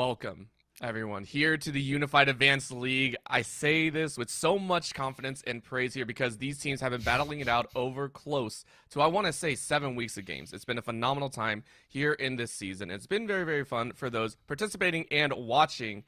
Welcome, everyone, here to the Unified Advanced League. I say this with so much confidence and praise here because these teams have been battling it out over close to, I want to say, 7 weeks of games. It's been a phenomenal time here in this season. It's been very, very fun for those participating and watching.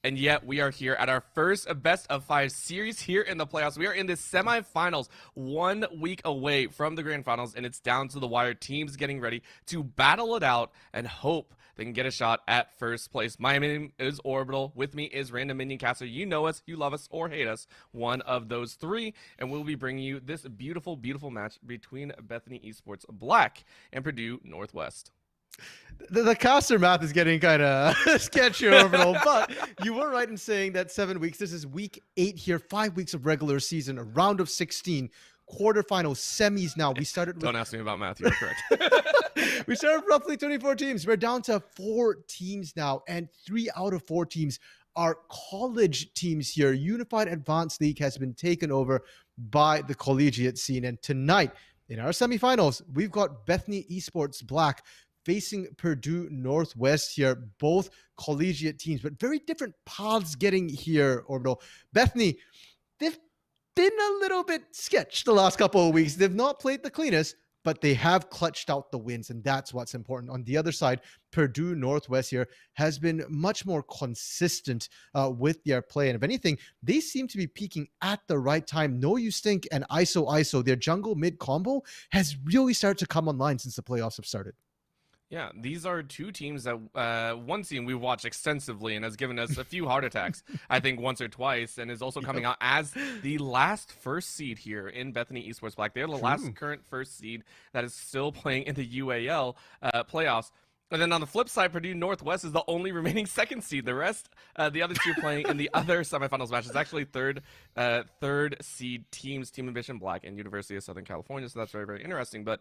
And yet we are here at our first best of 5 series here in the playoffs. We are in the semifinals, 1 week away from the grand finals, and it's down to the wire. Teams getting ready to battle it out and hope they can get a shot at first place. My name is Orbital. With me is Random Minion Caster. You know us, you love us, or hate us. One of those 3. And we'll be bringing you this beautiful, beautiful match between Bethany Esports Black and Purdue Northwest. The caster math is getting kind of sketchy, Orbital, but you were right in saying that 7 weeks. This is week 8 here, 5 weeks of regular season, a round of 16, quarterfinals, semis now. We started with... Don't ask me about math, you're correct. We started with roughly 24 teams. We're down to 4 teams now, and 3 out of 4 teams are college teams here. Unified Advanced League has been taken over by the collegiate scene, and tonight, in our semifinals, we've got Bethany Esports Black facing Purdue Northwest here, both collegiate teams, but very different paths getting here, Orbital. Bethany, they've been a little bit sketched the last couple of weeks. They've not played the cleanest, but they have clutched out the wins, and that's what's important. On the other side, Purdue Northwest here has been much more consistent with their play, and if anything, they seem to be peaking at the right time. No You Stink and ISO, their jungle mid combo has really started to come online since the playoffs have started. Yeah, these are 2 teams that one team we've watched extensively and has given us a few heart attacks, I think once or twice, and is also coming out as the last first seed here in Bethany Esports Black. They're the last current first seed that is still playing in the UAL playoffs. And then on the flip side, Purdue Northwest is the only remaining second seed. The rest, the other 2 playing in the other semifinals match is actually third seed teams, Team Ambition Black and University of Southern California. So that's very, very interesting. But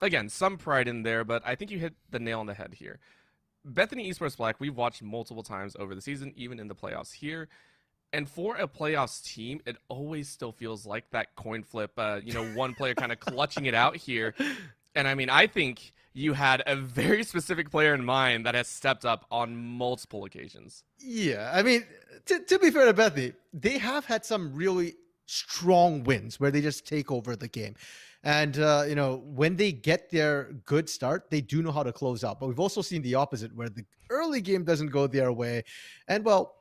again, some pride in there, but I think you hit the nail on the head here. Bethany Esports Black, we've watched multiple times over the season, even in the playoffs here. And for a playoffs team, it always still feels like that coin flip, one player kind of clutching it out here. And I mean, I think you had a very specific player in mind that has stepped up on multiple occasions. Yeah, I mean, to be fair to Bethany, they have had some really strong wins where they just take over the game. And, when they get their good start, they do know how to close out. But we've also seen the opposite, where the early game doesn't go their way. And, well,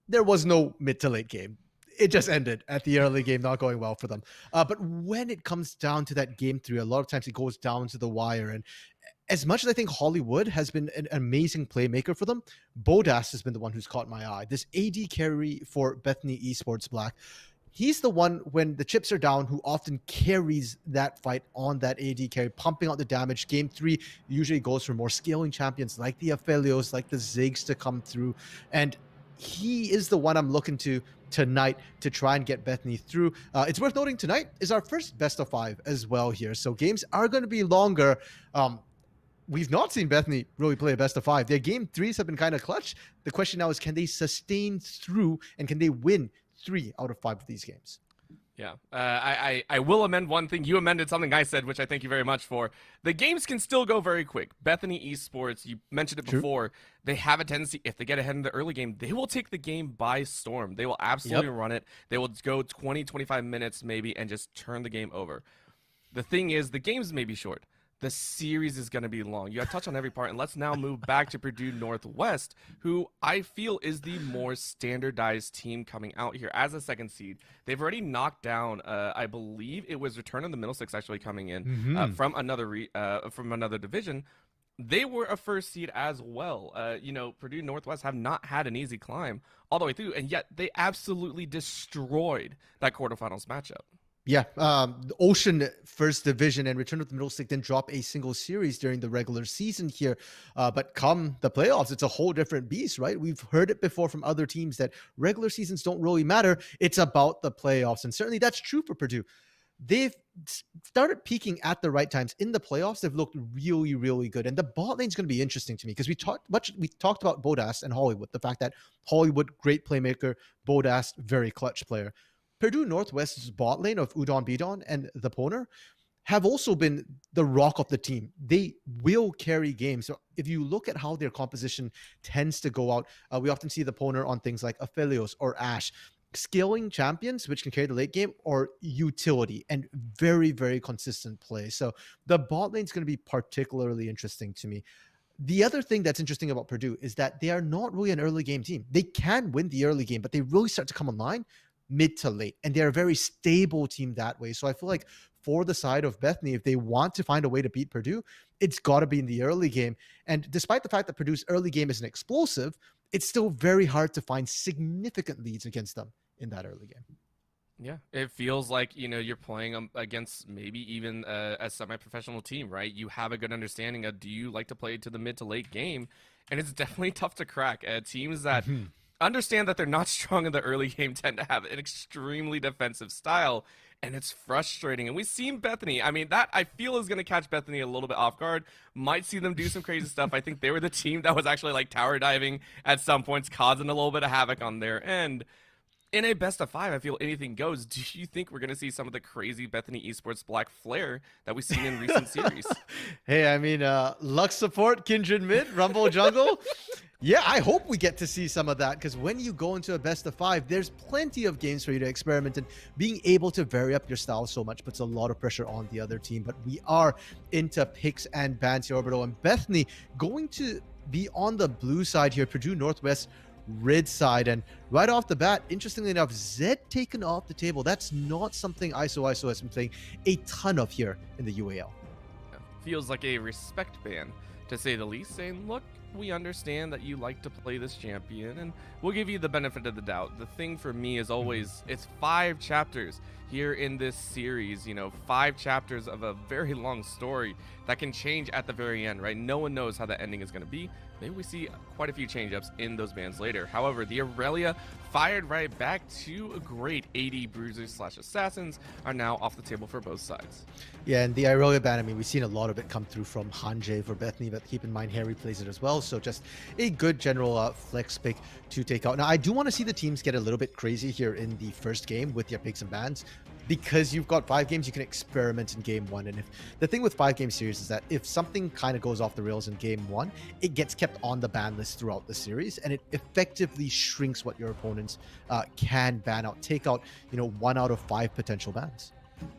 there was no mid to late game. It just ended at the early game, not going well for them. But when it comes down to that game 3, a lot of times it goes down to the wire. And as much as I think Hollywood has been an amazing playmaker for them, Bodas has been the one who's caught my eye. This AD carry for Bethany Esports Black. He's the one, when the chips are down, who often carries that fight on that AD carry, pumping out the damage. Game 3 usually goes for more scaling champions like the Aphelios, like the Ziggs to come through. And he is the one I'm looking to tonight to try and get Bethany through. It's worth noting tonight is our first best of 5 as well here. So games are going to be longer. We've not seen Bethany really play a best of 5. Their game 3s have been kind of clutch. The question now is, can they sustain through and can they win 3 out of 5 of these games? Yeah, I will amend one thing. You amended something I said, which I thank you very much for. The games can still go very quick. Bethany Esports, you mentioned it before, they have a tendency, if they get ahead in the early game, they will take the game by storm. They will absolutely run it. They will go 20, 25 minutes maybe and just turn the game over. The thing is, the games may be short. The series is going to be long. You got to touch on every part, and let's now move back to Purdue Northwest, who I feel is the more standardized team coming out here as a second seed. They've already knocked down, I believe it was Return of the Middle Six actually coming in from another division. They were a first seed as well. Purdue Northwest have not had an easy climb all the way through, and yet they absolutely destroyed that quarterfinals matchup. Yeah, the Ocean First Division and Return of the Middle Stick didn't drop a single series during the regular season here. But come the playoffs, it's a whole different beast, right? We've heard it before from other teams that regular seasons don't really matter. It's about the playoffs. And certainly that's true for Purdue. They've started peaking at the right times. In the playoffs, they've looked really, really good. And the bot lane is going to be interesting to me because we talked about Bodas and Hollywood. The fact that Hollywood, great playmaker, Bodas, very clutch player. Purdue Northwest's bot lane of Udon Bidon and the Poner have also been the rock of the team. They will carry games. So if you look at how their composition tends to go out, we often see the opponent on things like Aphelios or Ashe, scaling champions, which can carry the late game, or utility and very, very consistent play. So the bot lane is going to be particularly interesting to me. The other thing that's interesting about Purdue is that they are not really an early game team. They can win the early game, but they really start to come online mid to late. And they're a very stable team that way. So I feel like for the side of Bethany, if they want to find a way to beat Purdue, it's got to be in the early game. And despite the fact that Purdue's early game isn't explosive, it's still very hard to find significant leads against them in that early game. Yeah, it feels like, you're playing against maybe even a semi-professional team, right? You have a good understanding of, do you like to play to the mid to late game? And it's definitely tough to crack. Teams that understand that they're not strong in the early game tend to have an extremely defensive style, and it's frustrating. And we've seen Bethany. I mean, that I feel is going to catch Bethany a little bit off guard. Might see them do some crazy stuff. I think they were the team that was actually like tower diving at some points, causing a little bit of havoc on their end. In a best of 5, I feel anything goes. Do you think we're going to see some of the crazy Bethany Esports Black Flare that we've seen in recent series? Hey, I mean, Lux support, Kindred mid, Rumble jungle. Yeah, I hope we get to see some of that, because when you go into a best of 5, there's plenty of games for you to experiment, and being able to vary up your style so much puts a lot of pressure on the other team. But we are into picks and bans here, Orbital, and Bethany going to be on the blue side here, Purdue Northwest red side. And right off the bat, interestingly enough, Zed taken off the table. That's not something ISO has been playing a ton of here in the UAL. Feels like a respect ban, to say the least, saying, look, we understand that you like to play this champion, and we'll give you the benefit of the doubt. The thing for me is always, it's 5 chapters here in this series, 5 chapters of a very long story that can change at the very end, right? No one knows how the ending is going to be. Maybe we see quite a few change-ups in those bans later. However, the Aurelia fired right back to a great 80 bruisers / assassins are now off the table for both sides. Yeah, and the Aurelia ban, I mean, we've seen a lot of it come through from Hanjay for Bethany, but keep in mind Harry plays it as well. So just a good general flex pick to take out. Now, I do want to see the teams get a little bit crazy here in the first game with your picks and bans, because you've got 5 games, you can experiment in game 1. And if the thing with 5-game series is that if something kind of goes off the rails in game 1, it gets kept on the ban list throughout the series, and it effectively shrinks what your opponents can ban out, take out, 1 out of 5 potential bans.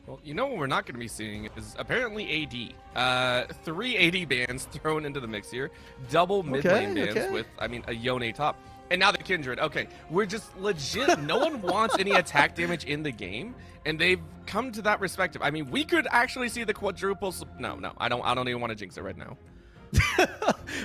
Well, what we're not going to be seeing is apparently AD. 3 AD bans thrown into the mix here. Double mid lane bans with, a Yone top. And now the Kindred. Okay, we're just legit. No one wants any attack damage in the game, and they've come to that perspective. I mean, we could actually see the quadruples. No, I don't even want to jinx it right now.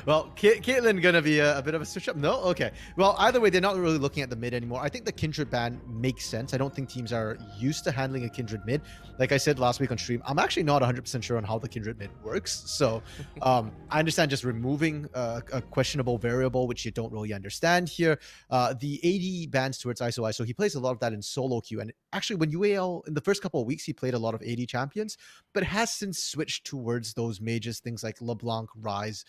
Well, Caitlyn gonna be a bit of a switch up. No, okay. Well, either way, they're not really looking at the mid anymore. I think the Kindred ban makes sense. I don't think teams are used to handling a Kindred mid. Like I said last week on stream, I'm actually not 100% sure on how the Kindred mid works. So I understand just removing a questionable variable, which you don't really understand here. The AD bans towards ISO, he plays a lot of that in solo queue. And actually, when UAL, in the first couple of weeks, he played a lot of AD champions, but has since switched towards those mages, things like LeBlanc, Ryze,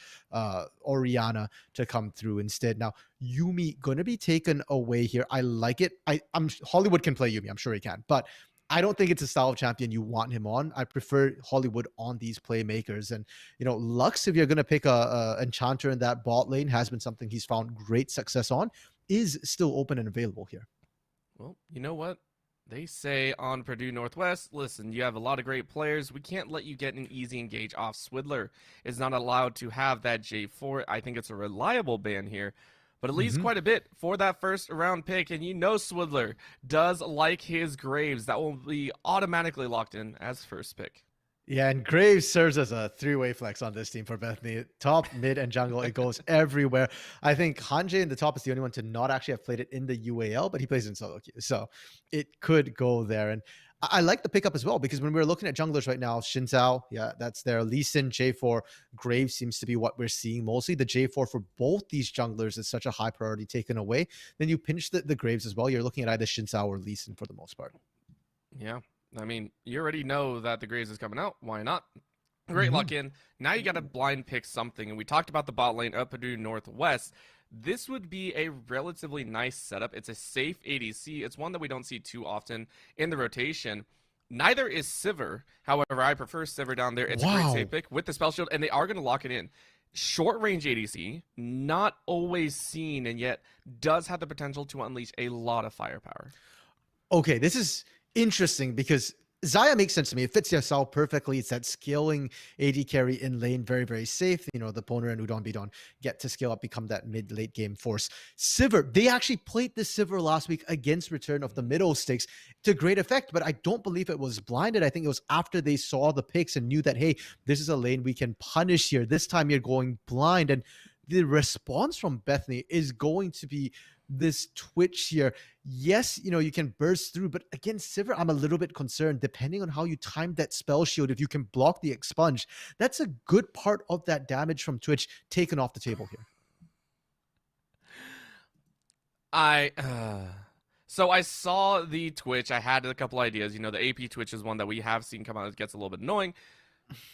Oriana to come through instead. Now, Yuumi going to be taken away here. I like it. I'm Hollywood can play Yuumi. I'm sure he can, but I don't think it's a style of champion you want him on. I prefer Hollywood on these playmakers. And, Lux, if you're going to pick a enchanter in that bot lane, has been something he's found great success on, is still open and available here. Well, you know what? They say on Purdue Northwest, listen, you have a lot of great players. We can't let you get an easy engage off. Swidler is not allowed to have that J4. I think it's a reliable ban here, but it leaves quite a bit for that first round pick. And Swidler does like his Graves. That will be automatically locked in as first pick. Yeah, and Graves serves as a 3-way flex on this team for Bethany. Top, mid, and jungle, it goes everywhere. I think Hanjay in the top is the only one to not actually have played it in the UAL, but he plays in solo queue, so it could go there. And I like the pickup as well, because when we're looking at junglers right now, Xin Zhao, yeah, that's there. Lee Sin, J4, Graves seems to be what we're seeing mostly. The J4 for both these junglers is such a high priority taken away. Then you pinch the Graves as well. You're looking at either Xin Zhao or Lee Sin for the most part. Yeah. I mean, you already know that the Graves is coming out. Why not? Great luck in. Now you got to blind pick something. And we talked about the bot lane up Purdue Northwest. This would be a relatively nice setup. It's a safe ADC. It's one that we don't see too often in the rotation. Neither is Sivir. However, I prefer Sivir down there. It's a great Wow. safe pick with the spell shield, and they are going to lock it in. Short range ADC, not always seen, and yet does have the potential to unleash a lot of firepower. Okay, this is interesting because Zaya makes sense to me. It fits Yasal perfectly. It's that scaling AD carry in lane, very, very safe. You know, the Poner and Udon Bidon get to scale up, become that mid-late game force. Sivir, they actually played this Sivir last week against Return of the Middle Sticks to great effect, but I don't believe it was blinded. I think it was after they saw the picks and knew that, hey, this is a lane we can punish here. This time you're going blind. And the response from Bethany is going to be this twitch here. Yes, you know, you can burst through, but against Sivir, I'm a little bit concerned depending on how you time that spell shield. If you can block the expunge, that's a good part of that damage from Twitch taken off the table here. So I saw the Twitch. I had a couple ideas. You know, the AP Twitch is one that we have seen come out. It gets a little bit annoying.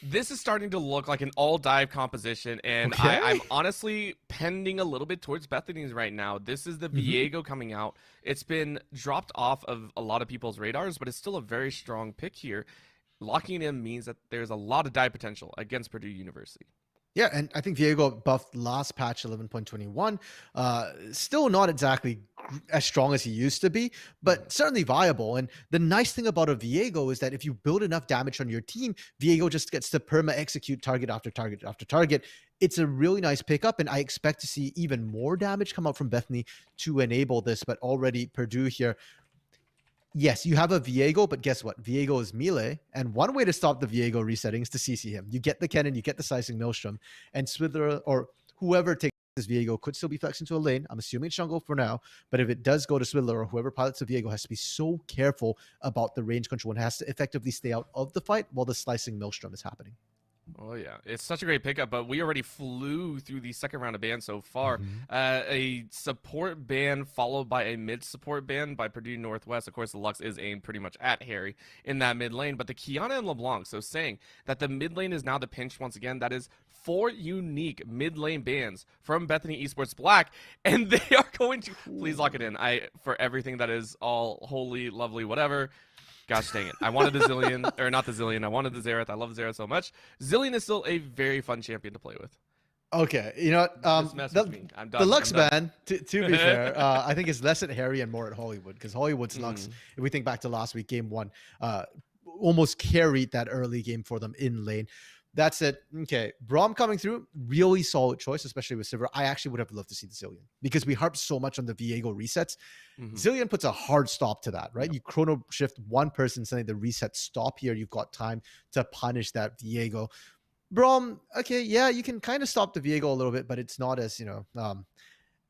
This is starting to look like an all dive composition, and Okay. I'm honestly pending a little bit towards Bethany's right now. This is the Viego coming out. It's been dropped off of a lot of people's radars, but it's still a very strong pick here. Locking it in means that there's a lot of dive potential against Purdue University. Yeah, and I think Viego buffed last patch 11.21. Still not exactly as strong as he used to be, but certainly viable. And the nice thing about a Viego is that if you build enough damage on your team, Viego just gets to perma execute target after target after target. It's a really nice pickup, and I expect to see even more damage come out from Bethany to enable this. But already Purdue here, yes, you have a Viego, but guess what? Viego is melee, and one way to stop the Viego resetting is to CC him. You get the cannon, you get the Slicing Maelstrom, and Swither or whoever takes this Viego could still be flexed into a lane. I'm assuming it's jungle for now, but if it does go to Swidler or whoever pilots the Viego has to be so careful about the range control and has to effectively stay out of the fight while the Slicing Maelstrom is happening. Oh yeah, it's such a great pickup, but we already flew through the second round of bans so far. Mhm. A support ban followed by a mid support ban by Purdue Northwest. Of course, the Lux is aimed pretty much at Harry in that mid lane, but the Kiana and LeBlanc, so saying that the mid lane is now the pinch once again. That is 4 unique mid lane bans from Bethany Esports Black, and they are going to please lock it in. For everything that is all holy, lovely, whatever. Gosh dang it. I wanted the Zillion, or not the Zillion, I wanted the Xerath. I love Xerath so much. Zillion is still a very fun champion to play with. Okay, you know what? Just mess with me. I'm done. The Lux I'm done. ban, to be fair, I think it's less at Harry and more at Hollywood, because Hollywood's Lux, if we think back to last week, game 1, almost carried that early game for them in lane. That's it. Okay, Braum coming through, really solid choice, especially with Sivir. I actually would have loved to see the Zillion, because we harped so much on the Viego resets. Zillion puts a hard stop to that, right? Yep. You chrono shift one person, suddenly the reset stop here. You've got time to punish that Viego. Braum, okay, yeah, you can kind of stop the Viego a little bit, but it's not as,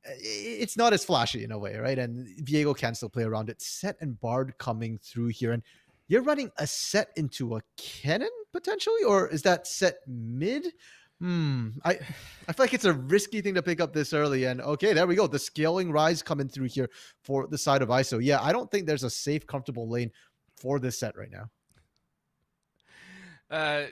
it's not as flashy in a way, right? And Viego can still play around it. Set and Bard coming through here, and you're running a set into a cannon potentially, or is that set mid? I feel like it's a risky thing to pick up this early. And okay, there we go. The scaling rise coming through here for the side of ISO. Yeah, I don't think there's a safe, comfortable lane for this set right now.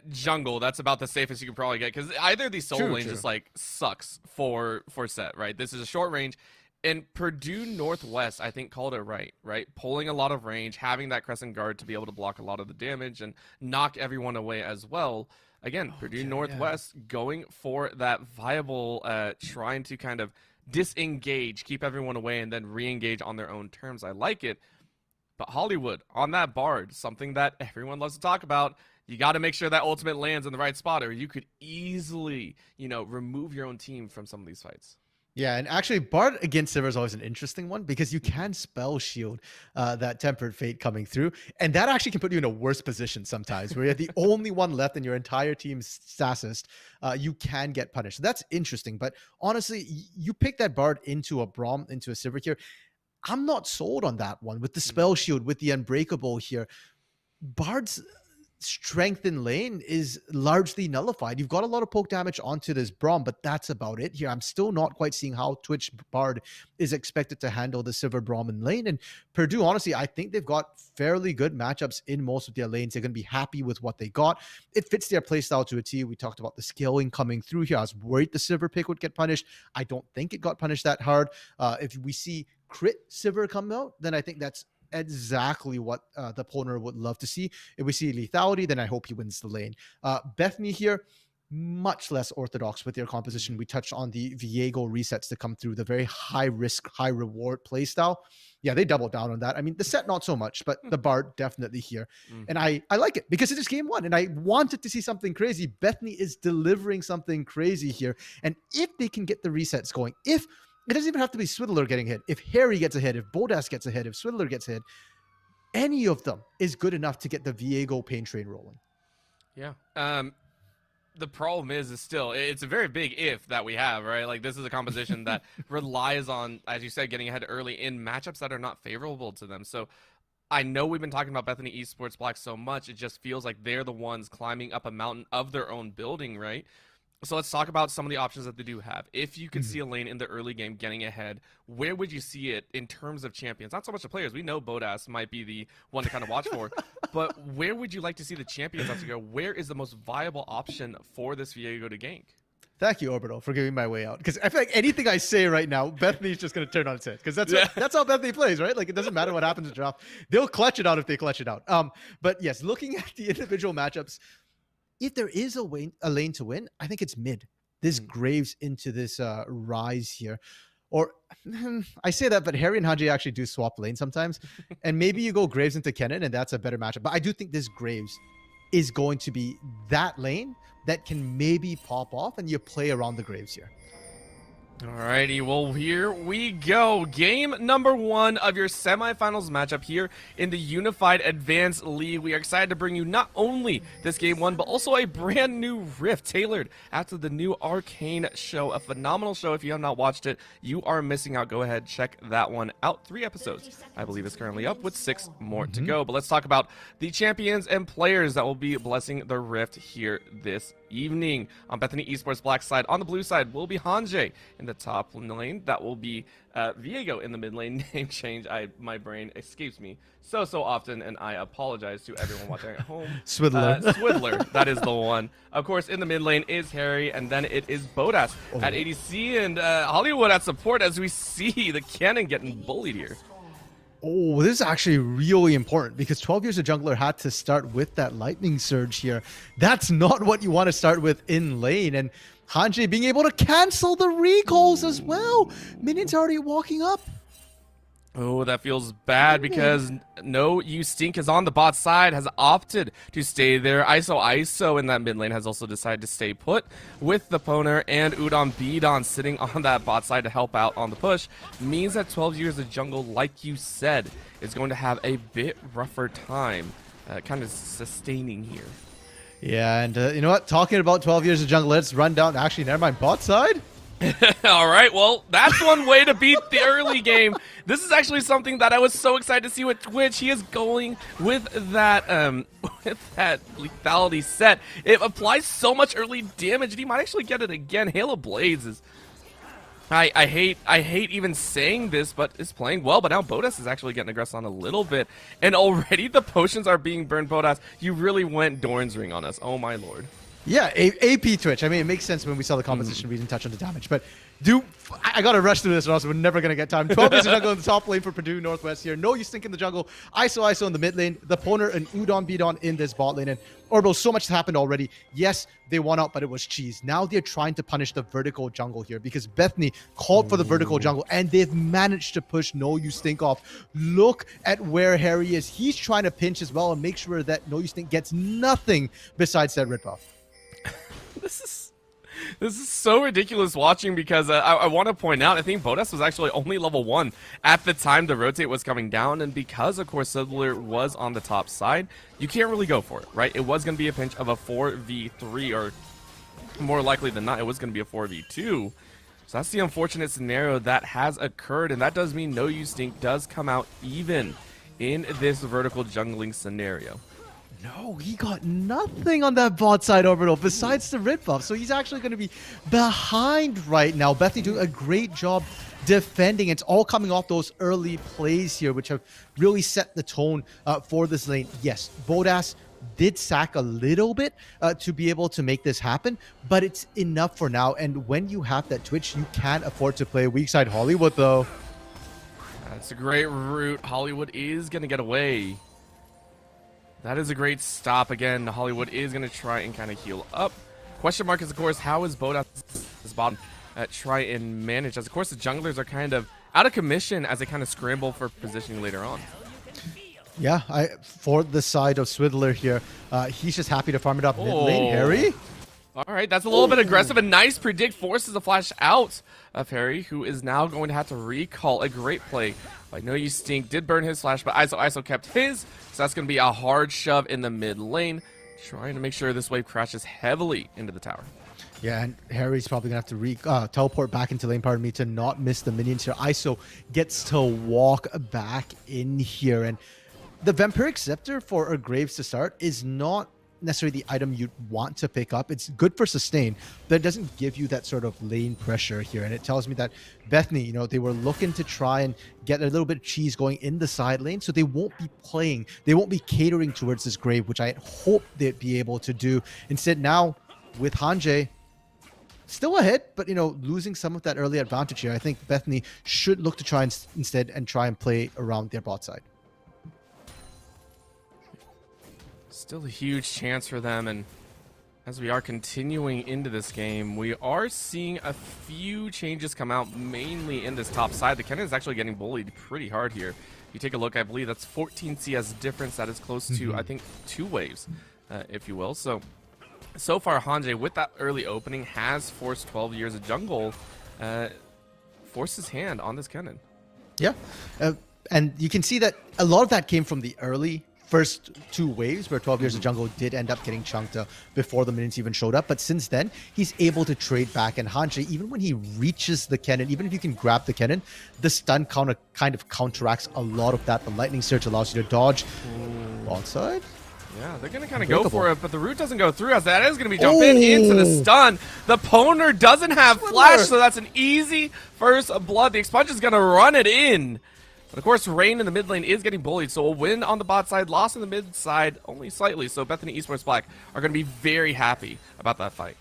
Jungle, that's about the safest you can probably get, because either of these solo lanes just like sucks for set, right? This is a short range, and Purdue Northwest I think called it right, pulling a lot of range, having that crescent guard to be able to block a lot of the damage and knock everyone away as well. Again, Purdue Northwest going for that viable, trying to kind of disengage, keep everyone away, and then re-engage on their own terms. I like it. But Hollywood on that Bard, something that everyone loves to talk about. You got to make sure that ultimate lands in the right spot, or you could easily, remove your own team from some of these fights. Yeah, and actually, Bard against Sivir is always an interesting one, because you can spell shield that Tempered Fate coming through, and that actually can put you in a worse position sometimes, where you're the only one left in your entire team's stasis. You can get punished. So that's interesting, but honestly, you pick that Bard into a Braum, into a Sivir here. I'm not sold on that one with the spell shield, with the Unbreakable here. Bard's strength in lane is largely nullified. You've got a lot of poke damage onto this Braum, but that's about it here. I'm still not quite seeing how Twitch Bard is expected to handle the Sivir Braum in lane. And Purdue, honestly, I think they've got fairly good matchups in most of their lanes. They're going to be happy with what they got. It fits their playstyle to a T. We talked about the scaling coming through here. I was worried the Sivir pick would get punished. I don't think it got punished that hard. If we see crit Sivir come out, then I think that's exactly what the opponent would love to see. If we see lethality, then I hope he wins the lane. Bethany here, much less orthodox with their composition. We touched on the Viego resets to come through, the very high risk, high reward playstyle. Yeah, they doubled down on that. I mean, the set not so much, but the Bard definitely here. And I like it because it is game one and I wanted to see something crazy. Bethany is delivering something crazy here. And if they can get the resets going, if it doesn't even have to be Swiddler getting hit, if Harry gets a hit, if Bodas gets a hit, if Swiddler gets hit, any of them is good enough to get the Viego pain train rolling. Yeah. The problem is still, it's a very big if that we have, right? Like, this is a composition that relies on, as you said, getting ahead early in matchups that are not favorable to them. So I know we've been talking about Bethany Esports Black so much, it just feels like they're the ones climbing up a mountain of their own building, right? So let's talk about some of the options that they do have. If you could see a lane in the early game getting ahead, where would you see it in terms of champions? Not so much the players. We know Bodas might be the one to kind of watch for. But where would you like to see the champions have to go? Where is the most viable option for this Viego to gank? Thank you, Orbital, for giving my way out. Because I feel like anything I say right now, Bethany's just going to turn on its head. Because that's how Bethany plays, right? Like, it doesn't matter what happens in draft. They'll clutch it out if they clutch it out. But yes, looking at the individual matchups, if there is a lane to win, I think it's mid. This Graves into this Rise here. Or I say that, but Harry and Hanji actually do swap lane sometimes. And maybe you go Graves into Kennen, and that's a better matchup. But I do think this Graves is going to be that lane that can maybe pop off, and you play around the Graves here. Alrighty, well, here we go. Game number 1 of your semifinals matchup here in the Unified Advanced League. We are excited to bring you not only this game 1, but also a brand new rift tailored after the new Arcane show. A phenomenal show. If you have not watched it, you are missing out. Go ahead, check that one out. 3 episodes, I believe, is currently up with 6 more to go. But let's talk about the champions and players that will be blessing the rift here this evening. On Bethany Esports Black side, on the blue side will be Hanji in the top lane. That will be Viego in the mid lane. Name change, my brain escapes me so often, and I apologize to everyone watching at home. Swiddler. Swiddler, that is the one. Of course, in the mid lane is Harry, and then it is Bodas at ADC, and Hollywood at support as we see the cannon getting bullied here. Oh, this is actually really important because 12 Years of Jungler had to start with that lightning surge here. That's not what you want to start with in lane. And Hanji being able to cancel the recalls as well. Minions already walking up. Oh, that feels bad because No You Stink is on the bot side, has opted to stay there. ISO in that mid lane has also decided to stay put with the Poner, and Udon Bidon sitting on that bot side to help out on the push. Means that 12 Years of Jungle, like you said, is going to have a bit rougher time kind of sustaining here. Yeah, and you know what? Talking about 12 Years of Jungle, let's run down. Actually, never mind. Bot side? All right, well, that's one way to beat the early game. This is actually something that I was so excited to see with Twitch. He is going with that lethality set. It applies so much early damage, and he might actually get it again. Halo Blaze is... I hate even saying this, but it's playing well. But now Bodas is actually getting aggressive on a little bit, and already the potions are being burned. Bodas, you really went Doran's Ring on us. Oh my lord. Yeah, AP Twitch. I mean, it makes sense when we saw the composition. We didn't touch on the damage, but I got to rush through this or else we're never going to get time. 12 Years of Jungle in the top lane for Purdue Northwest here. No You Stink in the jungle. ISO in the mid lane. The Poner and Udon Bidon in this bot lane. And Orbo, so much has happened already. Yes, they won out, but it was cheese. Now they're trying to punish the vertical jungle here because Bethany called for the vertical jungle and they've managed to push No You Stink off. Look at where Harry is. He's trying to pinch as well and make sure that No You Stink gets nothing besides that red buff. This is so ridiculous watching because I want to point out, I think Bodas was actually only level 1 at the time the rotate was coming down, and because, of course, Swiddler was on the top side, you can't really go for it, right? It was going to be a pinch of a 4v3, or more likely than not, it was going to be a 4v2. So that's the unfortunate scenario that has occurred, and that does mean No You Stink does come out even in this vertical jungling scenario. No, he got nothing on that bot side orbital besides the red buff. So he's actually going to be behind right now. Bethany doing a great job defending. It's all coming off those early plays here, which have really set the tone for this lane. Yes, Bodas did sack a little bit to be able to make this happen, but it's enough for now. And when you have that Twitch, you can't afford to play weak side Hollywood, though. That's a great route. Hollywood is going to get away. That is a great stop. Again, Hollywood is going to try and kind of heal up. Question mark is, of course, how is Bodas this bottom try and manage? As, of course, the junglers are kind of out of commission as they kind of scramble for positioning later on. Yeah, for the side of Swidler here, he's just happy to farm it up mid lane. Harry? All right, that's a little bit aggressive. A nice predict forces a flash out of Harry, who is now going to have to recall. A great play by No You Stink. Did burn his flash, but ISO kept his. So that's going to be a hard shove in the mid lane, trying to make sure this wave crashes heavily into the tower. Yeah, and Harry's probably going to have to teleport back into lane, pardon me, to not miss the minions here. ISO gets to walk back in here. And the Vampiric Scepter for a Graves to start is not necessarily the item you'd want to pick up. It's good for sustain, but it doesn't give you that sort of lane pressure here. And it tells me that Bethany, you know, they were looking to try and get a little bit of cheese going in the side lane, so they won't be playing, they won't be catering towards this Grave, which I hope they'd be able to do. Instead, now with Hanjay still ahead, but, you know, losing some of that early advantage here, I think Bethany should look to try and instead and try and play around their bot side. Still a huge chance for them, and as we are continuing into this game, we are seeing a few changes come out, mainly in this top side. The Kennen is actually getting bullied pretty hard here. If you take a look, I believe that's 14 CS difference. That is close to, I think, 2 waves, if you will. So far, Hanjay, with that early opening, has forced 12 years of jungle, forced his hand on this Kennen. Yeah, and you can see that a lot of that came from the early first 2 waves where 12 years of jungle did end up getting chunked before the minions even showed up. But since then, he's able to trade back. And Hanjay, even when he reaches the Kennen, even if you can grab the Kennen, the stun kind of counteracts a lot of that. The lightning surge allows you to dodge. Bot side? Yeah, they're going to kind of go for it, but the root doesn't go through, as that is going to be jumping into the stun. The Poner doesn't have flash, so that's an easy first blood. The Expunge is going to run it in. But of course, Rain in the mid lane is getting bullied, so a win on the bot side, loss in the mid side only slightly. So Bethany Esports Black are going to be very happy about that fight.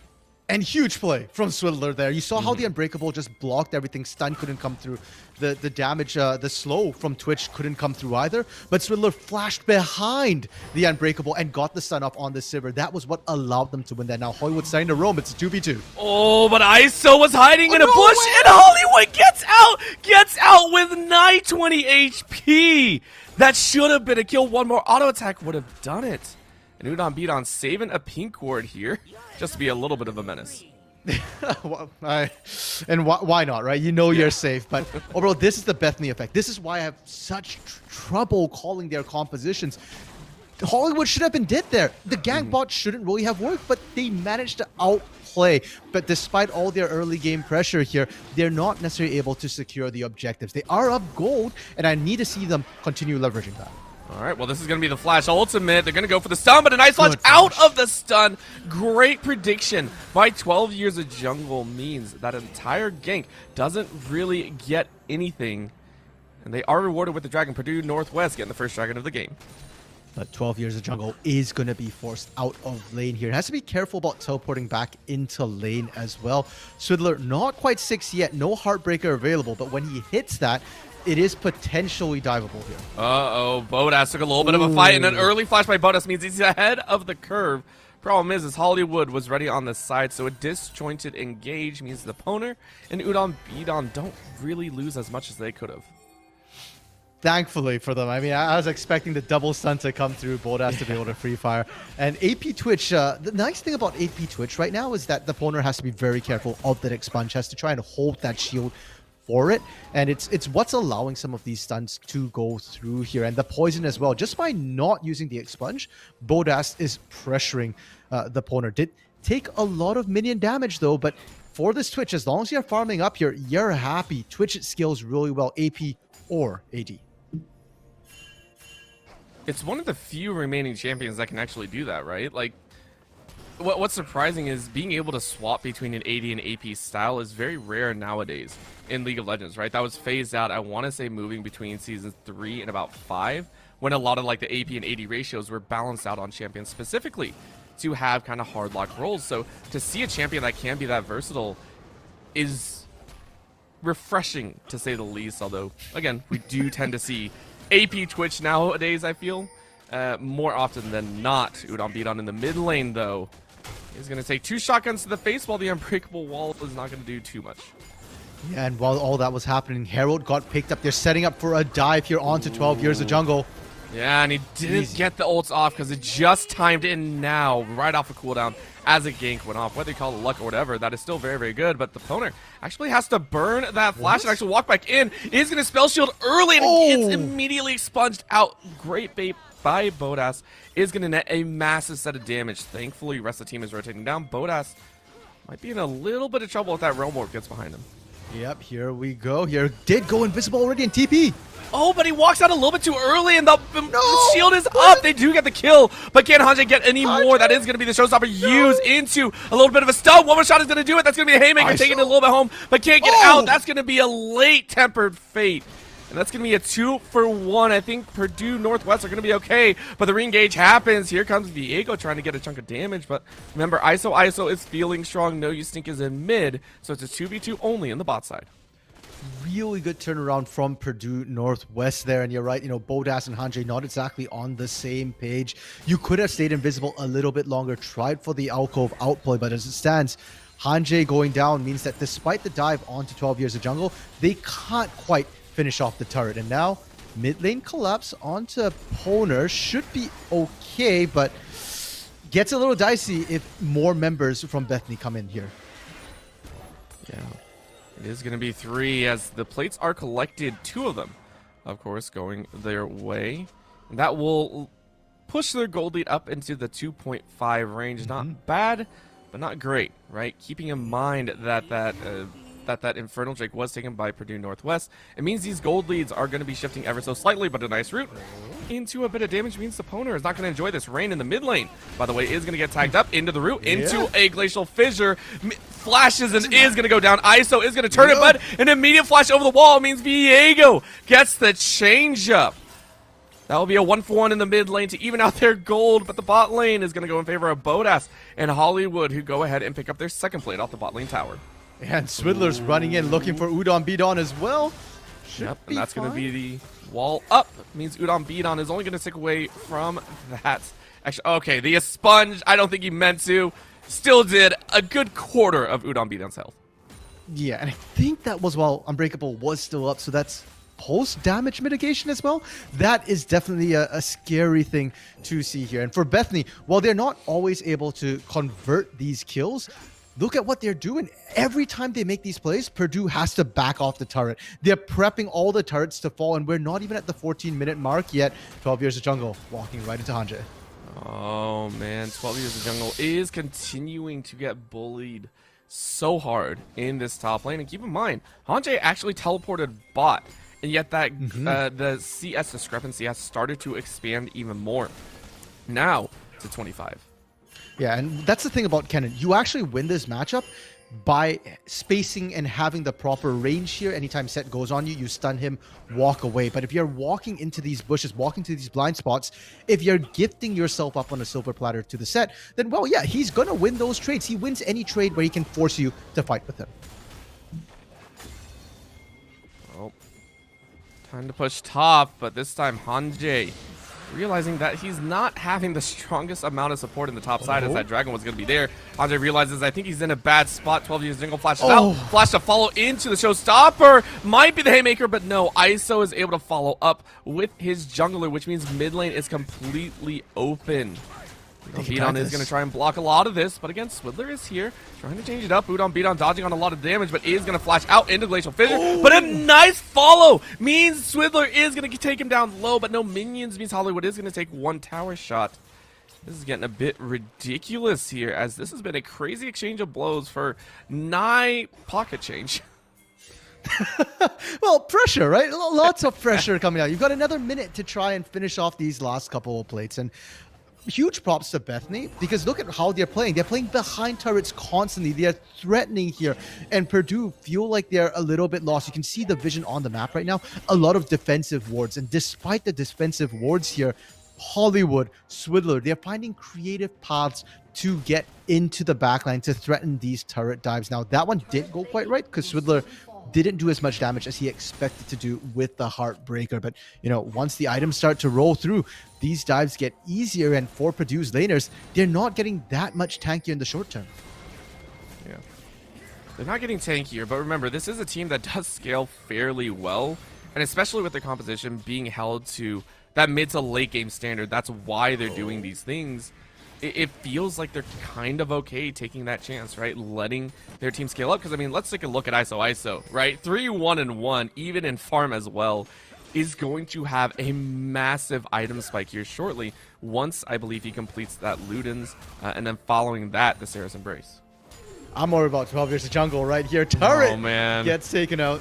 And huge play from Swidler there. You saw how the Unbreakable just blocked everything. Stun couldn't come through. The damage, the slow from Twitch couldn't come through either. But Swidler flashed behind the Unbreakable and got the stun up on the Sivir. That was what allowed them to win that. Now Hollywood starting to roam. It's a 2v2. Oh, but ISO was hiding in a bush, and Hollywood gets out with 920 HP. That should have been a kill. One more auto attack would have done it. And Udon beat on saving a pink ward here, just to be a little bit of a menace. Why not, right? You know you're safe. But overall, this is the Bethany effect. This is why I have such trouble calling their compositions. Hollywood should have been dead there. The gank bot shouldn't really have worked, but they managed to outplay. But despite all their early game pressure here, they're not necessarily able to secure the objectives. They are up gold, and I need to see them continue leveraging that. All right, well, this is going to be the Flash ultimate. They're going to go for the stun, but a nice launch out of the stun. Great prediction by 12 years of jungle means that entire gank doesn't really get anything. And they are rewarded with the dragon. Purdue Northwest getting the first dragon of the game. But 12 years of jungle is going to be forced out of lane here. It has to be careful about teleporting back into lane as well. Swidler, not quite 6 yet. No Heartbreaker available, but when he hits that, it is potentially diveable here. Uh-oh, Bodas took a little bit of a fight, and an early flash by Bodas means he's ahead of the curve. Problem is Hollywood was ready on the side, so a disjointed engage means the Poner and Udon Beedon don't really lose as much as they could have. Thankfully for them. I mean, I was expecting the double stun to come through, Bodas to be able to free fire. And AP Twitch, the nice thing about AP Twitch right now is that the Poner has to be very careful of that Expunge, has to try and hold that shield for it, and it's what's allowing some of these stuns to go through here, and the poison as well. Just by not using the Expunge, Bodas is pressuring the Poner. Did take a lot of minion damage though, but for this Twitch, as long as you're farming up here, you're happy. Twitch scales really well, AP or AD. It's one of the few remaining champions that can actually do that, right? Like, what's surprising is being able to swap between an AD and AP style is very rare nowadays in League of Legends, right? That was phased out, I want to say, moving between seasons 3 and about 5, when a lot of like the AP and AD ratios were balanced out on champions specifically to have kind of hard lock roles. So to see a champion that can be that versatile is refreshing to say the least. Although, again, we do tend to see AP Twitch nowadays, I feel, more often than not. Udon Beaton in the mid lane, though, is going to take 2 shotguns to the face, while the Unbreakable Wall is not going to do too much. Yeah, and while all that was happening, Herald got picked up. They're setting up for a dive here onto 12 Years of Jungle. Yeah, and he didn't get the ults off because it just timed in now, right off a cooldown, as a gank went off. Whether you call it luck or whatever, that is still very, very good. But the opponent actually has to burn that flash and actually walk back in. Is going to spell shield early, and it's immediately expunged out. Great bait by Bodas. Is going to net a massive set of damage. Thankfully, the rest of the team is rotating down. Bodas might be in a little bit of trouble if that Realm Warp gets behind him. Yep, here we go. Here did go invisible already in TP. Oh, but he walks out a little bit too early, and the shield is up. They do get the kill, but can Hanjay get any more? That is going to be the showstopper. Used into a little bit of a stun. One more shot is going to do it. That's going to be a haymaker, taking it a little bit home, but can't get out. That's going to be a late tempered fate. And that's going to be a 2-for-1. I think Purdue Northwest are going to be okay, but the re-engage happens. Here comes Diego trying to get a chunk of damage, but remember, ISO is feeling strong. No, you stink is in mid, so it's a 2v2 only in the bot side. Really good turnaround from Purdue Northwest there, and you're right, you know, Bodas and Hanjay not exactly on the same page. You could have stayed invisible a little bit longer, tried for the alcove outplay, but as it stands, Hanjay going down means that despite the dive onto 12 Years of Jungle, they can't quite finish off the turret. And now mid lane collapse onto Poner should be okay, but gets a little dicey if more members from Bethany come in here. Yeah. It is going to be 3 as the plates are collected, 2 of them, of course, going their way. And that will push their gold lead up into the 2.5 range. Not bad, but not great, right? Keeping in mind that that Infernal Drake was taken by Purdue Northwest. It means these gold leads are going to be shifting ever so slightly, but a nice route into a bit of damage means the opponent is not going to enjoy this. Rain in the mid lane, by the way, is going to get tagged up into the root, into a Glacial Fissure. Flashes and is going to go down. ISO is going to turn it, but an immediate flash over the wall means Viego gets the change up. That will be a 1-for-1 in the mid lane to even out their gold, but the bot lane is going to go in favor of Bodas and Hollywood, who go ahead and pick up their second plate off the bot lane tower. And Swidler's running in looking for Udon Beaton as well. Yep, and that's going to be the wall up. Means Udon Beaton is only going to stick away from that. Actually, okay, the sponge, I don't think he meant to. Still did a good quarter of Udon Beaton's health. Yeah, and I think that was while Unbreakable was still up, so that's post-damage mitigation as well. That is definitely a scary thing to see here. And for Bethany, while they're not always able to convert these kills, look at what they're doing. Every time they make these plays, Purdue has to back off the turret. They're prepping all the turrets to fall, and we're not even at the 14-minute mark yet. 12 Years of Jungle walking right into Hanjay. Oh, man. 12 Years of Jungle is continuing to get bullied so hard in this top lane. And keep in mind, Hanjay actually teleported bot, and yet that the CS discrepancy has started to expand even more. Now to 25. Yeah, and that's the thing about Kennen. You actually win this matchup by spacing and having the proper range here. Anytime Set goes on you, you stun him, walk away. But if you're walking into these bushes, walking to these blind spots, if you're gifting yourself up on a silver platter to the Set, then, well, yeah, he's going to win those trades. He wins any trade where he can force you to fight with him. Oh, time to push top, but this time Hanjay realizing that he's not having the strongest amount of support in the top side as that dragon was going to be there. Hanjay realizes, I think he's in a bad spot. 12 Years Jungle flashes out. Flash to follow into the showstopper. Might be the haymaker, but no. ISO is able to follow up with his jungler, which means mid lane is completely open. Beaton is going to try and block a lot of this, but again, Swidler is here, trying to change it up. Udon Beaton dodging on a lot of damage, but is going to flash out into Glacial Fissure. But a nice follow means Swidler is going to take him down low, but no minions means Hollywood is going to take one tower shot. This is getting a bit ridiculous here, as this has been a crazy exchange of blows for nigh pocket change. Well, pressure, right? Lots of pressure coming out. You've got another minute to try and finish off these last couple of plates, and huge props to Bethany, because look at how they're playing. They're playing behind turrets constantly. They're threatening here, and Purdue feel like they're a little bit lost. You can see the vision on the map right now. A lot of defensive wards, and despite the defensive wards here, Hollywood, Swidler, they're finding creative paths to get into the backline to threaten these turret dives. Now, that one didn't go quite right because Swidler didn't do as much damage as he expected to do with the Heartbreaker. But, once the items start to roll through, these dives get easier, and for Purdue's laners, they're not getting that much tankier in the short term. Yeah. They're not getting tankier, but remember, this is a team that does scale fairly well, and especially with their composition being held to that mid to late game standard, that's why they're doing these things. It feels like they're kind of okay taking that chance, right? Letting their team scale up. Because, I mean, let's take a look at ISO, right? 3-1-1, even in farm as well, is going to have a massive item spike here shortly once, I believe, he completes that Luden's, and then following that, the Sarah's Embrace. I'm worried about 12 years of jungle right here. Turret man. gets taken out.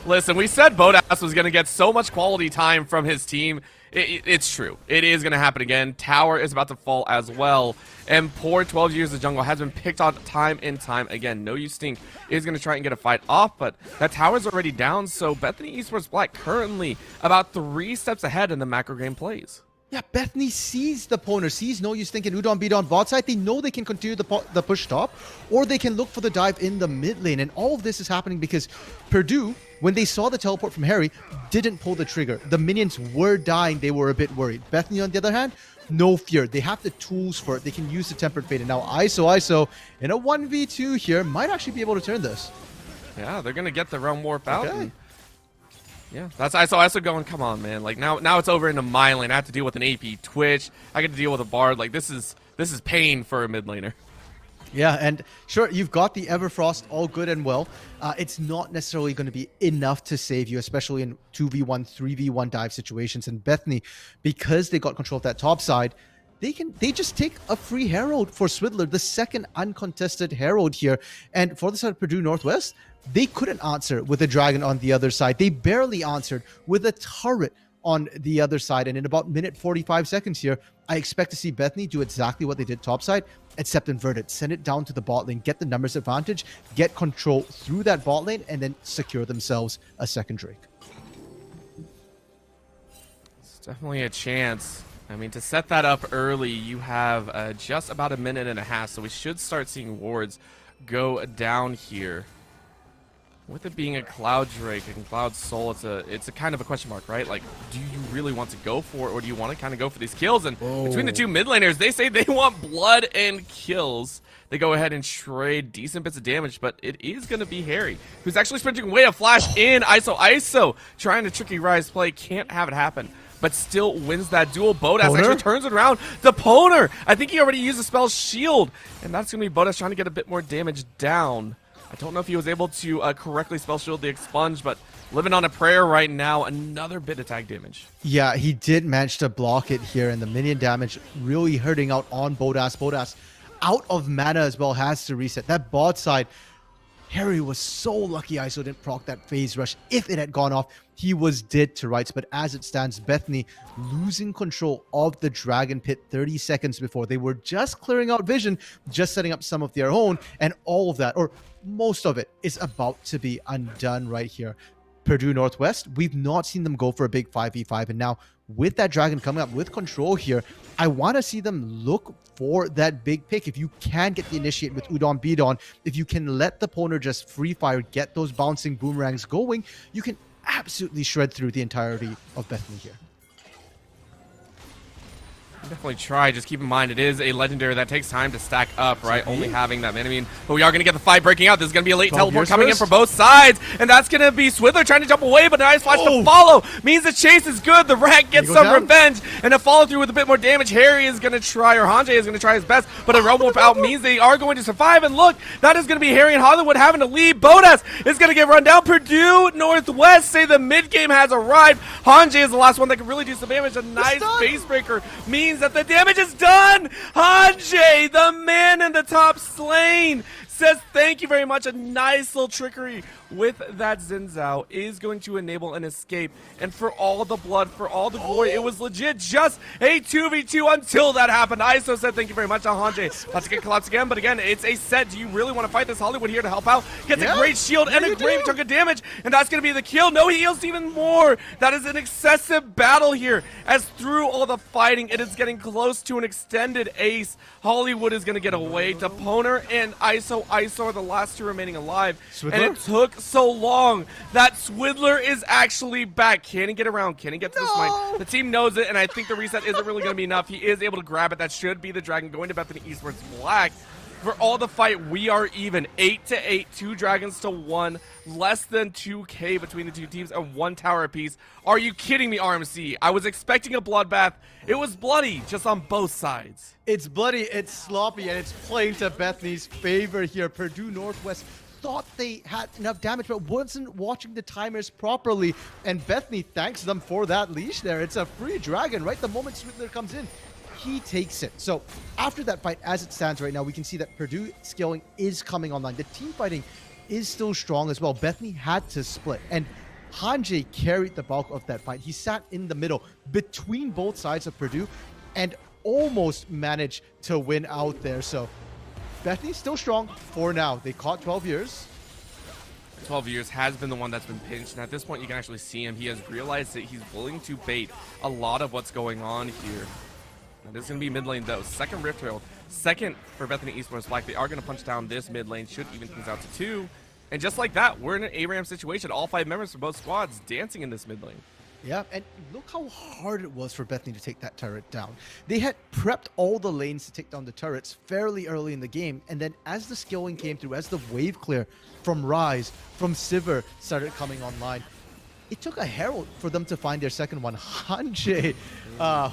Listen, we said Bodas was going to get so much quality time from his team. It's true. It is going to happen again. Tower is about to fall as well. And poor 12 years of jungle has been picked on time and time again. No Use Stink is going to try and get a fight off, but that tower's already down. So Bethany Esports Black currently about 3 steps ahead in the macro game plays. Yeah, Bethany sees the Poner, sees No Use Thinking Udon beat on bot side. They know they can continue the push top, or they can look for the dive in the mid lane. And all of this is happening because Purdue, when they saw the teleport from Harry, didn't pull the trigger. The minions were dying. They were a bit worried. Bethany, on the other hand, no fear. They have the tools for it. They can use the Tempered Fate. And now ISO in a 1v2 here might actually be able to turn this. Yeah, they're going to get the Realm Warp out. Okay. And yeah, that's ISO going, come on, man. Like, now it's over into my lane. I have to deal with an AP Twitch. I get to deal with a Bard. Like, this is pain for a mid laner. Yeah, and sure, you've got the Everfrost, all good and well. It's not necessarily going to be enough to save you, especially in 2v1, 3v1 dive situations. And Bethany, because they got control of that top side, they just take a free Herald for Swidler, the second uncontested Herald here. And for the side of Purdue Northwest, they couldn't answer with a Dragon on the other side. They barely answered with a turret on the other side. And in about minute 45 seconds here, I expect to see Bethany do exactly what they did topside, except invert it. Send it down to the bot lane, get the numbers advantage, get control through that bot lane, and then secure themselves a second Drake. It's definitely a chance. I mean, to set that up early, you have just about a minute and a half, so we should start seeing wards go down here. With it being a Cloud Drake and Cloud Soul, it's a kind of a question mark, right? Like, do you really want to go for it, or do you want to kind of go for these kills? And between the two mid laners, they say they want blood and kills. They go ahead and trade decent bits of damage, but it is going to be Harry, who's actually sprinting away. A flash in. ISO trying to tricky Rise play. Can't have it happen, but still wins that duel. Bodas actually turns it around. The Poner, I think he already used the spell Shield, and that's going to be Bodas trying to get a bit more damage down. I don't know if he was able to correctly spell shield the Expunge, but living on a prayer right now. Another bit of tag damage. Yeah, he did manage to block it here, and the minion damage really hurting out on Bodas. Bodas out of mana as well, has to reset. That bot side, Harry was so lucky ISO didn't proc that phase rush. If it had gone off, he was dead to rights. But as it stands, Bethany losing control of the Dragon Pit 30 seconds before. They were just clearing out vision, just setting up some of their own, and all of that, or most of it, is about to be undone right here. Purdue Northwest, we've not seen them go for a big 5v5, and now with that Dragon coming up with control here, I want to see them look for that big pick. If you can get the initiate with Udon beat on, if you can let the Poner just free fire, get those bouncing boomerangs going, you can absolutely shred through the entirety of Bethany here. Definitely try. Just keep in mind, it is a legendary that takes time to stack up, right? Only having that mana. I mean, but we are going to get the fight breaking out. This is going to be a late teleport coming in from both sides, and that's going to be Swidler trying to jump away, but a nice flash to follow means the chase is good. The Rat gets some revenge, and a follow through with a bit more damage. Harry is going to try, or Hanjay is going to try his best, but a Realm Warp out means they are going to survive. And look, that is going to be Harry and Hollywood having to lead. Bodas is going to get run down. Purdue Northwest say the mid game has arrived. Hanjay is the last one that can really do some damage. A nice face breaker means that the damage is done. Hanjay, the man in the top lane, says thank you very much. A nice little trickery with that Xin Zhao is going to enable an escape. And for all the blood, for all the glory, it was legit just a 2v2 until that happened. ISO said thank you very much to Hanjay. Let's get collapsed again, but again, it's a set. Do you really want to fight this? Hollywood here to help out. Gets a great shield and a great chunk of damage, and that's going to be the kill. No, he heals even more. That is an excessive battle here, as through all the fighting, it is getting close to an extended ace. Hollywood is going to get away to Poner, and ISO ISO are the last two remaining alive. Swidler? And it took so long that Swidler is actually back. Can he get around? Can he get to this mine? The team knows it, and I think the reset isn't really going to be enough. He is able to grab it. That should be the Dragon going to Bethany Esports Black. For all the fight, we are even. 8-8, 2 Dragons to 1. Less than 2K between the two teams and 1 tower apiece. Are you kidding me, RMC? I was expecting a bloodbath. It was bloody, just on both sides. It's bloody, it's sloppy, and it's playing to Bethany's favor here. Purdue Northwest thought they had enough damage, but wasn't watching the timers properly. And Bethany thanks them for that leash there. It's a free Dragon, right? The moment Swidler comes in, he takes it. So after that fight, as it stands right now, we can see that Purdue scaling is coming online. The team fighting is still strong as well. Bethany had to split, and Hanjay carried the bulk of that fight. He sat in the middle between both sides of Purdue and almost managed to win out there. So Bethany's still strong for now. They caught 12 years. 12 years has been the one that's been pinched, and at this point you can actually see him. He has realized that he's willing to bait a lot of what's going on here. Now, this is going to be mid lane though. Second Rift Herald, second for Bethany Esports Black. They are going to punch down this mid lane, should even things out to 2. And just like that, we're in an ARAM situation. All 5 members from both squads dancing in this mid lane. Yeah, and look how hard it was for Bethany to take that turret down. They had prepped all the lanes to take down the turrets fairly early in the game, and then as the skilling came through, as the wave clear from Rise, from Sivir started coming online, it took a herald for them to find their second one. Hanjay,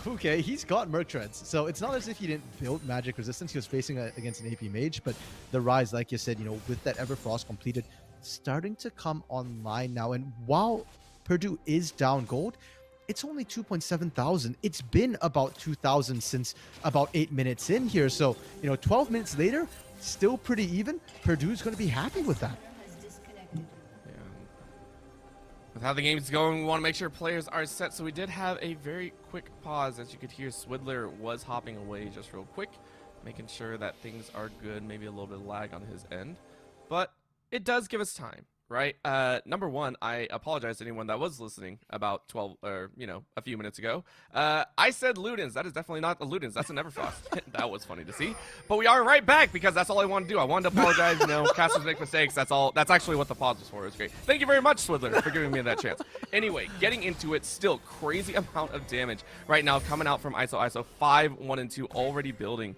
okay, he's got Merc Treads, so it's not as if he didn't build magic resistance. He was facing against an AP mage, but the Rise, like you said, you know, with that Everfrost completed, starting to come online now. And while Purdue is down gold, it's only 2.7 thousand. It's been about 2,000 since about 8 minutes in here. So, you know, 12 minutes later, still pretty even. Purdue's going to be happy with that. With how the game's going, we want to make sure players are set. So we did have a very quick pause. As you could hear, Swidler was hopping away just real quick, making sure that things are good. Maybe a little bit of lag on his end. But it does give us time, right? Number one, I apologize to anyone that was listening about 12 or, you know, a few minutes ago. I said Ludens. That is definitely not a Ludens. That's a Neverfrost. That was funny to see. But we are right back because that's all I wanted to do. I wanted to apologize. You know, casters make mistakes. That's all. That's actually what the pause was for. It was great. Thank you very much, Swidler, for giving me that chance. Anyway, getting into it, still crazy amount of damage right now coming out from ISO. ISO 5, 1, and 2 already building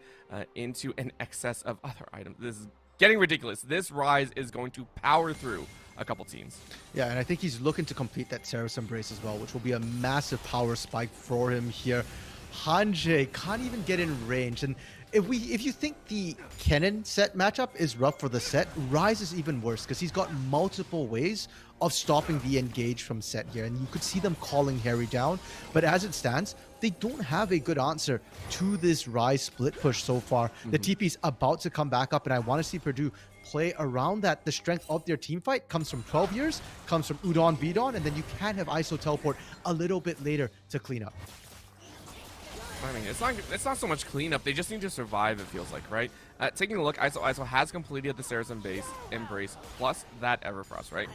into an excess of other items. This is getting ridiculous. This Rise is going to power through a couple teams. Yeah, and I think he's looking to complete that Terrace Embrace as well, which will be a massive power spike for him here. Hanjay can't even get in range, and if you think the Kennen set matchup is rough for the set, Rise is even worse because he's got multiple ways of stopping the engage from set here, and you could see them calling Harry down, but as it stands, they don't have a good answer to this Rise split push so far. The TP's about to come back up, and I want to see Purdue play around that. The strength of their team fight comes from 12 years, comes from Udon, Bidon, and then you can have ISO teleport a little bit later to clean up. I mean, it's not so much cleanup. They just need to survive, it feels like, right? Taking a look, ISO has completed the Saracen base Embrace plus that Everfrost, right?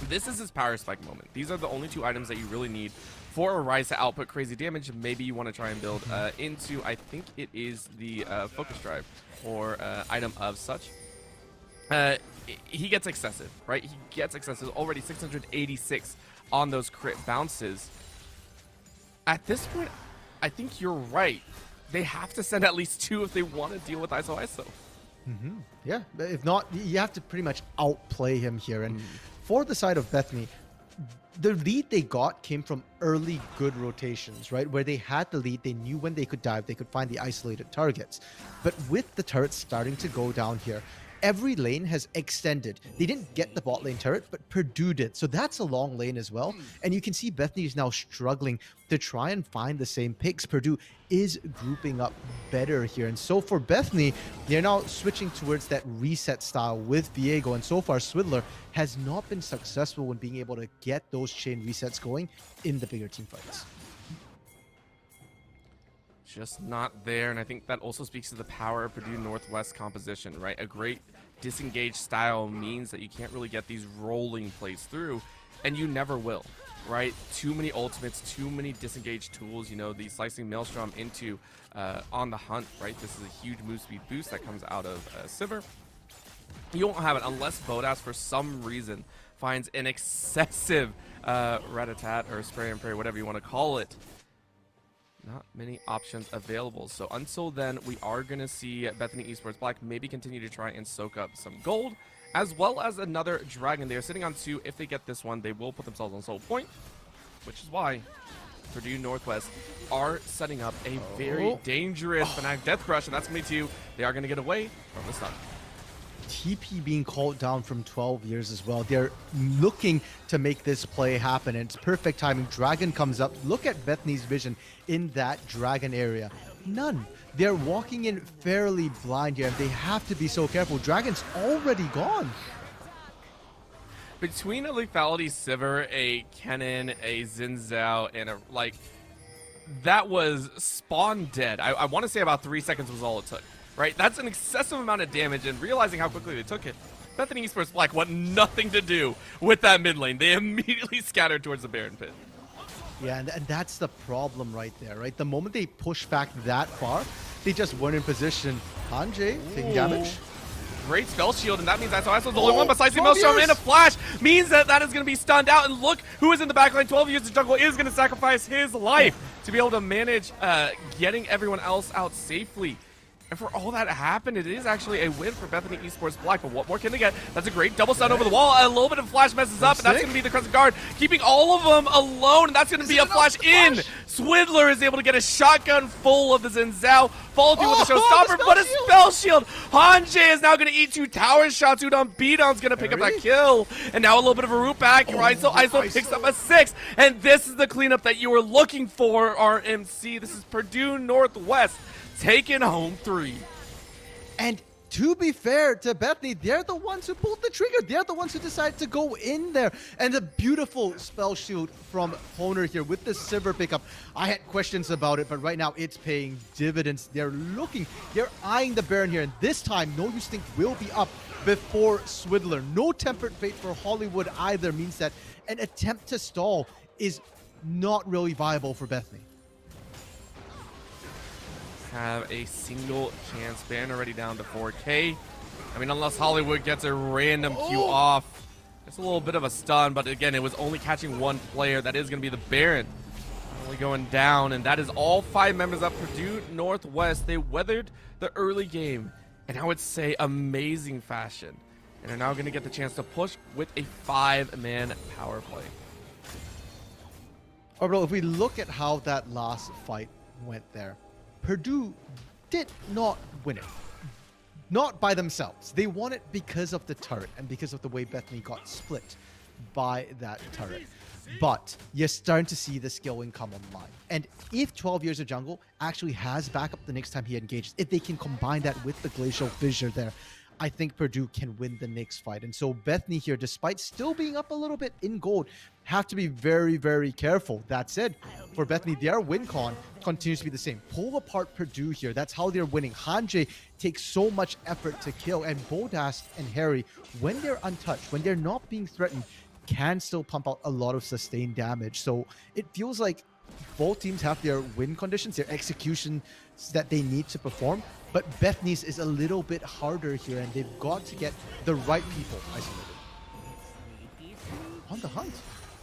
This is his power spike moment. These are the only 2 items that you really need for a Rise to output crazy damage. Maybe you want to try and build into, I think it is the Focus Drive or item of such. He gets excessive, right? He gets excessive. Already 686 on those crit bounces. At this point, I think you're right. They have to send at least 2 if they want to deal with ISO. Yeah, but if not, you have to pretty much outplay him here. And for the side of Bethany, the lead they got came from early good rotations, right? Where they had the lead, they knew when they could dive, they could find the isolated targets. But with the turrets starting to go down here, every lane has extended. They didn't get the bot lane turret, but Purdue did. So that's a long lane as well. And you can see Bethany is now struggling to try and find the same picks. Purdue is grouping up better here. And so for Bethany, they're now switching towards that reset style with Viego. And so far, Swidler has not been successful when being able to get those chain resets going in the bigger team fights. Just not there, and I think that also speaks to the power of Purdue Northwest composition, right? A great disengaged style means that you can't really get these rolling plays through, and you never will, right? Too many ultimates, too many disengaged tools, you know, the slicing Maelstrom into on the hunt, right? This is a huge move speed boost that comes out of Sivir. You won't have it unless Bodas, for some reason, finds an excessive rat-a-tat or spray and pray, whatever you want to call it. Not many options available. So until then, we are going to see Bethany Esports Black maybe continue to try and soak up some gold, as well as another dragon. They are sitting on 2. If they get this one, they will put themselves on soul point, which is why Purdue Northwest are setting up a very dangerous Fnatic Death Crush, and that's going to be 2. They are going to get away from the stun. TP being called down from 12 years as well. They're looking to make this play happen, and it's perfect timing. Dragon comes up. Look at Bethany's vision in that Dragon area. None. They're walking in fairly blind here, and they have to be so careful. Dragon's already gone. Between a Lethality Sivir, a Kennen, a Xin Zhao, and a, like, that was spawn dead. I want to say about 3 seconds was all it took. Right? That's an excessive amount of damage, and realizing how quickly they took it, Bethany Esports Black want nothing to do with that mid lane. They immediately scattered towards the Baron Pit. Yeah, and that's the problem right there, right? The moment they push back that far, they just weren't in position. Hanjay taking damage. Great spell shield, and that means that's the only one besides the Maelstrom and a flash. Means that is going to be stunned out, and look who is in the backline. 12 years of jungle is going to sacrifice his life to be able to manage getting everyone else out safely. And for all that happened, it is actually a win for Bethany Esports Black. But what more can they get? That's a great double stun over the wall. A little bit of flash messes up, and that's going to be the Crescent Guard, keeping all of them alone. And that's going to be a flash in. Swidler is able to get a shotgun full of the Xin Zhao, followed through with the Showstopper, but a spell shield. Hanjay is now going to eat 2 tower shots. Udon Beaton's going to pick up that kill. And now a little bit of a root back. ISO picks up a 6. And this is the cleanup that you were looking for, RMC. This is Purdue Northwest taking home 3. And to be fair to Bethany, they're the ones who pulled the trigger. They're the ones who decided to go in there. And a beautiful spell shield from Honer here with the Sivir pickup. I had questions about it, but right now it's paying dividends. They're eyeing the Baron here. And this time, No Use Think will be up before Swidler. No Tempered Fate for Hollywood either means that an attempt to stall is not really viable for Bethany. Have a single chance. Baron already down to 4K. I mean, unless Hollywood gets a random Q off. It's a little bit of a stun, but again, it was only catching one player. That is going to be the Baron. Only going down, and that is all 5 members of Purdue Northwest. They weathered the early game, and I would say amazing fashion. And are now going to get the chance to push with a 5-man power play. Bro, if we look at how that last fight went there, Purdue did not win it. Not by themselves. They won it because of the turret and because of the way Bethany got split by that turret. But you're starting to see the skilling come online. And if 12 Years of Jungle actually has backup the next time he engages, if they can combine that with the Glacial Fissure there, I think Purdue can win the next fight. And so Bethany here, despite still being up a little bit in gold, have to be very, very careful. That said, for Bethany, their win con continues to be the same. Pull apart Purdue here. That's how they're winning. Hanjay takes so much effort to kill, and Bodas and Harry, when they're untouched, when they're not being threatened, can still pump out a lot of sustained damage. So it feels like both teams have their win conditions, their execution that they need to perform. But Bethany's is a little bit harder here, and they've got to get the right people isolated. On the hunt.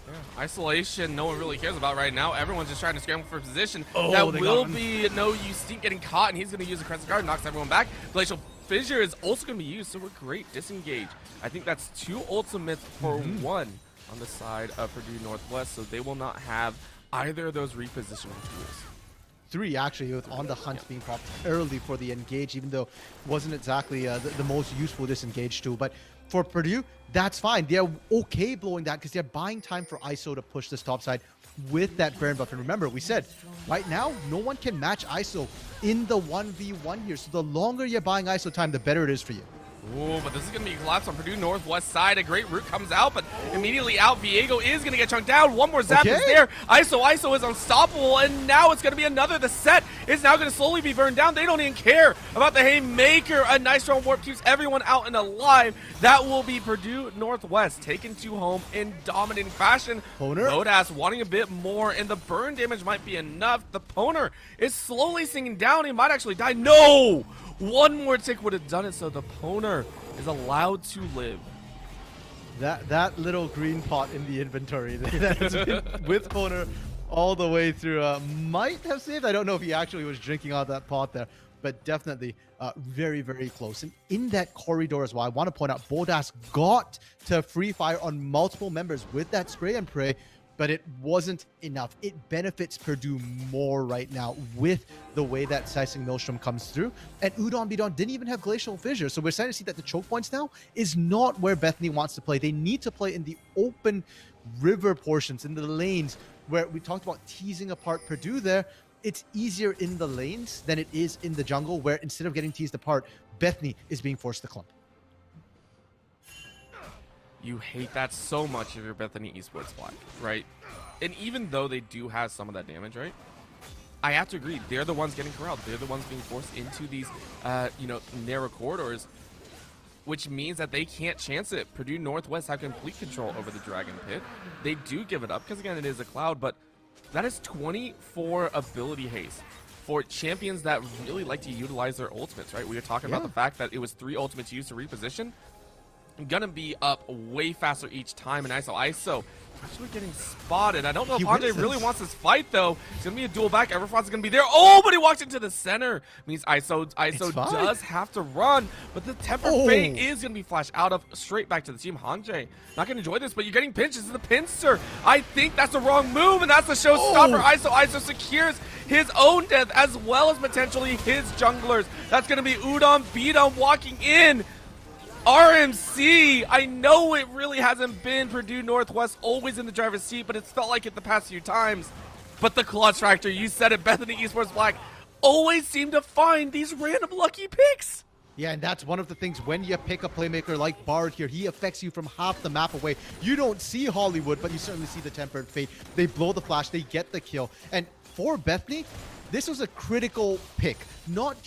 Yeah. Isolation, no one really cares about right now. Everyone's just trying to scramble for position. Oh, that will be No Use Think getting caught, and he's going to use the Crescent Guard, knocks everyone back. Glacial Fissure is also going to be used, so we're great. Disengage. I think that's 2 ultimates for 1 on the side of Purdue Northwest, so they will not have either of those repositioning tools. 3 actually, with On the Hunt being popped early for the engage, even though it wasn't exactly the most useful disengage tool. But for Purdue, that's fine. They're okay blowing that because they're buying time for ISO to push this top side with that Baron buff. And remember, we said, right now, no one can match ISO in the 1v1 here. So the longer you're buying ISO time, the better it is for you. Ooh, but this is going to be a collapse on Purdue Northwest side. A great root comes out, but immediately out. Viego is going to get chunked down. One more zap is there. ISO is unstoppable, and now it's going to be another. The set is now going to slowly be burned down. They don't even care about the Haymaker. A nice strong warp keeps everyone out and alive. That will be Purdue Northwest taken to home in dominating fashion. Bodas wanting a bit more, and the burn damage might be enough. The Poner is slowly sinking down. He might actually die. No! One more tick would have done it, so the Poner is allowed to live. That little green pot in the inventory that has been with Poner all the way through might have saved. I don't know if he actually was drinking out that pot there, but definitely very, very close. And in that corridor as well, I want to point out Bodas got to free fire on multiple members with that spray and pray, but it wasn't enough. It benefits Purdue more right now with the way that Slicing Maelstrom comes through. And Udon Bidon didn't even have Glacial Fissure. So we're starting to see that the choke points now is not where Bethany wants to play. They need to play in the open river portions, in the lanes, where we talked about teasing apart Purdue there. It's easier in the lanes than it is in the jungle, where instead of getting teased apart, Bethany is being forced to clump. You hate that so much if you're Bethany Esports Black, right? And even though they do have some of that damage, right? I have to agree, they're the ones getting corralled. They're the ones being forced into these, narrow corridors, which means that they can't chance it. Purdue Northwest have complete control over the Dragon Pit. They do give it up because, again, it is a cloud, but that is 24 ability haste for champions that really like to utilize their ultimates, right? We were talking about the fact that it was 3 ultimates used to reposition. Gonna be up way faster each time in ISO. Actually getting spotted. I don't know if Andre really wants this fight, though. It's gonna be a duel back. Everfrost is gonna be there. Oh, but he walks into the center. Means ISO does have to run, but the Temper Fate is gonna be flashed out of straight back to the team. Hanjay not gonna enjoy this, but you're getting pinched. This is the pincer. I think that's the wrong move, and that's the showstopper. ISO secures his own death as well as potentially his junglers. That's gonna be Udon Bidon walking in. RMC, I know it really hasn't been Purdue Northwest always in the driver's seat, but it's felt like it the past few times. But the clutch factor, you said it, Bethany Esports Black always seem to find these random lucky picks. Yeah, and that's one of the things when you pick a playmaker like Bard here, he affects you from half the map away. You don't see Hollywood, but you certainly see the Tempered Fate. They blow the flash, they get the kill. And for Bethany, this was a critical pick, not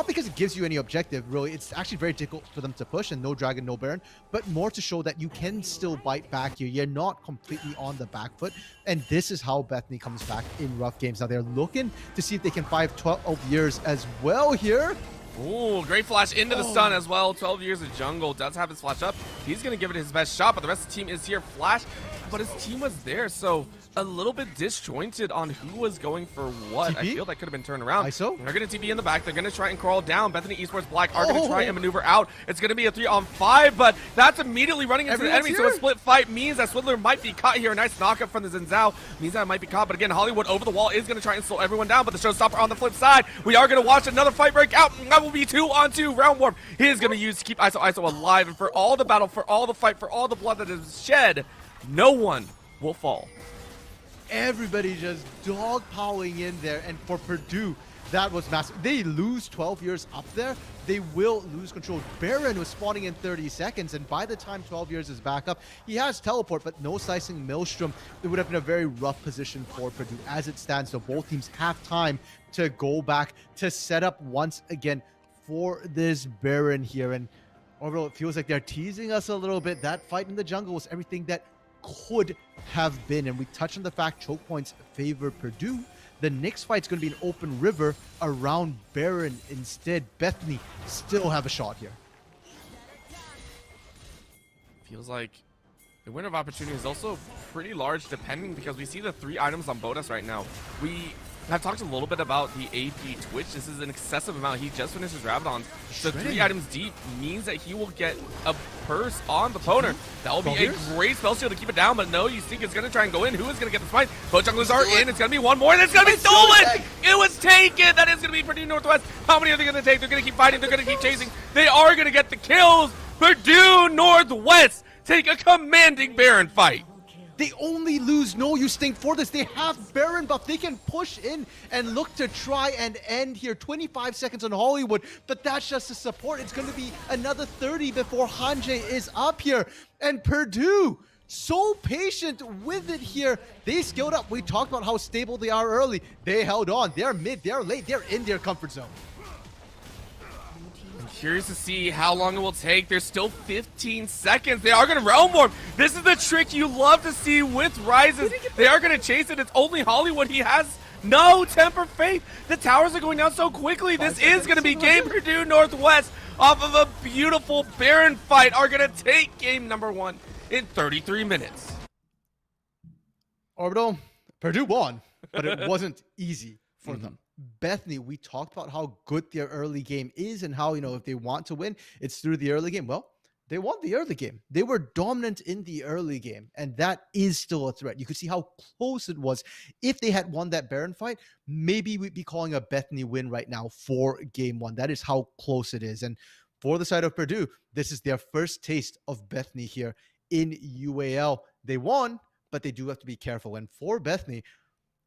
because it gives you any objective, really. It's actually very difficult for them to push, and no Dragon, no Baron, but more to show that you can still bite back here. You're not completely on the back foot, and this is how Bethany comes back in rough games. Now, they're looking to see if they can 12 years as well here. Ooh, great flash into the sun as well. 12 years of jungle does have his flash up. He's going to give it his best shot, but the rest of the team is here. Flash, but his team was there, so a little bit disjointed on who was going for what. TP? I feel that could have been turned around. ISO? They're going to TP in the back. They're going to try and crawl down. Bethany Esports Black are going to try and maneuver out. It's going to be a 3-on-5, but that's immediately running into the enemy, so a split fight means that Swindler might be caught here. A nice knockup from the Zinzao means that it might be caught, but again, Hollywood over the wall is going to try and slow everyone down, but the showstopper on the flip side, we are going to watch another fight break out. That will be 2-on-2 round warp. He is going to use to keep ISO alive, and for all the battle, for all the fight, for all the blood that is shed, no one will fall. Everybody just dogpiling in there, and for Purdue, that was massive. They lose 12 years up there. They will lose control. Baron was spawning in 30 seconds, and by the time 12 years is back up, he has teleport, but no Slicing Maelstrom. It would have been a very rough position for Purdue as it stands, so both teams have time to go back to set up once again for this Baron here. And overall, it feels like they're teasing us a little bit. That fight in the jungle was everything that could have been, and we touched on the fact choke points favor Purdue. The next fight's going to be an open river around Baron instead. Bethany still have a shot here. Feels like the window of opportunity is also pretty large, depending, because we see the 3 items on Bodas right now. We have talked a little bit about the AP Twitch. This is an excessive amount. He just finished his Rabadons. So 3 items deep means that he will get a purse on the Poner. That will be a great spell shield to keep it down, but no, you think it's going to try and go in. Who is going to get the fight? Both junglers are in. It's going to be one more, and it's going to be stolen! It was taken! That is going to be Purdue Northwest. How many are they going to take? They're going to keep fighting. They're going to keep chasing. They are going to get the kills. Purdue Northwest take a commanding Baron fight. They only lose no use stink for this. They have Baron buff. They can push in and look to try and end here. 25 seconds on Hollywood, but that's just a support. It's going to be another 30 before Hanjay is up here. And Purdue, so patient with it here. They skilled up. We talked about how stable they are early. They held on. They're mid. They're late. They're in their comfort zone. Curious to see how long it will take. There's still 15 seconds. They are going to realm warp. This is the trick you love to see with Rises. They are going to chase it. It's only Hollywood. He has no Temper Fate. The towers are going down so quickly. This is going to be game Purdue Northwest. off of a beautiful Baron fight are going to take game number 1 in 33 minutes. Orbital, Purdue won, but it wasn't easy for them. Bethany, we talked about how good their early game is and how, if they want to win, it's through the early game. Well, they won the early game. They were dominant in the early game, and that is still a threat. You could see how close it was. If they had won that Baron fight, maybe we'd be calling a Bethany win right now for game 1. That is how close it is. And for the side of Purdue, this is their first taste of Bethany here in UAL. They won, but they do have to be careful. And for Bethany,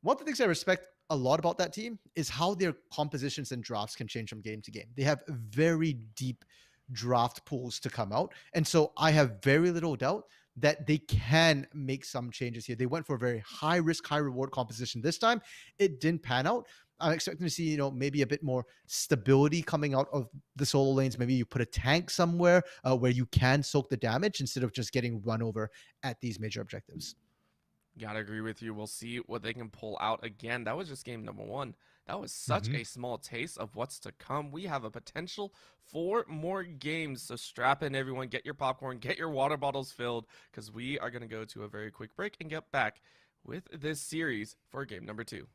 one of the things I respect a lot about that team is how their compositions and drafts can change from game to game. They have very deep draft pools to come out. And so I have very little doubt that they can make some changes here. They went for a very high risk, high reward composition this time. It didn't pan out. I'm expecting to see, maybe a bit more stability coming out of the solo lanes. Maybe you put a tank somewhere where you can soak the damage instead of just getting run over at these major objectives. Gotta agree with you. We'll see what they can pull out again. That was just game number 1. That was such a small taste of what's to come. We have a potential for more games. So strap in, everyone. Get your popcorn. Get your water bottles filled, because we are going to go to a very quick break and get back with this series for game number 2.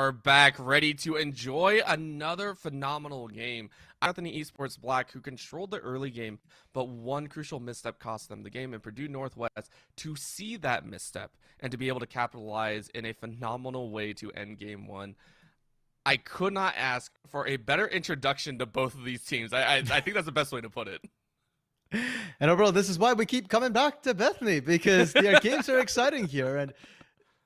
are back, ready to enjoy another phenomenal game. Bethany Esports Black, who controlled the early game, but one crucial misstep cost them the game, and Purdue Northwest to see that misstep and to be able to capitalize in a phenomenal way to end game one. I could not ask for a better introduction to both of these teams. I think that's the best way to put it. And overall, this is why we keep coming back to Bethany, because their games are exciting here. And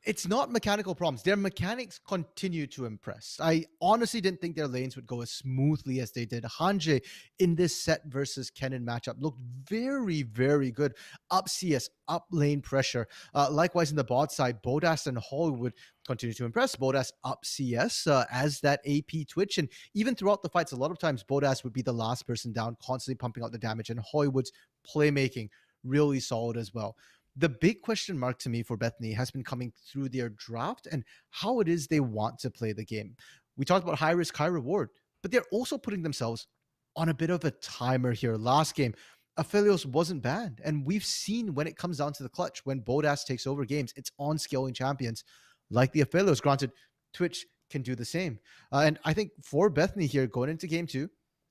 it's not mechanical problems. Their mechanics continue to impress. I honestly didn't think their lanes would go as smoothly as they did. Hanje in this set versus Kennen matchup looked very, very good. Up CS, up lane pressure. Likewise, in the bot side, Bodas and Hollywood continue to impress. Bodas up CS as that AP Twitch. And even throughout the fights, a lot of times Bodas would be the last person down, constantly pumping out the damage. And Hollywood's playmaking really solid as well. The big question mark to me for Bethany has been coming through their draft and how it is they want to play the game. We talked about high risk, high reward, but they're also putting themselves on a bit of a timer here. Last game, Aphelios wasn't banned, and we've seen when it comes down to the clutch, when Bodas takes over games, it's on scaling champions like the Aphelios. Granted, Twitch can do the same. And I think for Bethany here, going into game two,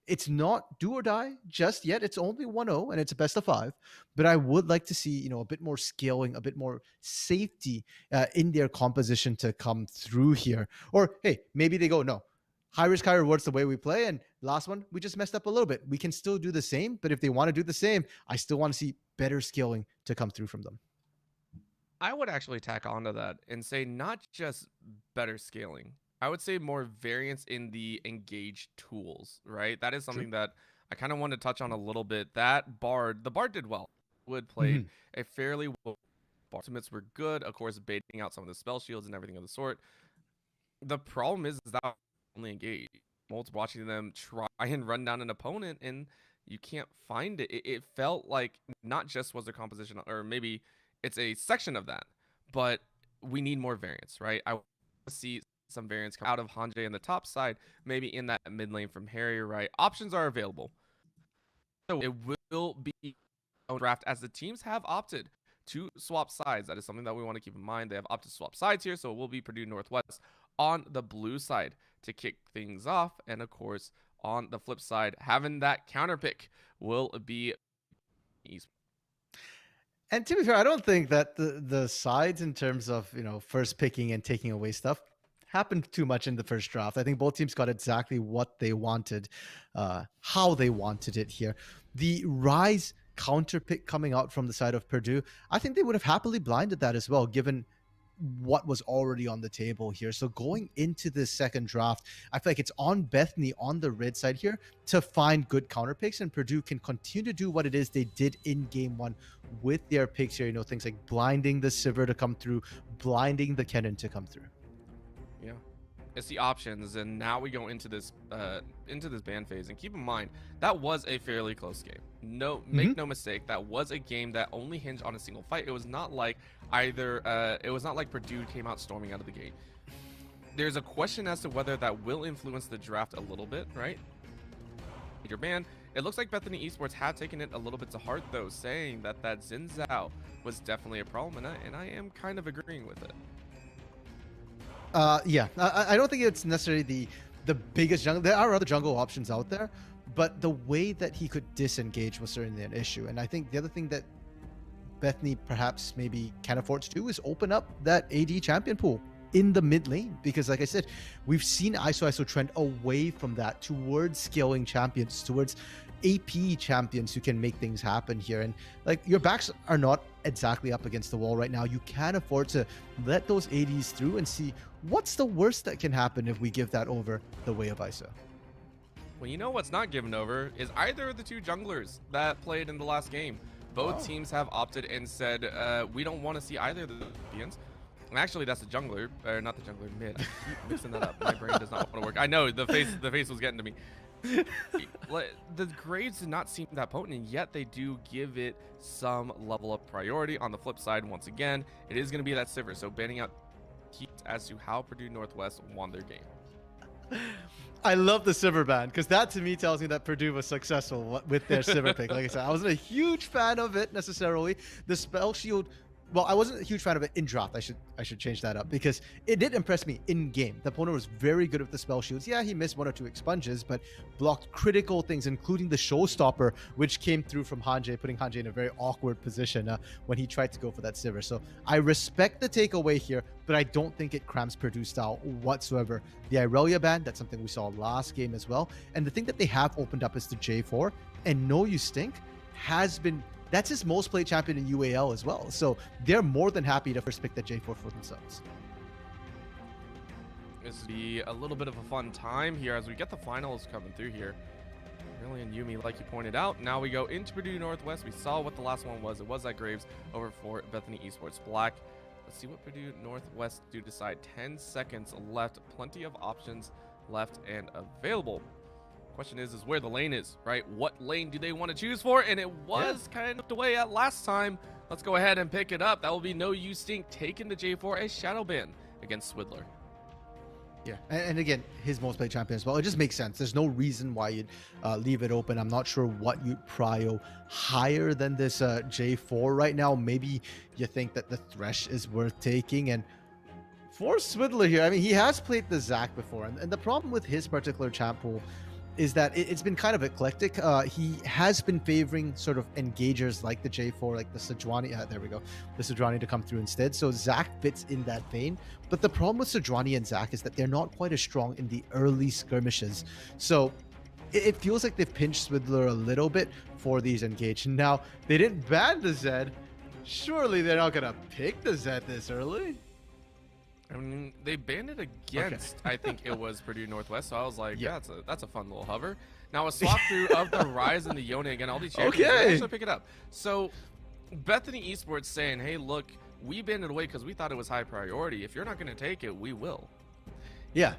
it's not do or die just yet. It's only 1-0 and it's a best of 5. But I would like to see, a bit more scaling, a bit more safety in their composition to come through here. Or, hey, maybe they go, no, high risk, high rewards the way we play. And last one, we just messed up a little bit. We can still do the same. But if they want to do the same, I still want to see better scaling to come through from them. I would actually tack onto that and say not just better scaling. I would say more variance in the engaged tools, right? That is something that I kind of want to touch on a little bit. The Bard did well. Wood played a fairly well. Ultimates were good, of course, baiting out some of the spell shields and everything of the sort. The problem is that only engaged. Molt's watching them try and run down an opponent, and you can't find it. It felt like not just was the composition, or maybe it's a section of that, but we need more variance, right? I want to see some variance come out of Hanje in the top side, maybe in that mid lane from Harry, right? Options are available. So it will be a draft as the teams have opted to swap sides. That is something that we want to keep in mind. They have opted to swap sides here, so it will be Purdue Northwest on the blue side to kick things off. And of course, on the flip side, having that counter pick will be Esports. And to be fair, I don't think that the sides in terms of, first picking and taking away stuff happened too much in the first draft. I think both teams got exactly what they wanted, how they wanted it here. The Rise counter pick coming out from the side of Purdue, I think they would have happily blinded that as well, given what was already on the table here. So going into this second draft, I feel like it's on Bethany on the red side here to find good counter picks, and Purdue can continue to do what it is they did in game one with their picks here. Things like blinding the Sivir to come through, blinding the Kennen to come through. Yeah, it's the options, and now we go into this ban phase. And keep in mind that was a fairly close game. Make no mistake, that was a game that only hinged on a single fight. It was not like Purdue came out storming out of the gate. There's a question as to whether that will influence the draft a little bit, right? Your ban. It looks like Bethany Esports had taken it a little bit to heart, though, saying that Xin Zhao was definitely a problem, and I am kind of agreeing with it. Yeah, I don't think it's necessarily the biggest jungle. There are other jungle options out there, but the way that he could disengage was certainly an issue. And I think the other thing that Bethany perhaps maybe can afford to do is open up that AD champion pool in the mid lane, because like I said, we've seen ISO trend away from that towards scaling champions, towards AP champions who can make things happen here. And like, your backs are not exactly up against the wall right now. You can afford to let those ADs through and see what's the worst that can happen if we give that over the way of ISO. Well, you know what's not given over is either of the two junglers that played in the last game. Both teams have opted and said, we don't want to see either of the champions. And actually, that's the jungler, or not the jungler, mid. I keep mixing that up. My brain does not want to work. I know, the face was getting to me. The grades did not seem that potent, and yet they do give it some level of priority. On the flip side, once again, it is going to be that Sivir, so banning out as to how Purdue Northwest won their game. I love the Sivir ban, because that to me tells me that Purdue was successful with their Sivir pick. Like I said, I wasn't a huge fan of it necessarily. The spell shield Well, I wasn't a huge fan of it in draft. I should change that up because it did impress me in game. The opponent was very good with the spell shields. Yeah, he missed 1 or 2 expunges, but blocked critical things, including the showstopper, which came through from Hanjay, putting Hanjay in a very awkward position when he tried to go for that Sivir. So I respect the takeaway here, but I don't think it cramps Purdue style whatsoever. The Irelia ban, that's something we saw last game as well. And the thing that they have opened up is the J4, and Know You Stink has been... That's his most played champion in UAL as well. So they're more than happy to first pick the J4 for themselves. This will be a little bit of a fun time here as we get the finals coming through here. Really and Yumi, like you pointed out. Now we go into Purdue Northwest. We saw what the last one was. It was at Graves over for Bethany Esports Black. Let's see what Purdue Northwest do decide. 10 seconds left. Plenty of options left and available. Question is where the lane is, right? What lane do they want to choose for? And it was kind of the way at last time. Let's go ahead and pick it up. That will be Know You Stink taking the J4 as Shadow Ban against Swidler. Yeah, and again, his most played champion as well. It just makes sense. There's no reason why you'd leave it open. I'm not sure what you'd prio higher than this J4 right now. Maybe you think that the Thresh is worth taking. And for Swidler here, I mean, he has played the Zac before. And the problem with his particular champ pool is that it's been kind of eclectic. He has been favoring sort of engagers like the J4, like the Sejuani. There we go. The Sejuani to come through instead. So Zac fits in that vein. But the problem with Sejuani and Zac is that they're not quite as strong in the early skirmishes. So it feels like they've pinched Swidler a little bit for these engage. Now, they didn't ban the Zed. Surely they're not going to pick the Zed this early. I mean, they banned it against, I think it was Purdue Northwest, so I was like, yeah, that's a fun little hover. Now a swap through of the Rise and the Yone again, all these champions, they actually pick it up. So Bethany Esports saying, hey, look, we banned it away because we thought it was high priority. If you're not going to take it, we will. Yeah,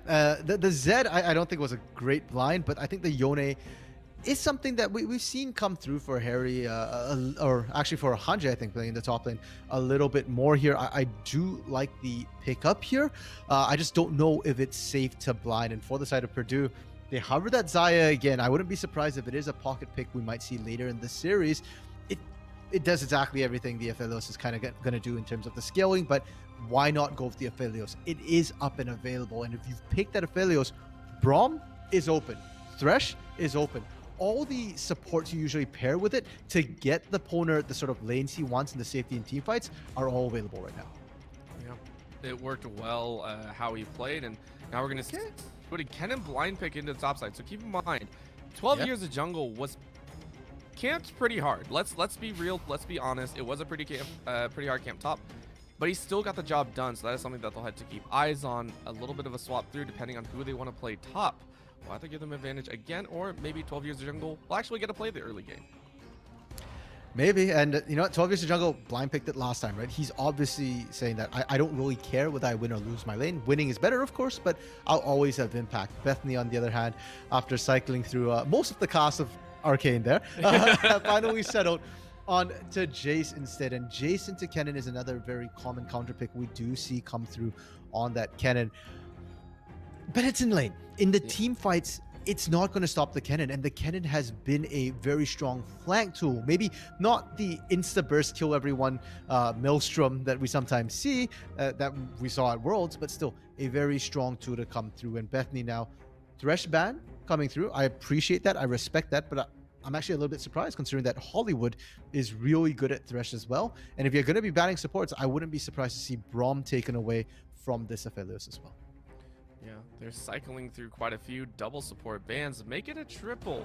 the Zed, I don't think was a great blind, but I think the Yone is something that we've seen come through for Harry, or actually for Hanjay, I think, playing in the top lane a little bit more here. I do like the pickup here. I just don't know if it's safe to blind. And for the side of Purdue, they hover that Xayah again. I wouldn't be surprised if it is a pocket pick we might see later in the series. It does exactly everything the Aphelios is kind of going to do in terms of the scaling, but why not go with the Aphelios? It is up and available. And if you've picked that Aphelios, Braum is open. Thresh is open. All the supports you usually pair with it to get the opponent the sort of lanes he wants in the safety and team fights are all available right now. Yeah, it worked well how he played, and now we're going to put a Kennen blind pick into the top side. So keep in mind, 12 years of jungle was camped pretty hard. Let's be real. Let's be honest. It was a pretty hard camp top, but he still got the job done. So that is something that they'll have to keep eyes on. A little bit of a swap through depending on who they want to play top. We'll have to give them advantage again, or maybe 12 years of jungle will actually get to play the early game. Maybe, and you know what, 12 years of jungle, blind picked it last time, right? He's obviously saying that I don't really care whether I win or lose my lane. Winning is better, of course, but I'll always have impact. Bethany, on the other hand, after cycling through most of the cast of Arcane there, finally settled on to Jace instead. And Jace into Kennen is another very common counter pick we do see come through on that Kennen. But it's in lane. In the team fights, it's not going to stop the Kennen, and the Kennen has been a very strong flank tool. Maybe not the insta-burst kill everyone Maelstrom that we sometimes see, that we saw at Worlds, but still a very strong tool to come through. And Bethany now, Thresh ban coming through. I appreciate that. I respect that, but I'm actually a little bit surprised considering that Hollywood is really good at Thresh as well. And if you're going to be banning supports, I wouldn't be surprised to see Braum taken away from this Aphelios as well. Yeah, they're cycling through quite a few double support bans. Make it a triple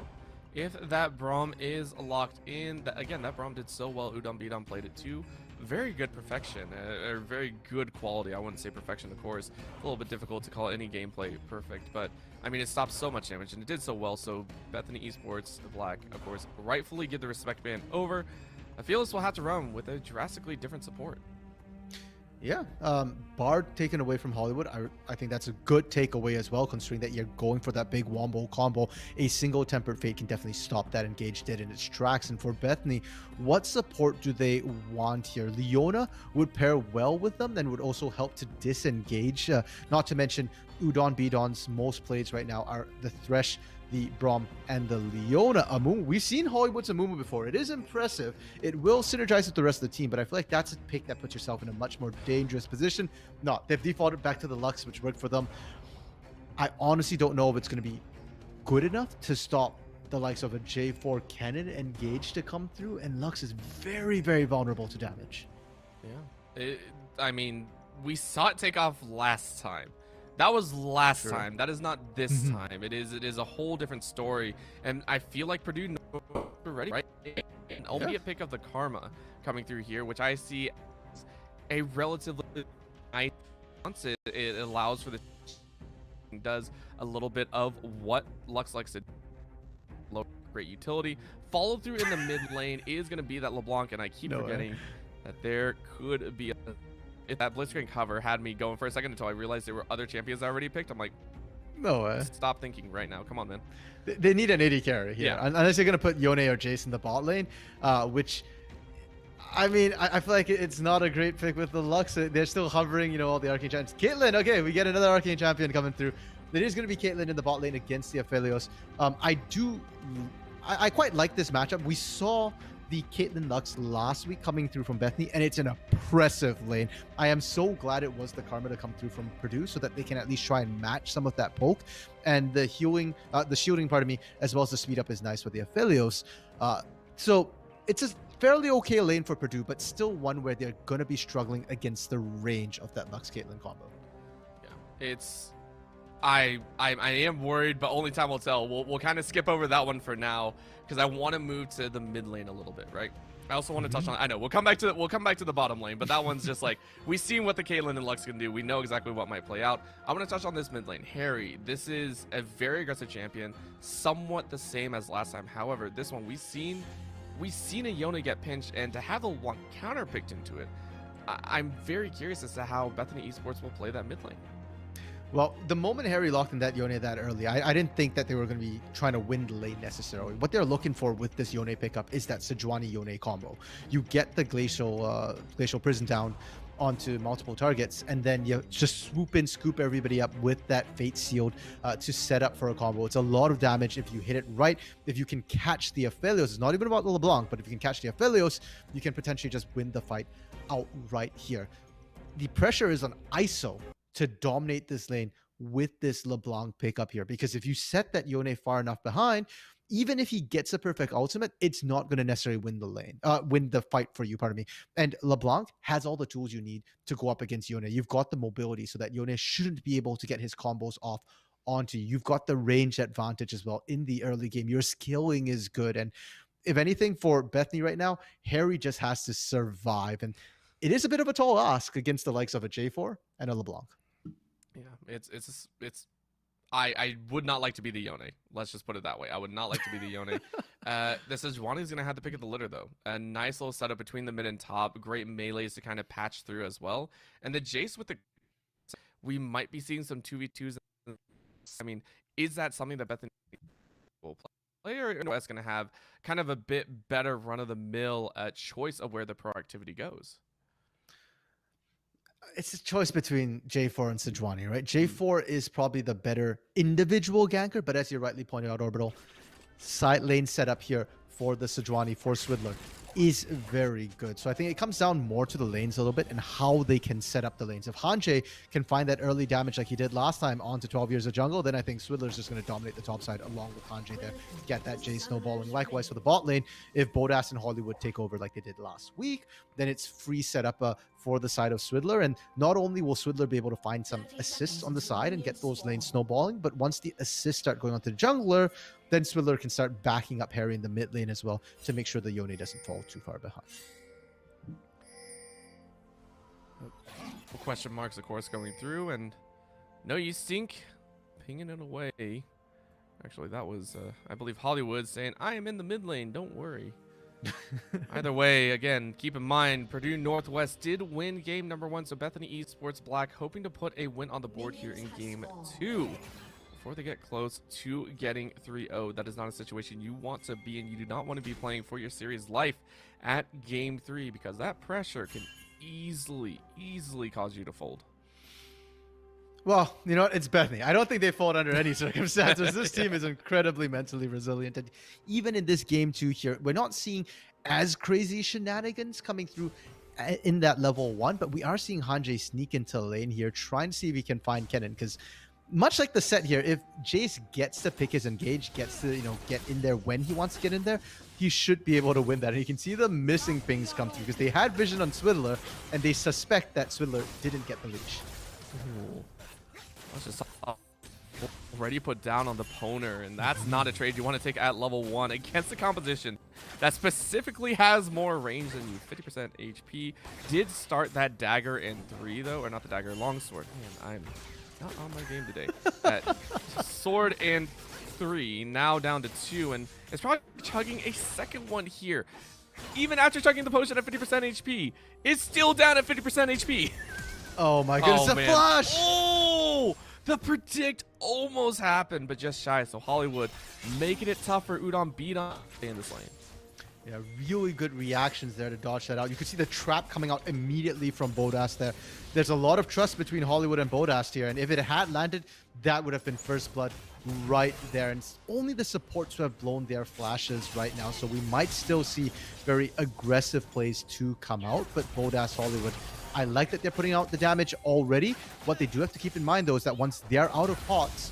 if that Braum is locked in. Again, that Braum did so well. Udon Bidon played it too. Very good perfection, or very good quality. I wouldn't say perfection, of course. A little bit difficult to call any gameplay perfect, but I mean, it stopped so much damage and it did so well. So Bethany Esports, the Black, of course, rightfully give the respect ban over. Aphelios will have to run with a drastically different support. Yeah, Bard taken away from Hollywood. I think that's a good takeaway as well, considering that you're going for that big wombo combo. A single Tempered Fate can definitely stop that engage dead in its tracks. And for Bethany, what support do they want here? Leona would pair well with them and would also help to disengage. Not to mention, Udon Bidon's most plays right now are the Thresh the Brom and the Leona. Amumu, we've seen Hollywood's Amumu before. It is impressive. It will synergize with the rest of the team, but I feel like that's a pick that puts yourself in a much more dangerous position. No, they've defaulted back to the Lux, which worked for them. I honestly don't know if it's going to be good enough to stop the likes of a J4 Cannon and Gage to come through, and Lux is very, very vulnerable to damage. Yeah. I mean, we saw it take off last time. That was last Sure. time. That is not this time. It is a whole different story. And I feel like Purdue knows we're ready, right? An immediate pick of the Karma coming through here, which I see as a relatively nice response. It allows for the does a little bit of what Lux likes to do. Low great utility. Follow through in the mid lane is going to be that LeBlanc, and I keep forgetting that there could be that Blitzcrank cover had me going for a second until I realized there were other champions I already picked. I'm like, no way. Stop thinking right now. Come on, man. They need an AD carry here, Yeah. unless you're going to put Yone or Jace in the bot lane, which, I mean, I feel like it's not a great pick with the Lux. They're still hovering, you know, all the Arcane Champions. Caitlyn, okay, we get another Arcane Champion coming through. It is going to be Caitlyn in the bot lane against the Aphelios. I quite like this matchup. We saw the Caitlyn Lux last week coming through from Bethany, and it's an impressive lane. I am so glad it was the Karma to come through from Purdue so that they can at least try and match some of that poke. And the shielding, pardon me, as well as the speed up is nice with the Aphelios. So it's a fairly okay lane for Purdue, but still one where they're going to be struggling against the range of that Lux Caitlyn combo. Yeah, I am worried, but only time will tell. We'll kind of skip over that one for now because I want to move to the mid lane a little bit, right? I also want to touch on. I know we'll come back to the bottom lane, but that one's just like we've seen what the Caitlyn and Lux can do. We know exactly what might play out. I want to touch on this mid lane. Harry, this is a very aggressive champion, somewhat the same as last time. However, this one we've seen a Yone get pinched, and to have the one counter picked into it, I'm very curious as to how Bethany Esports will play that mid lane. Well, the moment Harry locked in that Yone that early, I didn't think that they were going to be trying to win the lane necessarily. What they're looking for with this Yone pickup is that Sejuani Yone combo. You get the glacial prison down onto multiple targets, and then you just swoop in, scoop everybody up with that Fate Sealed to set up for a combo. It's a lot of damage if you hit it right. If you can catch the Aphelios, it's not even about the LeBlanc, but if you can catch the Aphelios, you can potentially just win the fight outright here. The pressure is on ISO to dominate this lane with this LeBlanc pickup here, because if you set that Yone far enough behind, even if he gets a perfect ultimate, it's not going to necessarily win the fight for you, pardon me. And LeBlanc has all the tools you need to go up against Yone. You've got the mobility so that Yone shouldn't be able to get his combos off onto you. You've got the range advantage as well in the early game. Your skilling is good. And if anything for Bethany right now, Harry just has to survive. And it is a bit of a tall ask against the likes of a J4 and a LeBlanc. Yeah, I would not like to be the Yone. Let's just put it that way. I would not like to be the Yone. This is Sejuani's going to have the pick of the litter, though. A nice little setup between the mid and top. Great melees to kind of patch through as well. And the Jace with the... We might be seeing some 2v2s. I mean, is that something that Bethany will play? Or is going to have kind of a bit better run-of-the-mill choice of where the proactivity goes? It's a choice between J4 and Sejuani, right? J4 is probably the better individual ganker, but as you rightly pointed out, Orbital, side lane setup here for the Sejuani, for Swidler, is very good. So I think it comes down more to the lanes a little bit and how they can set up the lanes. If Hanjay can find that early damage like he did last time onto 12 Years of Jungle, then I think Swidler's just going to dominate the top side along with Hanjay there. Get that J snowballing. Likewise for the bot lane, if Bodas and Hollywood take over like they did last week, then it's free setup for the side of Swidler. And not only will Swidler be able to find some assists on the side and get those lanes snowballing, but once the assists start going onto the jungler, then Swidler can start backing up Harry in the mid lane as well to make sure the Yone doesn't fall too far behind. Question marks, of course, going through, and no, you stink, pinging it away. Actually, that was, I believe, Hollywood saying, I am in the mid lane, don't worry. Either way, again, keep in mind, Purdue Northwest did win game number 1, so Bethany Esports Black hoping to put a win on the board here in game 2. Before they get close to getting 3-0, that is not a situation you want to be in. You do not want to be playing for your series life at game 3 because that pressure can easily cause you to fold. Well, you know what? It's Bethany. I don't think they fold under any circumstances. This team is incredibly mentally resilient. And even in this game two here, we're not seeing as crazy shenanigans coming through in that level 1, but we are seeing Hanjay sneak into lane here, trying to see if he can find Kennen. Because much like the set here, if Jace gets to pick his engage, gets to, get in there when he wants to get in there, he should be able to win that. And you can see the missing pings come through because they had vision on Swiddler, and they suspect that Swiddler didn't get the leash. Ooh. That's just already put down on the Poner, and that's not a trade you want to take at level 1 against a composition that specifically has more range than you. 50% HP. Did start that dagger in 3 though, or not the dagger, longsword. Man, I'm not on my game today. That sword and 3, now down to 2, and it's probably chugging a second one here. Even after chugging the potion at 50% HP, it's still down at 50% HP. Oh my goodness, oh, a man. flash! Oh! The predict almost happened, but just shy. So Hollywood making it tough for Udon beat on in this lane. Yeah, really good reactions there to dodge that out. You could see the trap coming out immediately from Bodas there. There's a lot of trust between Hollywood and Bodas here, and if it had landed, that would have been first blood right there. And only the supports who have blown their flashes right now, so we might still see very aggressive plays to come out, but Bodas, Hollywood, I like that they're putting out the damage already. What they do have to keep in mind, though, is that once they're out of pots,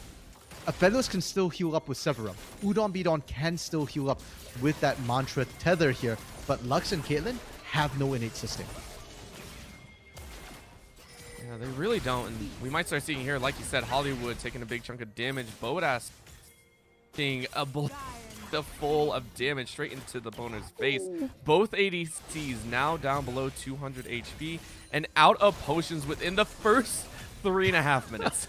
Aphelios can still heal up with Severum. Udon Bidon can still heal up with that Mantra Tether here, but Lux and Caitlyn have no innate sustain. Yeah, they really don't, and we might start seeing here, like you said, Hollywood taking a big chunk of damage. Bodas seeing a full of damage straight into the Boner's face. Both ADCs now down below 200 HP and out of potions within the first 3.5 minutes.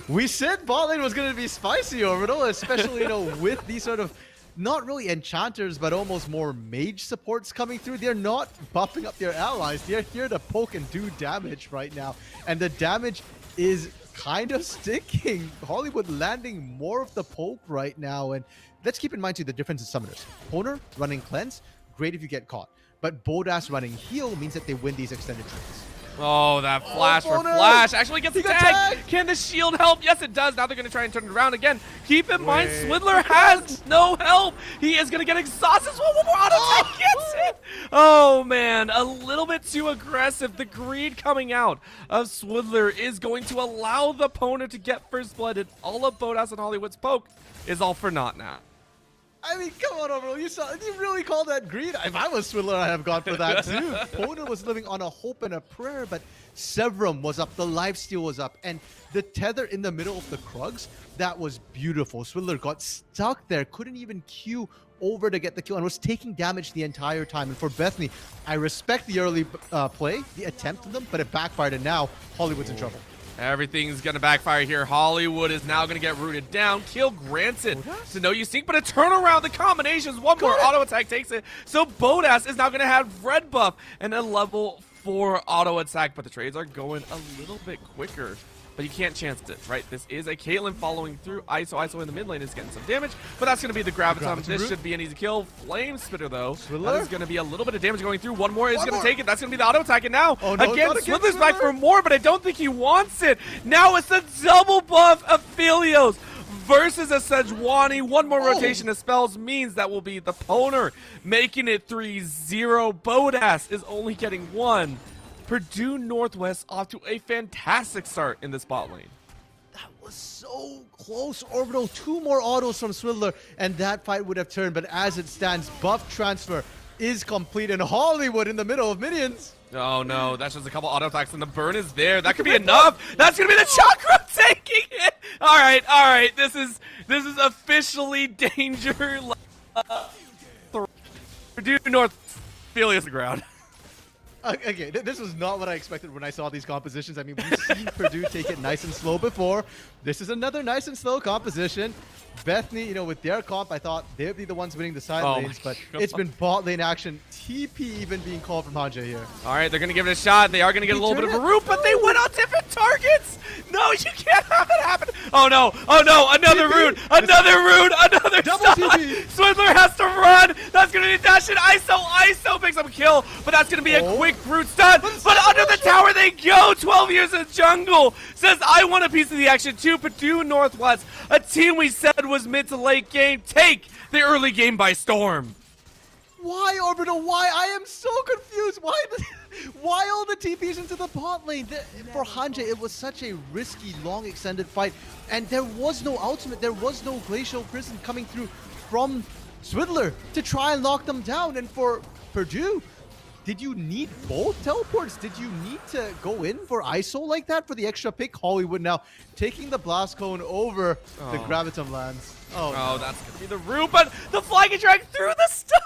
We said bot lane was going to be spicy, Orbital, especially, with these sort of not really enchanters, but almost more mage supports coming through. They're not buffing up their allies. They're here to poke and do damage right now. And the damage is kind of sticking. Hollywood landing more of the poke right now. And let's keep in mind, too, the difference in summoners. Poner running cleanse, great if you get caught. But Bodas running heal means that they win these extended trades. Oh, that flash for Flash actually gets tagged. Can the shield help? Yes, it does. Now they're going to try and turn it around again. Keep in mind, Swiddler has no help. He is going to get exhausted. One more auto attack gets it. Oh, man. A little bit too aggressive. The greed coming out of Swiddler is going to allow the opponent to get first blood. And all of Bodas and Hollywood's poke is all for naught now. I mean, come on, Overall. You really call that greed? If I was Swiddler, I'd have gone for that too. Poner was living on a hope and a prayer, but Severum was up, the lifesteal was up, and the tether in the middle of the Krugs, that was beautiful. Swiddler got stuck there, couldn't even queue over to get the kill, and was taking damage the entire time. And for Bethany, I respect the early play, the attempt on them, but it backfired, and now Hollywood's in trouble. Everything's going to backfire here. Hollywood is now going to get rooted down. Kill granted to No Use Sync, but a turnaround. The combinations. One more auto attack takes it. So Bodas is now going to have red buff and a level 4 auto attack, but the trades are going a little bit quicker. But you can't chance it, right? This is a Caitlyn following through. ISO in the mid lane is getting some damage, but that's going to be the Graviton. This should be an easy kill. Flame Spitter, though. That is going to be a little bit of damage going through. One more is going to take it. That's going to be the auto attack. And now, again, Swiddler's back for more, but I don't think he wants it. Now it's the double buff of Aphelios versus a Sejuani. One more rotation of spells means that will be the Poner making it 3-0. Bodas is only getting 1. Purdue Northwest off to a fantastic start in the spot lane. That was so close, Orbital. 2 more autos from Swiddler, and that fight would have turned. But as it stands, buff transfer is complete, and Hollywood in the middle of minions. Oh no, that's just a couple auto attacks, and the burn is there. That could be enough. That's gonna be the chakra taking it. All right. This is officially danger. Purdue North, Aphelios the ground. Okay, this was not what I expected when I saw these compositions. I mean, we've seen Purdue take it nice and slow before. This is another nice and slow composition. Bethany, with their comp, I thought they would be the ones winning the side lanes, but it's been bot lane action. TP even being called from Hanjay here. All right, they're going to give it a shot. They are going to get a little bit of a root, but they went on different targets. No, you can't have it happen. Oh no, another root, another double stun. Swiddler has to run. That's going gonna be dashed in. ISO picks up a kill, but that's gonna be a quick brute stun. But under the tower they go. 12 years in jungle says, I want a piece of the action too. Purdue Northwest, a team we said was mid to late game, take the early game by storm. Why, Orbital? Why? I am so confused. Why all the TPs into the bot lane? For Hanja, it was such a risky, long, extended fight, and there was no ultimate. There was no Glacial Prison coming through from Swiddler to try and lock them down. And for Purdue, did you need both teleports? Did you need to go in for ISO like that for the extra pick? Hollywood now taking the Blast Cone over the Gravitum lands. Oh, no. That's going to be the root, but the flying drag through the stun.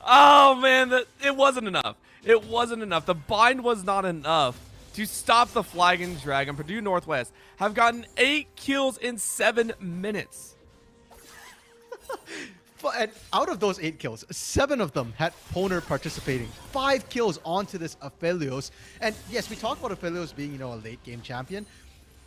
Oh, man, it wasn't enough. It wasn't enough. The bind was not enough to stop the Flagon Dragon. Purdue Northwest have gotten 8 kills in 7 minutes. And out of those 8 kills, 7 of them had Poner participating. 5 kills onto this Aphelios. And yes, we talk about Aphelios being, a late game champion.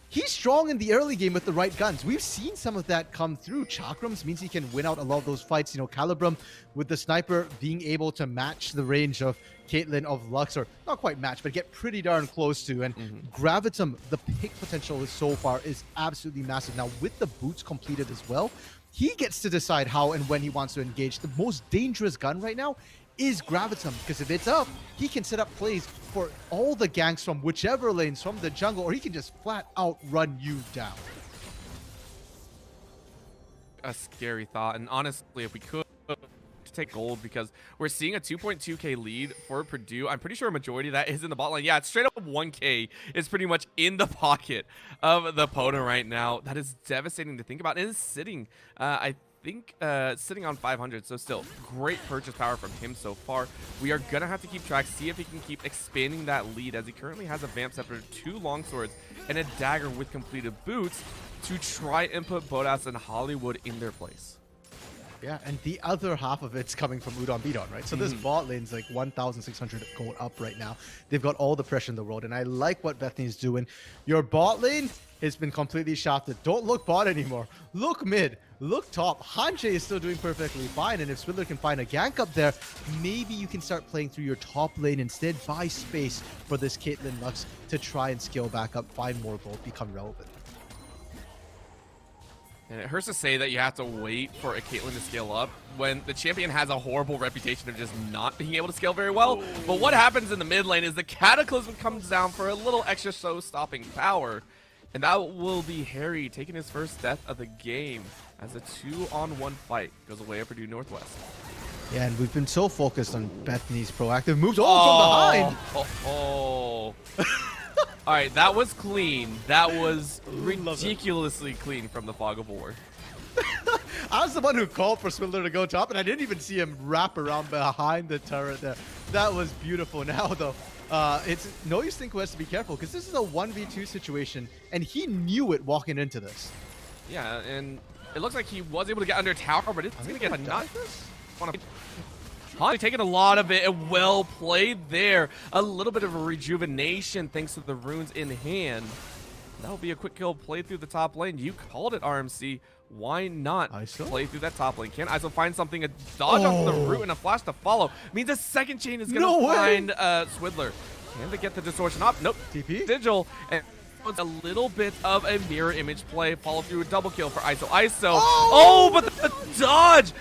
He's strong in the early game with the right guns. We've seen some of that come through. Chakrams means he can win out a lot of those fights. Calibrum with the sniper being able to match the range of Caitlyn, of Lux, or not quite match, but get pretty darn close to. And Gravitum, the pick potential so far is absolutely massive. Now, with the boots completed as well, he gets to decide how and when he wants to engage. The most dangerous gun right now is Gravitum, because if it's up, he can set up plays for all the ganks from whichever lanes from the jungle, or he can just flat out run you down. A scary thought, and honestly, if we could take gold, because we're seeing a 2.2k lead for Purdue. I'm pretty sure a majority of that is in the bot lane. Yeah, it's straight up 1k is pretty much in the pocket of the opponent right now. That is devastating to think about. It is sitting, I think, sitting on 500, so still great purchase power from him so far. We are gonna have to keep track, see if he can keep expanding that lead, as he currently has a Vamp Scepter, 2 longswords, and a dagger with completed boots to try and put Bodas and Hollywood in their place. Yeah, and the other half of it's coming from Udon Bidon, right? So this bot lane's like 1,600 gold up right now. They've got all the pressure in the world, and I like what Bethany's doing. Your bot lane has been completely shafted. Don't look bot anymore. Look mid. Look top. Hanje is still doing perfectly fine, and if Swiddler can find a gank up there, maybe you can start playing through your top lane instead. Buy space for this Caitlyn Lux to try and scale back up, find more gold, become relevant. And it hurts to say that you have to wait for a Caitlyn to scale up when the champion has a horrible reputation of just not being able to scale very well. But what happens in the mid lane is the Cataclysm comes down for a little extra stopping power. And that will be Harry taking his first death of the game as a 2-on-1 fight goes away at Purdue Northwest. Yeah, and we've been so focused on Bethany's proactive moves. Oh, from behind! All right, that was clean. That was ridiculously clean from the Fog of War. I was the one who called for Swiddler to go top, and I didn't even see him wrap around behind the turret there. That was beautiful. Now, though, it's no use thinking has to be careful, because this is a 1v2 situation, and he knew it walking into this. Yeah, and it looks like he was able to get under tower, but it's going to get a not. Holly taking a lot of it, and well played there. A little bit of a rejuvenation thanks to the runes in hand. That'll be a quick kill play through the top lane. You called it, RMC. Why not play through that top lane? Can ISO find something? A dodge onto the root and a flash to follow. Means the second chain is going to find Swiddler. Can they get the distortion up? Nope. TP? Digital. And a little bit of a mirror image play. Follow through a double kill for ISO. But the dodge!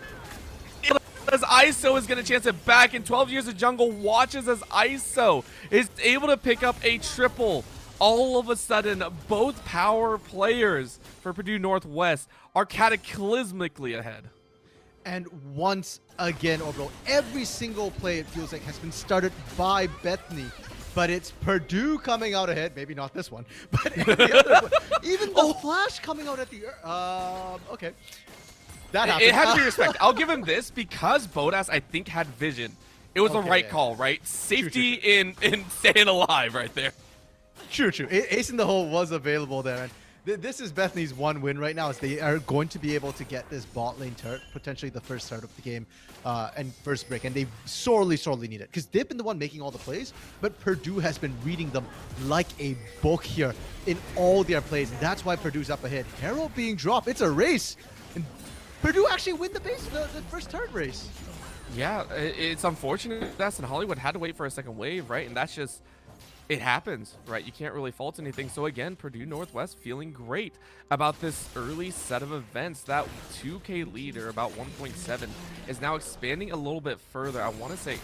As ISO is going to chance it back, in 12 years of jungle watches as ISO is able to pick up a triple. All of a sudden, both power players for Purdue Northwest are cataclysmically ahead. And once again, Orbital, every single play, it feels like, has been started by Bethany. But it's Purdue coming out ahead. Maybe not this one, but every other even the flash coming out at the... okay. That happened. It had to be respect. I'll give him this because Bodas, I think, had vision. It was the right call, right? Safety in staying alive right there. True. Ace in the hole was available there. And this is Bethany's one win right now, as they are going to be able to get this bot lane turret, potentially the first start of the game, and first break. And they sorely need it, because they've been the one making all the plays, but Purdue has been reading them like a book here in all their plays. And that's why Purdue's up ahead. Herald being dropped. It's a race. And Purdue actually win the first turret race. Yeah, it's unfortunate that Hollywood had to wait for a second wave, right? And that's just, it happens, right? You can't really fault anything. So again, Purdue Northwest feeling great about this early set of events. That 2K lead, or about 1.7, is now expanding a little bit further. I want to say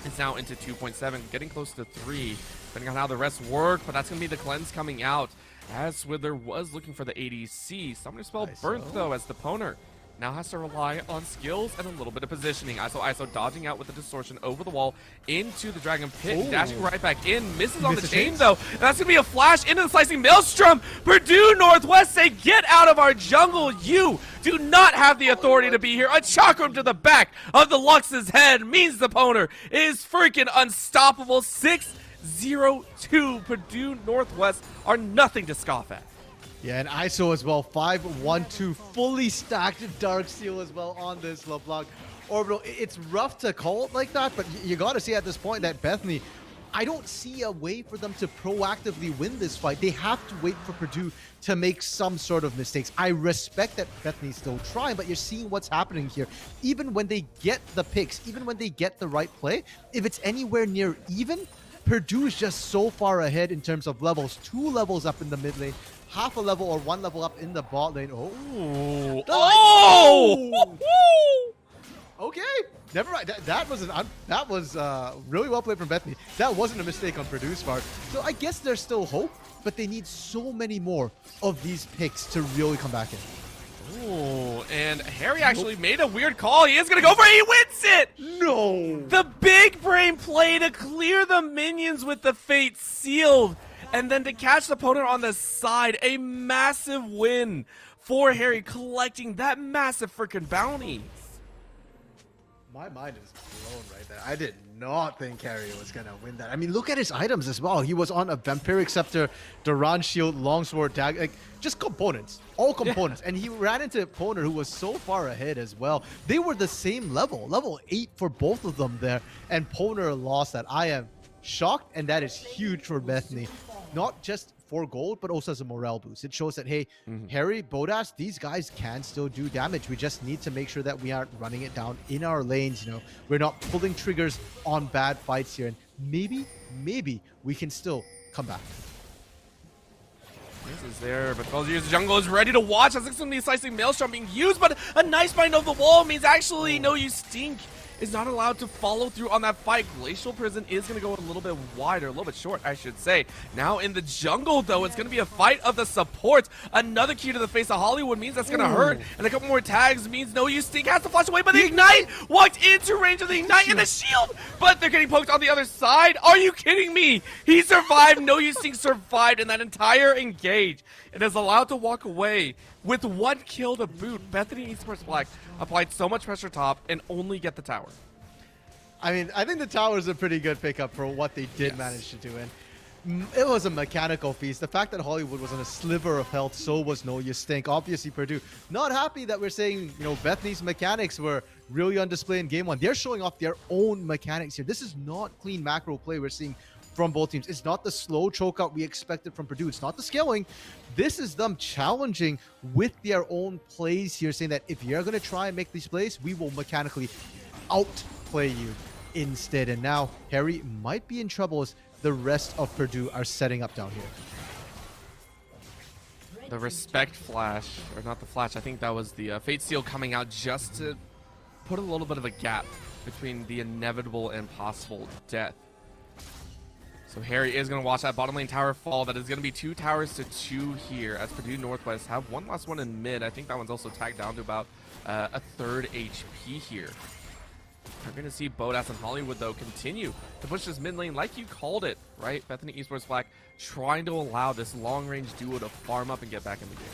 it's now into 2.7, getting close to 3, depending on how the rest work. But that's going to be the cleanse coming out, as Swidler was looking for the ADC. Summoner Spell burnt, though, as the Poner now has to rely on skills and a little bit of positioning. ISO dodging out with the distortion over the wall into the Dragon Pit, dashing right back in, misses on the chain though. And that's gonna be a flash into the slicing Maelstrom. Purdue Northwest say, get out of our jungle. You do not have the authority to be here. A chakram to the back of the Lux's head means the Poner is freaking unstoppable. 6-0-2. Purdue Northwest are nothing to scoff at. Yeah, and ISO as well, 5-1-2, fully stacked Dark Seal as well on this LeBlanc Orbital. It's rough to call it like that, but you got to see at this point that Bethany, I don't see a way for them to proactively win this fight. They have to wait for Purdue to make some sort of mistakes. I respect that Bethany's still trying, but you're seeing what's happening here. Even when they get the picks, even when they get the right play, if it's anywhere near even, Purdue is just so far ahead in terms of levels. 2 levels up in the mid lane, half a level or 1 level up in the bot lane. Okay, never mind. That was really well played from Bethany. That wasn't a mistake on Purdue's part. So I guess there's still hope, but they need so many more of these picks to really come back in. Ooh, and Harry actually made a weird call. He is going to go for it. He wins it! No! The big brain play to clear the minions with the Fate sealed, and then to catch the opponent on the side. A massive win for Harry, collecting that massive freaking bounty. My mind is blown right there. I did not think Harry was going to win that. I mean, look at his items as well. He was on a Vampiric Scepter, Duran Shield, Longsword, Tag, like just components, all components. Yeah. And he ran into Poner, who was so far ahead as well. They were the same level 8 for both of them there. And Poner lost that. I am shocked, and that is huge for Bethany. Not just for gold, but also as a morale boost. It shows that, hey, Harry, Bodas, these guys can still do damage. We just need to make sure that we aren't running it down in our lanes. You know, we're not pulling triggers on bad fights here. And maybe we can still come back. This is there, but Belgier's jungle is ready to watch. As some of these slicing Maelstrom being used, but a nice bind of the wall means actually no, you stink is not allowed to follow through on that fight. Glacial Prison is going to go a little bit wider, a little bit short, I should say. Now in the jungle, though, it's going to be a fight of the supports. Another key to the face of Hollywood means that's going to hurt. And a couple more tags means no, you stink has to flash away, but the Ignite walked into range of the Ignite and the shield. But they're getting poked on the other side. Are you kidding me? He survived. No, you stink survived in that entire engage. It is allowed to walk away with 1 kill to boot. Bethany Esports Black applied so much pressure top and only get the tower. I mean, I think the tower is a pretty good pickup for what they did manage to do. And it was a mechanical feast. The fact that Hollywood was on a sliver of health, so was No You Stink. Obviously, Purdue not happy that we're saying, you know, Bethany's mechanics were really on display in game 1. They're showing off their own mechanics here. This is not clean macro play we're seeing from both teams. It's not the slow choke out we expected from Purdue. It's not the scaling. This is them challenging with their own plays here, saying that if you're going to try and make these plays, we will mechanically outplay you instead. And now Harry might be in trouble as the rest of Purdue are setting up down here. The respect flash, or not the flash, I think that was the Fate Seal coming out just to put a little bit of a gap between the inevitable and possible death. So Harry is going to watch that bottom lane tower fall. That is going to be 2 towers to 2 here, as Purdue Northwest have one last one in mid. I think that one's also tagged down to about a 3rd HP here. We're going to see Bodas and Hollywood, though, continue to push this mid lane like you called it, right? Bethany Esports Black trying to allow this long-range duo to farm up and get back in the game.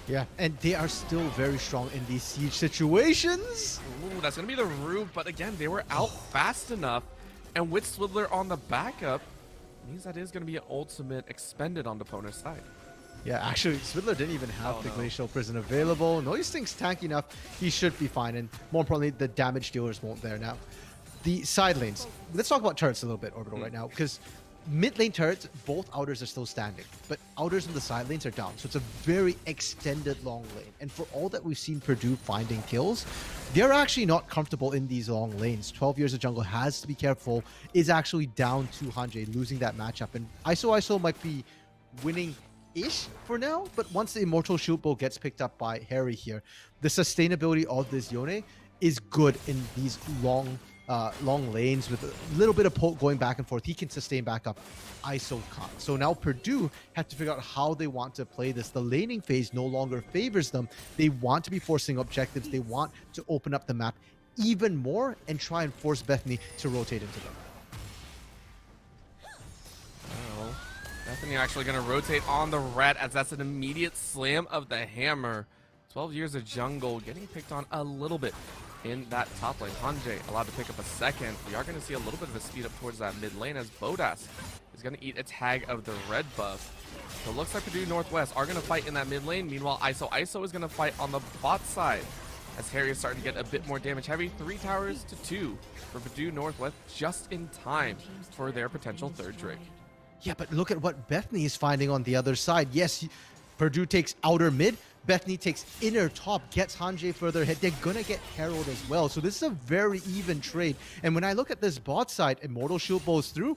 Yeah, and they are still very strong in these siege situations. Ooh, that's going to be the Rube, but again, they were out fast enough. And with Swidler on the backup, means that is going to be an ultimate expended on the opponent's side. Yeah, actually, Swidler didn't even have the Glacial Prison available. No, he stinks tanky enough. He should be fine. And more importantly, the damage dealers won't there now. The side lanes. Let's talk about turrets a little bit, Orbital, right now. Because Mid lane turrets, both outers are still standing, but outers on the side lanes are down. So it's a very extended long lane. And for all that we've seen Purdue finding kills, they're actually not comfortable in these long lanes. 12 Years of Jungle has to be careful, is actually down to Hanjay, losing that matchup. And ISO might be winning-ish for now, but once the Immortal Shield Bow gets picked up by Harry here, the sustainability of this Yone is good in these long lanes with a little bit of poke going back and forth. He can sustain back up. ISO can't. So now Purdue have to figure out how they want to play this. The laning phase no longer favors them. They want to be forcing objectives. They want to open up the map even more and try and force Bethany to rotate into them. Well, Bethany actually going to rotate on the red as that's an immediate slam of the hammer. 12 Years of Jungle getting picked on a little bit in that top lane. Hanjay allowed to pick up a second. We are going to see a little bit of a speed up towards that mid lane as Bodas is going to eat a tag of the red buff. So it looks like Purdue Northwest are going to fight in that mid lane. Meanwhile, ISO is going to fight on the bot side as Harry is starting to get a bit more damage heavy. 3 towers to 2 for Purdue Northwest, just in time for their potential third Drake. Yeah, but look at what Bethany is finding on the other side. Yes, Purdue takes outer mid. Bethany takes inner top, gets Hanjay further ahead. They're going to get Herald as well. So this is a very even trade. And when I look at this bot side, Immortal Shield Bows through,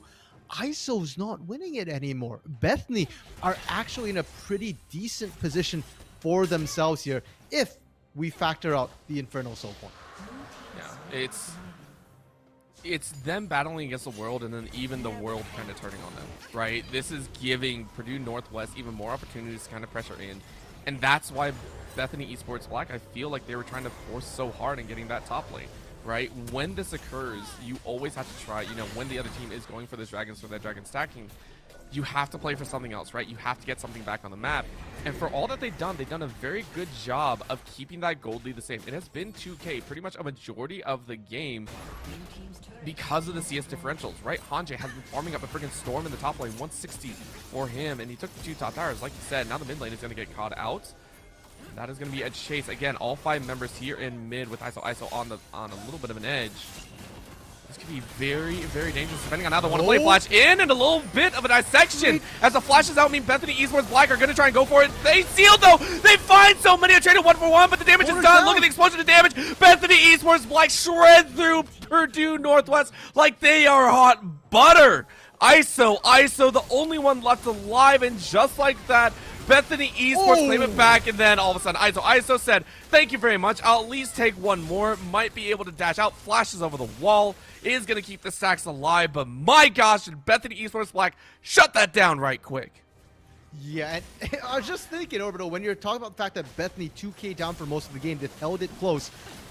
ISO's not winning it anymore. Bethany are actually in a pretty decent position for themselves here if we factor out the Infernal Soul Point. Yeah, it's them battling against the world and then even the world kind of turning on them, right? This is giving Purdue Northwest even more opportunities to kind of pressure in. And that's why Bethany Esports Black, I feel like they were trying to force so hard in getting that top lane, right? When this occurs, you always have to try, when the other team is going for this dragon, so that dragon stacking, you have to play for something else, right? You have to get something back on the map. And for all that they've done a very good job of keeping that gold lead the same. It has been 2K pretty much a majority of the game because of the CS differentials, right? Hanjay has been farming up a freaking Storm in the top lane, 160 for him, and he took the 2 top towers. Like you said, now the mid lane is going to get caught out. That is going to be a chase. Again, all 5 members here in mid with ISO on a little bit of an edge. This could be very, very dangerous depending on how they want to play. Flash in and a little bit of a dissection as the flashes out mean Bethany Esports Black are going to try and go for it. They seal though. They find so many. Are traded 1-for-1, but the damage is done. Look at the explosion of damage. Bethany Esports Black shred through Purdue Northwest like they are hot butter. ISO, the only one left alive, and just like that, Bethany Esports claim it back, and then all of a sudden ISO said, thank you very much, I'll at least take one more, might be able to dash out, flashes over the wall, is going to keep the stacks alive, but my gosh, did Bethany Esports Black shut that down right quick. Yeah, and I was just thinking, Orbital, when you're talking about the fact that Bethany 2K down for most of the game, they've held it close,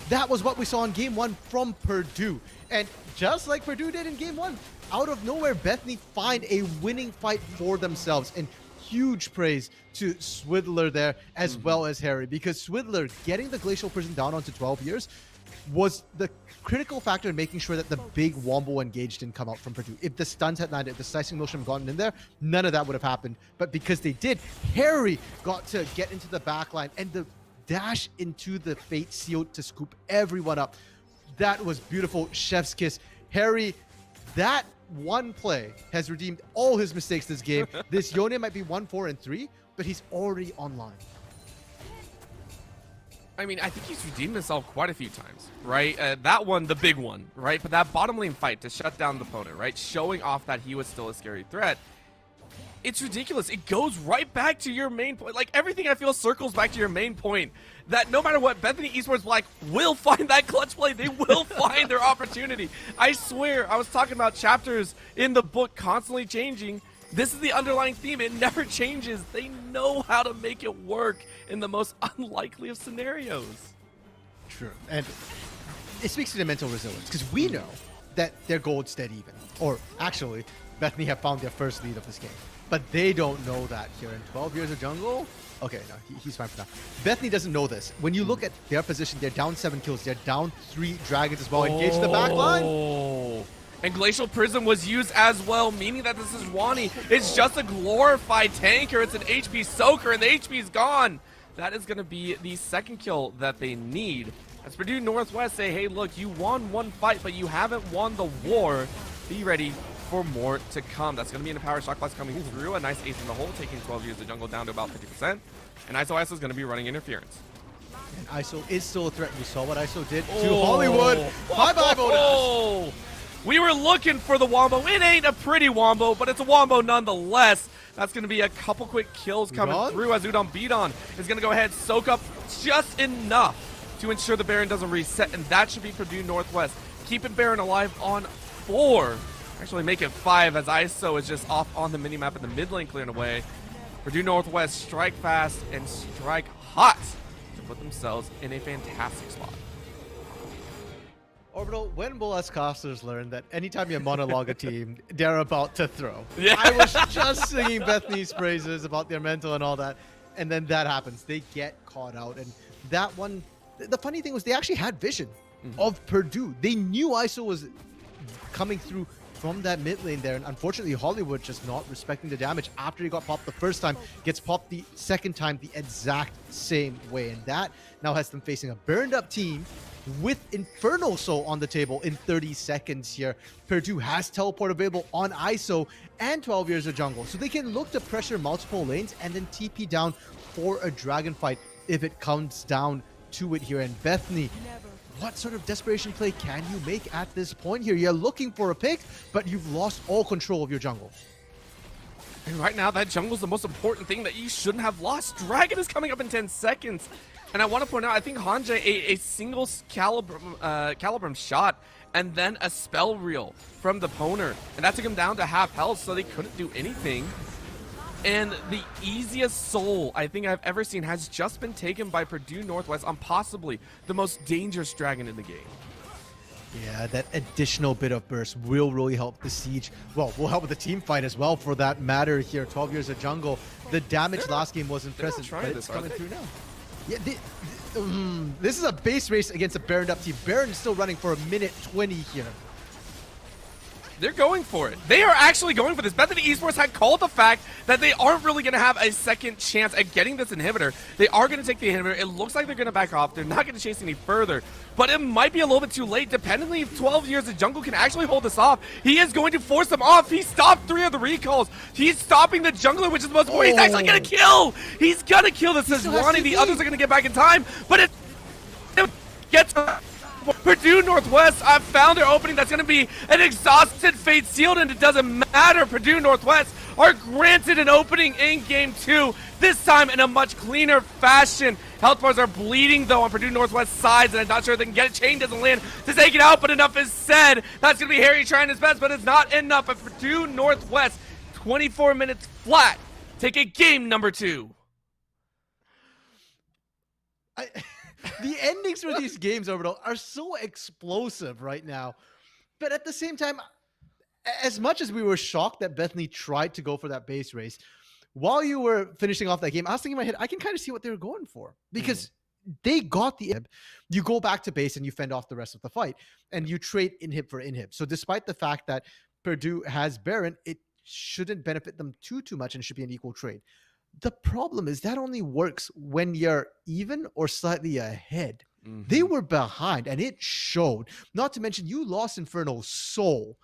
that was what we saw in Game 1 from Purdue. And just like Purdue did in Game 1, out of nowhere, Bethany find a winning fight for themselves. And huge praise to Swidler there as well as Harry, because Swidler getting the Glacial Prison down onto 12 years was the critical factor in making sure that the big Wombo engage didn't come out from Purdue. If the stuns had landed, if the slicing motion had gotten in there, none of that would have happened. But because they did, Harry got to get into the backline and the dash into the Fate Seal to scoop everyone up. That was beautiful. Chef's kiss. Harry, that one play has redeemed all his mistakes this game. This Yone might be 1-4-3, but he's already online. I mean, I think he's redeemed himself quite a few times, right? That one, the big one, right? But that bottom lane fight to shut down the opponent, right? Showing off that he was still a scary threat. It's ridiculous. It goes right back to your main point. Like, everything I feel circles back to your main point. That no matter what, Bethany Esports Black will find that clutch play. They will find their opportunity. I swear, I was talking about chapters in the book constantly changing. This is the underlying theme. It never changes. They know how to make it work in the most unlikely of scenarios. True. And it speaks to the mental resilience, because we know that they're gold's dead even. Or actually, Bethany have found their first lead of this game. But they don't know that here in 12 Years of Jungle. Okay, no, he's fine for now. Bethany doesn't know this. When you look at their position, they're down 7 kills. They're down 3 dragons as well. Engage the back line. And Glacial Prism was used as well, meaning that this is Wani. It's just a glorified tanker. It's an HP soaker, and the HP is gone. That is going to be the second kill that they need. As Purdue Northwest say, hey, look, you won one fight, but you haven't won the war. Be ready for more to come. That's going to be in a power shock blast coming through. A nice ace in the hole, taking 12 years of jungle down to about 50%. And ISO is going to be running interference. And ISO is still a threat. We saw what ISO did to Oh. Hollywood. Bye-bye, Vodas. Oh. We were looking for the wombo. It ain't a pretty wombo, but it's a wombo nonetheless. That's going to be a couple quick kills coming through as Udon Beaton is going to go ahead, soak up just enough to ensure the Baron doesn't reset, and that should be Purdue Northwest. Keeping Baron alive on 4. Actually make it 5 as ISO is just off on the minimap in the mid lane clearing away. Purdue Northwest strike fast and strike hot to put themselves in a fantastic spot. Orbital, when will us casters learn that anytime you monologue a team, they're about to throw? Yeah. I was just singing Bethany's praises about their mental and all that, and then that happens. They get caught out, and that one, the funny thing was they actually had vision of Purdue. They knew ISO was coming through from that mid lane there, and unfortunately Hollywood just not respecting the damage after he got popped the first time, gets popped the second time the exact same way, and that now has them facing a burned up team with Inferno Soul on the table in 30 seconds here. Purdue has teleport available on ISO and 12 years of jungle, so they can look to pressure multiple lanes and then TP down for a dragon fight if it comes down to it here. And Bethany, what sort of desperation play can you make at this point here? You're looking for a pick, but you've lost all control of your jungle. And right now, that jungle is the most important thing that you shouldn't have lost. Dragon is coming up in 10 seconds. And I want to point out, I think Hanja, a single Calibrum shot and then a spell reel from the Poner. And that took him down to half health, so they couldn't do anything. And the easiest soul I think I've ever seen has just been taken by Purdue Northwest on possibly the most dangerous dragon in the game. Yeah, that additional bit of burst will really help the siege. Well, will help with the team fight as well, for that matter here. 12 years of jungle. The damage last game wasn't present, but it's coming through now. Yeah, this is a base race against a Baron up team. Baron is still running for a minute 20 here. They're going for it. They are actually going for this. Bethany Esports had called the fact that they aren't really going to have a second chance at getting this inhibitor. They are going to take the inhibitor. It looks like they're going to back off. They're not going to chase any further. But it might be a little bit too late, depending if 12 years of jungle can actually hold this off. He is going to force them off. He stopped 3 of the recalls. He's stopping the jungler, which is the most important. He's actually going to kill. He's going to kill this Sejuani. The others are going to get back in time. But it gets... Purdue Northwest, I've found their opening. That's going to be an exhausted fate sealed, and it doesn't matter. Purdue Northwest are granted an opening in game 2, this time in a much cleaner fashion. Health bars are bleeding, though, on Purdue Northwest sides, and I'm not sure if they can get it. Chain doesn't land to take it out, but enough is said. That's going to be Harry trying his best, but it's not enough. But Purdue Northwest, 24 minutes flat, take a game number 2. The endings for these games, Orbital, are so explosive right now. But at the same time, as much as we were shocked that Bethany tried to go for that base race, while you were finishing off that game, I was thinking in my head, I can kind of see what they were going for. Because they got the inhib. You go back to base and you fend off the rest of the fight. And you trade inhib for inhib. So despite the fact that Purdue has Baron, it shouldn't benefit them too much and should be an equal trade. The problem is that only works when you're even or slightly ahead. They were behind, and it showed. Not to mention, you lost Inferno Soul.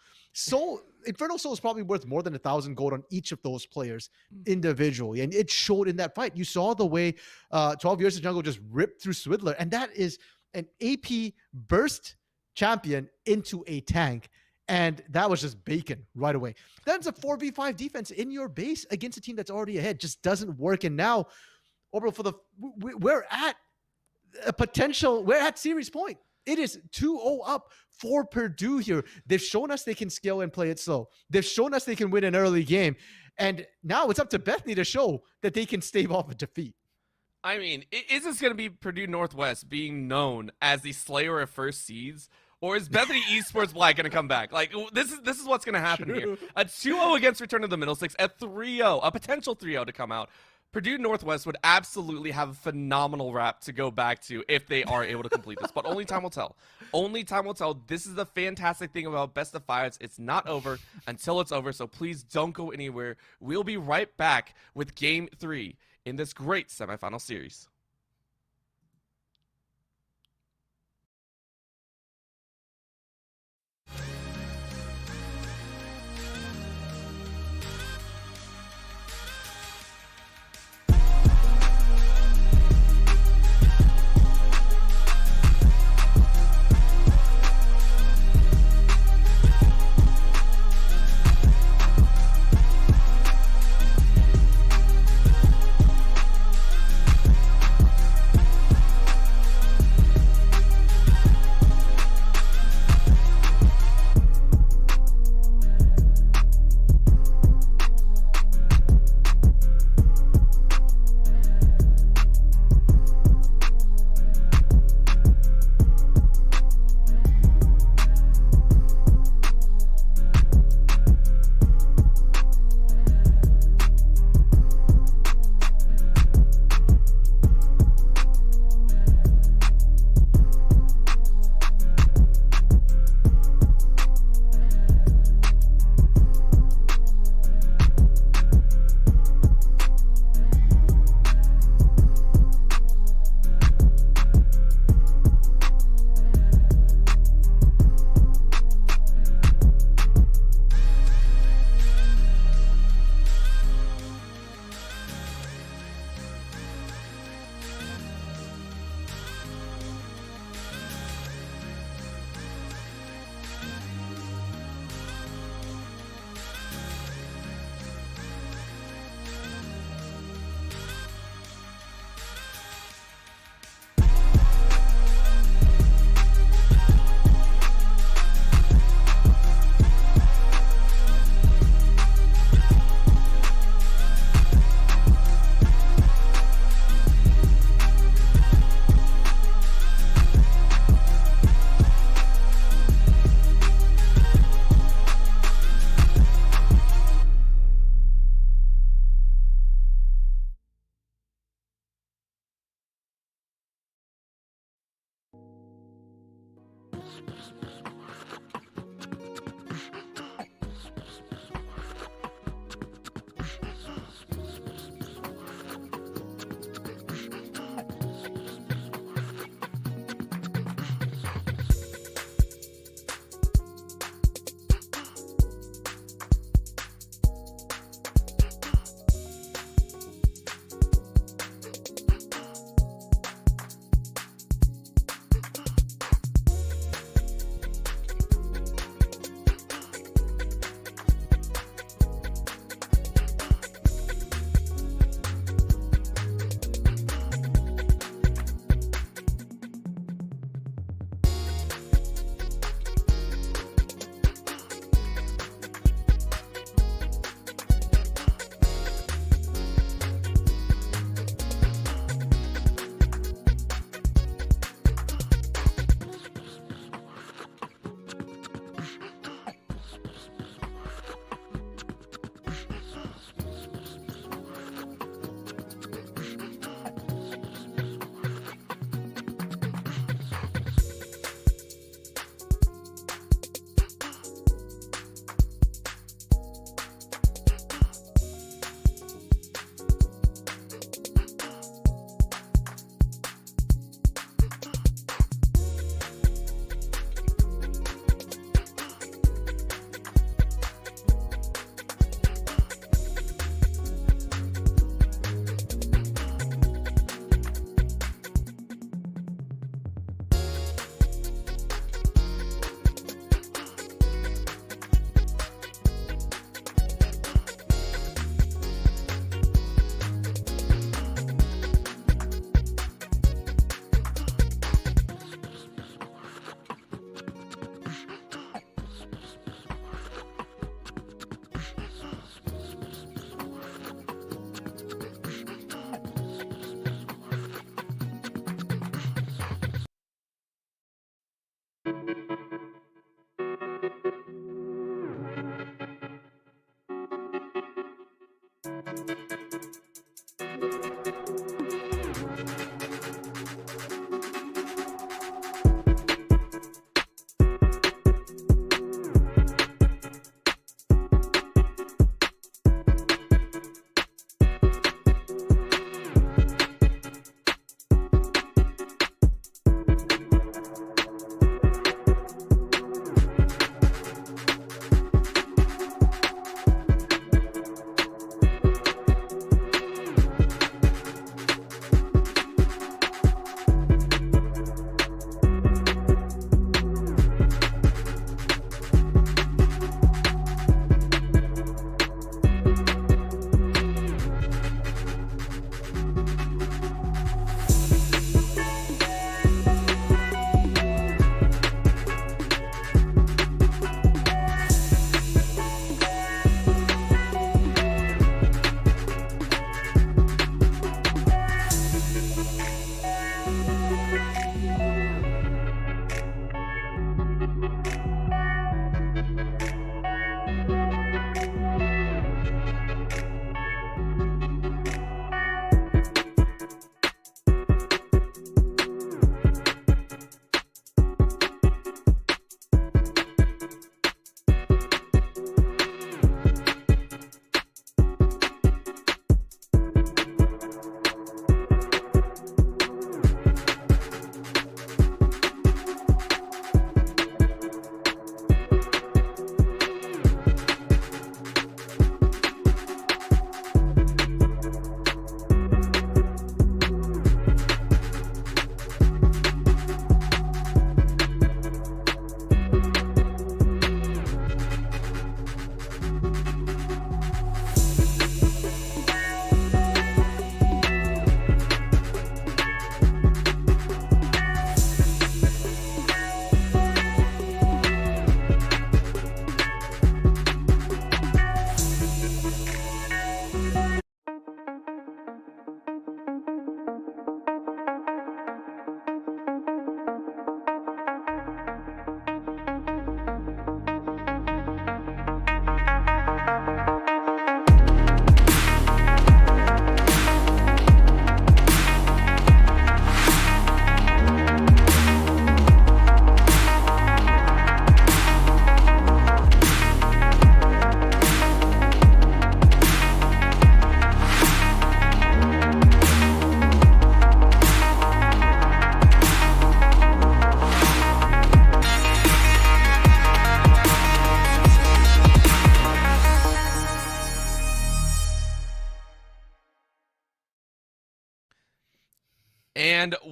Inferno Soul is probably worth more than 1,000 gold on each of those players individually, and it showed in that fight. You saw the way 12 Years of Jungle just ripped through Swidler, and that is an AP burst champion into a tank. And that was just bacon right away. That's a 4v5 defense in your base against a team that's already ahead. Just doesn't work. And now, Orbital, we're at series point. It is 2-0 up for Purdue here. They've shown us they can scale and play it slow. They've shown us they can win an early game. And now it's up to Bethany to show that they can stave off a defeat. I mean, is this going to be Purdue Northwest being known as the slayer of first seeds? Or is Bethany Esports Black going to come back? Like, this is what's going to happen here. A 2-0 against Return to the Middle Six, a 3-0, a potential 3-0 to come out. Purdue Northwest would absolutely have a phenomenal rap to go back to if they are able to complete this. But only time will tell. Only time will tell. This is the fantastic thing about Best of Fives. It's not over until it's over, so please don't go anywhere. We'll be right back with Game 3 in this great semifinal series.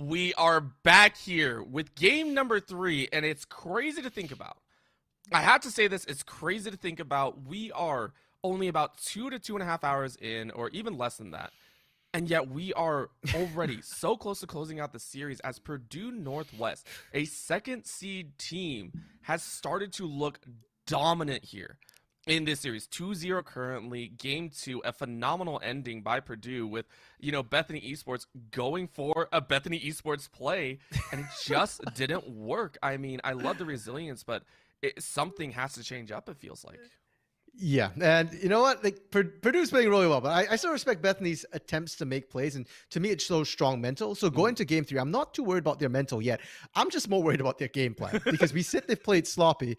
We are back here with game number 3, and it's crazy to think about. I have to say this, it's crazy to think about. We are only about 2 to 2.5 hours in, or even less than that. And yet we are already so close to closing out the series as Purdue Northwest, a second seed team, has started to look dominant here in this series. 2-0 currently. Game 2, a phenomenal ending by Purdue with, Bethany Esports going for a Bethany Esports play, and it just didn't work. I mean, I love the resilience, but something has to change up, it feels like. Yeah, and you know what? Like Purdue's playing really well, but I still respect Bethany's attempts to make plays, and to me, it shows strong mental. So going to game 3, I'm not too worried about their mental yet. I'm just more worried about their game plan because we said they've played sloppy,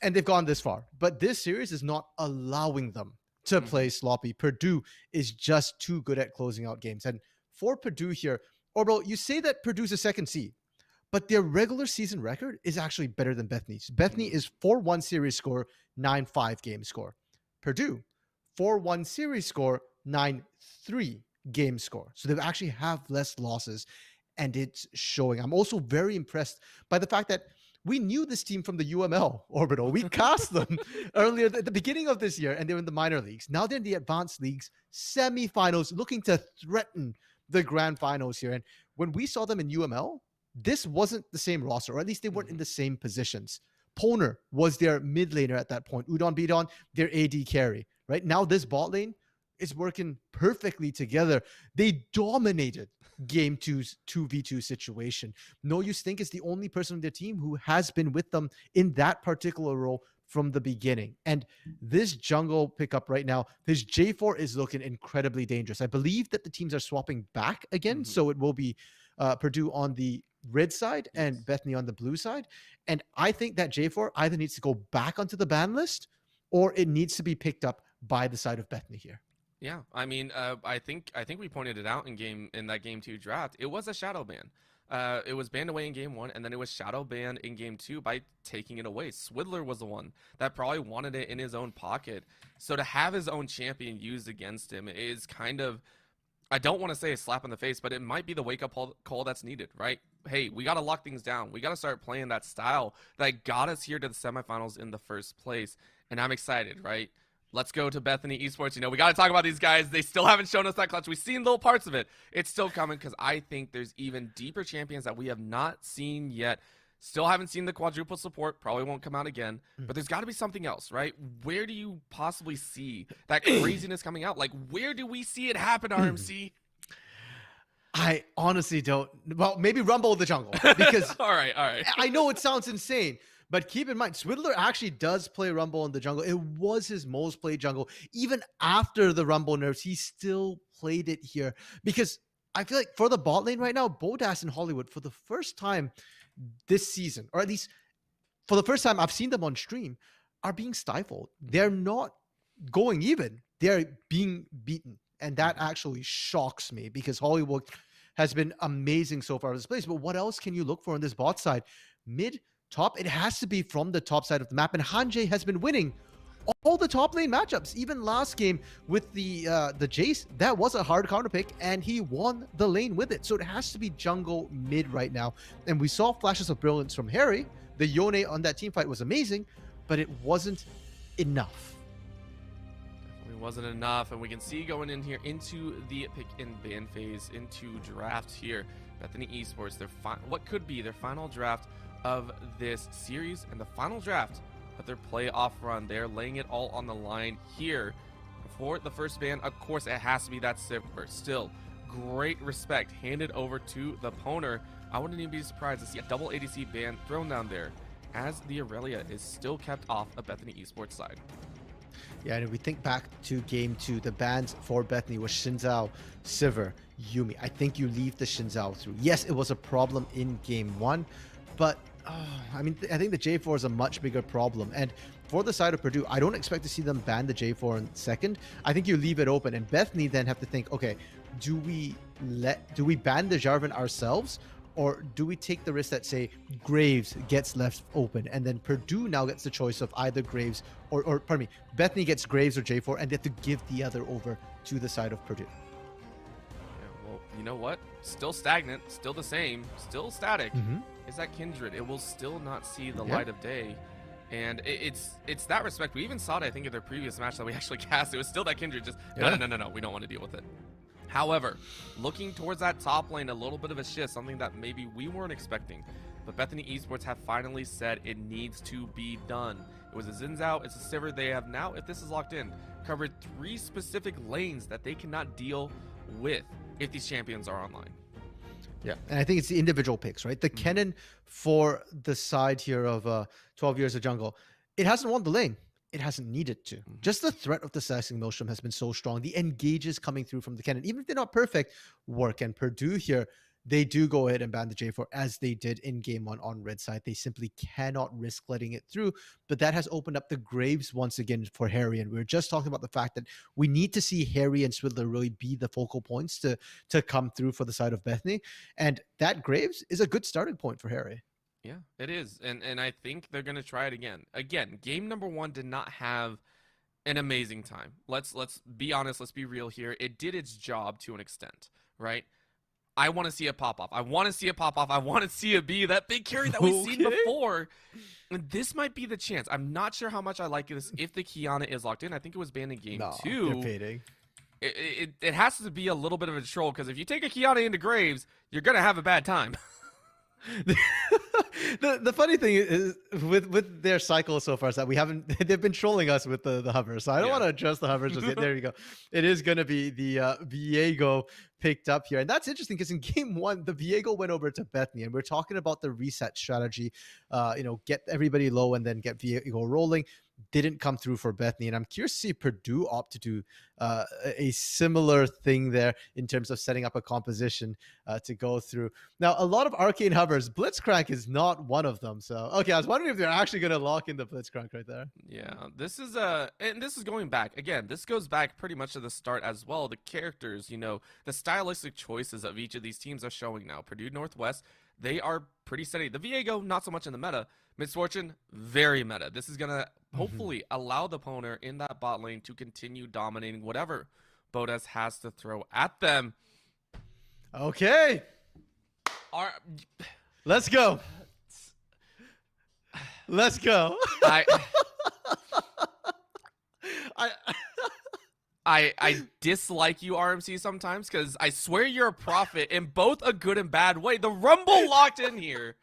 and they've gone this far. But this series is not allowing them to play sloppy. Purdue is just too good at closing out games, and for Purdue here, Orbo, you say that Purdue's a second seed, but their regular season record is actually better than Bethany's. Bethany is 4-1 series score, 9-5 game score. Purdue, 4-1 series score, 9-3 game score. So they actually have less losses, and it's showing. I'm also very impressed by the fact that we knew this team from the UML orbital. We cast them earlier at the beginning of this year, and they're in the minor leagues. Now they're in the advanced leagues semifinals, looking to threaten the grand finals here. And when we saw them in UML, this wasn't the same roster, or at least they weren't in the same positions. Poner was their mid laner at that point. Udon Bidon, their AD carry. Right now, this bot lane is working perfectly together. They dominated Game 2's 2v2 situation. No Use Think is the only person on their team who has been with them in that particular role from the beginning. And this jungle pickup right now, his J4 is looking incredibly dangerous. I believe that the teams are swapping back again, so it will be Purdue on the red side and Bethany on the blue side. And I think that J4 either needs to go back onto the ban list, or it needs to be picked up by the side of Bethany here. Yeah, I mean, I think we pointed it out in that game 2 draft. It was a shadow ban. It was banned away in game 1, and then it was shadow banned in game 2 by taking it away. Swidler was the one that probably wanted it in his own pocket. So to have his own champion used against him is kind of, I don't want to say a slap in the face, but it might be the wake-up call that's needed, right? Hey, we got to lock things down. We got to start playing that style that got us here to the semifinals in the first place. And I'm excited, right? Let's go to Bethany Esports. We got to talk about these guys. They still haven't shown us that clutch. We've seen little parts of it. It's still coming because I think there's even deeper champions that we have not seen yet. Still haven't seen the quadruple support. Probably won't come out again. But there's got to be something else, right? Where do you possibly see that craziness coming out? Like, where do we see it happen, RMC? I honestly don't. Well, maybe Rumble in the Jungle. Because all right. I know it sounds insane, but keep in mind, Swidler actually does play Rumble in the Jungle. It was his most played jungle. Even after the Rumble nerfs, he still played it here. Because I feel like for the bot lane right now, Bodas and Hollywood, for the first time this season, or at least for the first time I've seen them on stream, are being stifled. They're not going even. They're being beaten. And that actually shocks me because Hollywood has been amazing so far in this place. But what else can you look for on this bot side? Mid, top, it has to be from the top side of the map. And Hanjae has been winning all the top lane matchups. Even last game with the Jace, that was a hard counter pick, and he won the lane with it. So it has to be jungle mid right now. And we saw flashes of brilliance from Harry. The Yone on that team fight was amazing, but it wasn't enough. Wasn't enough, and we can see going in here into the pick and ban phase, into draft here. Bethany Esports, what could be their final draft of this series and the final draft of their playoff run. They're laying it all on the line here for the first ban. Of course, it has to be that silver. Still, great respect handed over to the Poner. I wouldn't even be surprised to see a double ADC ban thrown down there, as the Aurelia is still kept off of Bethany Esports side. Yeah, and if we think back to game 2, the bans for Bethany was Shinzao, Sivir, Yuumi. I think you leave the Shinzao through. Yes, it was a problem in game 1, but I think the J4 is a much bigger problem. And for the side of Purdue, I don't expect to see them ban the J4 in second. I think you leave it open, and Bethany then have to think, okay, do we ban the Jarvan ourselves? Or do we take the risk that, say, Graves gets left open, and then Purdue now gets the choice of either Graves or pardon me, Bethany gets Graves or J4, and they have to give the other over to the side of Purdue. Yeah, well, you know what? Still stagnant, still the same, still static. Mm-hmm. Is that Kindred? It will still not see the Yeah. light of day. And it's that respect. We even saw it, I think, in their previous match that we actually cast. It was still that Kindred just, Yeah. no, we don't want to deal with it. However, looking towards that top lane, a little bit of a shift, something that maybe we weren't expecting. But Bethany Esports have finally said it needs to be done. It was a Xin Zhao, it's a Sivir. They have now, if this is locked in, covered 3 specific lanes that they cannot deal with if these champions are online. Yeah, and I think it's the individual picks, right? The Kennen for the side here of 12 Years of Jungle, it hasn't won the lane. It hasn't needed to. Just the threat of the Saxing Maelstrom has been so strong. The engages coming through from the Kennen, even if they're not perfect, work. And Purdue here, they do go ahead and ban the J4 as they did in game 1 on red side. They simply cannot risk letting it through, but that has opened up the graves once again for Harry. And we were just talking about the fact that we need to see Harry and Swiddler really be the focal points to come through for the side of Bethany. And that graves is a good starting point for Harry. Yeah, it is. And I think they're going to try it again. Again, game number 1 did not have an amazing time. Let's be honest, let's be real here. It did its job to an extent, right? I want to see it pop off. I want to see it pop off. I want to see it be that big carry that we've seen before. And this might be the chance. I'm not sure how much I like this if the Kiana is locked in. I think it was banned in game 2. They're fading. It has to be a little bit of a troll, because if you take a Kiana into Graves, you're going to have a bad time. The funny thing is with their cycle so far is that they've been trolling us with the hovers. So I don't want to address the hovers just yet. There you go. It is going to be the Viego picked up here. And that's interesting because in game 1, the Viego went over to Bethany, and we're talking about the reset strategy, get everybody low and then get Viego rolling. Didn't come through for Bethany, and I'm curious to see Purdue opt to do a similar thing there in terms of setting up a composition to go through. Now, a lot of arcane hovers, Blitzcrank is not one of them. So, okay, I was wondering if they're actually going to lock in the Blitzcrank right there. Yeah, this is and this is going back again. This goes back pretty much to the start as well. The characters, the stylistic choices of each of these teams are showing now. Purdue Northwest, they are pretty steady. The Viego, not so much in the meta. Misfortune, very meta. This is going to hopefully allow the opponent in that bot lane to continue dominating whatever Bodas has to throw at them. Okay. Let's go. Let's go. I dislike you, RMC, sometimes, because I swear you're a prophet in both a good and bad way. The Rumble locked in here.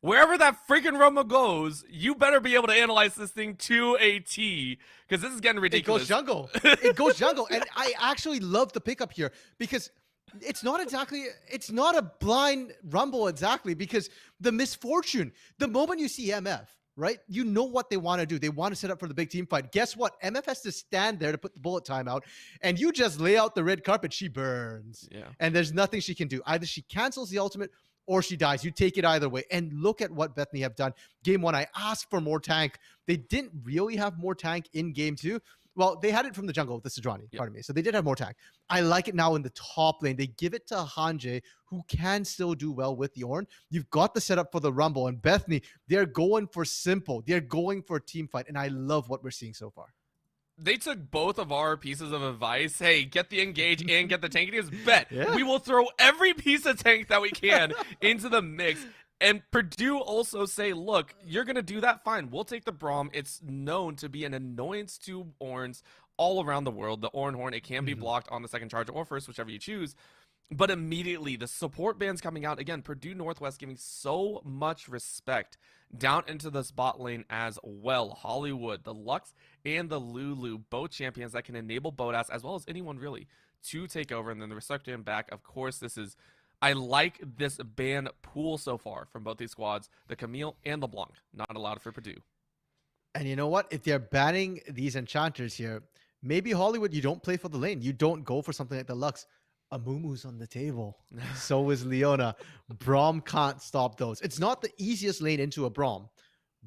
Wherever that freaking Rumble goes, you better be able to analyze this thing to a T, because this is getting ridiculous. It goes jungle. It goes jungle. And I actually love the pickup here because it's not a blind Rumble exactly, because the Misfortune, the moment you see MF, right, you know what they want to do. They want to set up for the big team fight. Guess what? MF has to stand there to put the bullet time out, and you just lay out the red carpet. She burns. Yeah. And there's nothing she can do. Either she cancels the ultimate or she dies. You take it either way. And look at what Bethany have done. Game 1, I asked for more tank. They didn't really have more tank in game 2. Well, they had it from the jungle with the Sejuani, pardon me. So they did have more tank. I like it now in the top lane. They give it to Hanje, who can still do well with the Ornn. You've got the setup for the Rumble. And Bethany, they're going for simple. They're going for a team fight. And I love what we're seeing so far. They took both of our pieces of advice. Hey, get the engage and get the tank. And he was bet. Yeah. We will throw every piece of tank that we can into the mix. And Purdue also say, look, you're going to do that? Fine. We'll take the Braum. It's known to be an annoyance to Ornns all around the world. The Ornn Horn, it can be blocked on the second charge or first, whichever you choose. But immediately, the support bands coming out. Again, Purdue Northwest giving so much respect down into this bot lane as well. Hollywood, the Lux, and the Lulu, both champions that can enable Bodas, as well as anyone really, to take over. And then the Resurrector and back. Of course, I like this ban pool so far from both these squads. The Camille and the Blanc, not allowed for Purdue. And you know what? If they're banning these enchanters here, maybe Hollywood, you don't play for the lane. You don't go for something like the Lux. Amumu's on the table. So is Leona. Braum can't stop those. It's not the easiest lane into a Braum,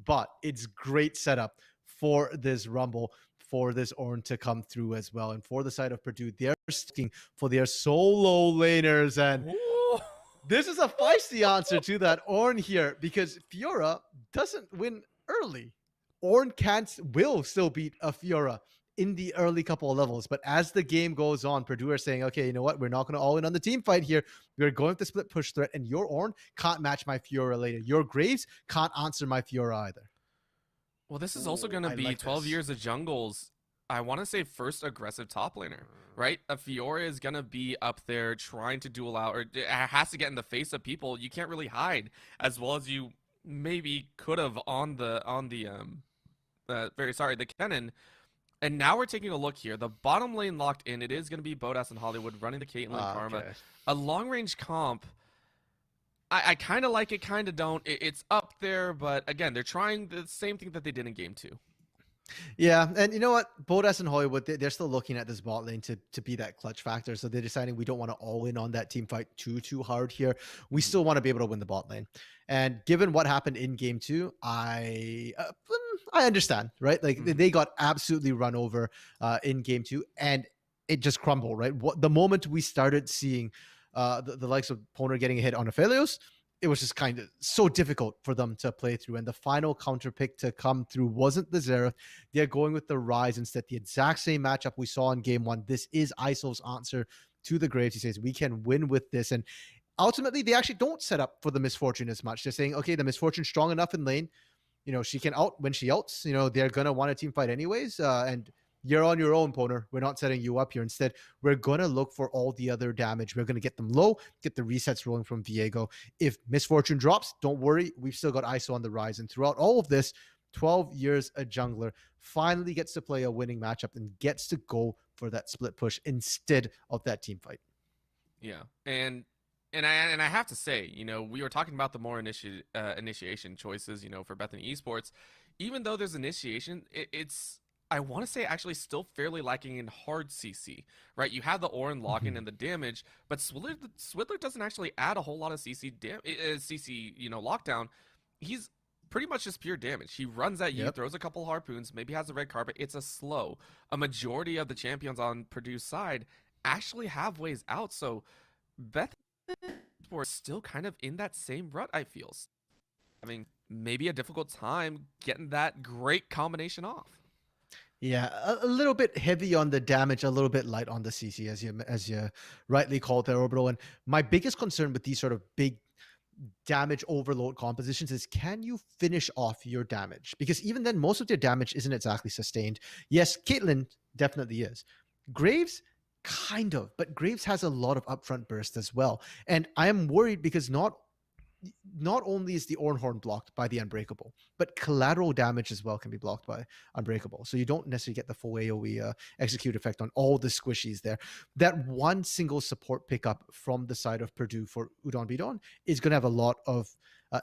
but it's great setup for this Rumble, for this Ornn to come through as well. And for the side of Purdue, they're looking for their solo laners. And this is a feisty answer to that Ornn here, because Fiora doesn't win early. Ornn will still beat a Fiora in the early couple of levels. But as the game goes on, Purdue are saying, okay, you know what? We're not going to all in on the team fight here. We're going with the split push threat, and your Ornn can't match my Fiora later. Your Graves can't answer my Fiora either. Well, this is also going to I be like 12 this. years of jungles. I want to say first aggressive top laner, right? A Fiora is going to be up there trying to duel out, or has to get in the face of people. You can't really hide as well as you maybe could have on the the Kennen. And now we're taking a look here. The bottom lane locked in. It is going to be Bodas and Hollywood running the Caitlyn Karma. Okay. A long range comp. I kind of like it, kind of don't. It's up there, but again, they're trying the same thing that they did in game 2. Yeah, and you know what? Bodas and Hollywood, they're still looking at this bot lane to be that clutch factor. So they're deciding we don't want to all in on that team fight too hard here. We still want to be able to win the bot lane. And given what happened in game 2, I understand, right? Like they got absolutely run over in game 2, and it just crumbled, right? The moment we started seeing the likes of Poner getting a hit on Aphelios, it was just kind of so difficult for them to play through. And the final counter pick to come through wasn't the Xerath. They're going with the Rise instead. The exact same matchup we saw in game 1. This is Isol's answer to the Graves. He says, we can win with this. And ultimately, they actually don't set up for the Misfortune as much. They're saying, okay, the Misfortune's strong enough in lane. You know, she can out when she outs. You know, they're going to want a team fight anyways. And you're on your own, Poner. We're not setting you up here. Instead, we're going to look for all the other damage. We're going to get them low, get the resets rolling from Viego. If Misfortune drops, don't worry. We've still got ISO on the rise. And throughout all of this, 12 years a jungler finally gets to play a winning matchup and gets to go for that split push instead of that team fight. Yeah. And I have to say, you know, we were talking about the more initiation choices, you know, for Bethany Esports. Even though there's initiation, it's I want to say actually still fairly lacking in hard CC, right? You have the Ornn lock-in and the damage, but Swiddler doesn't actually add a whole lot of CC, you know, lockdown. He's pretty much just pure damage. He runs at you, throws a couple harpoons, maybe has a red carpet. It's a slow. A majority of the champions on Purdue's side actually have ways out, so Beth we're still kind of in that same rut, I feel. Having maybe a difficult time getting that great combination off. Yeah, a little bit heavy on the damage, a little bit light on the CC, as you rightly called there, Orbital. And my biggest concern with these sort of big damage overload compositions is, can you finish off your damage? Because even then, most of their damage isn't exactly sustained. Yes, Caitlyn definitely is. Graves, kind of, but Graves has a lot of upfront burst as well. And I am worried because not only is the Ornhorn blocked by the Unbreakable, but collateral damage as well can be blocked by Unbreakable. So you don't necessarily get the full AoE execute effect on all the squishies there. That one single support pickup from the side of Purdue for Udon Bidon is going to have a lot of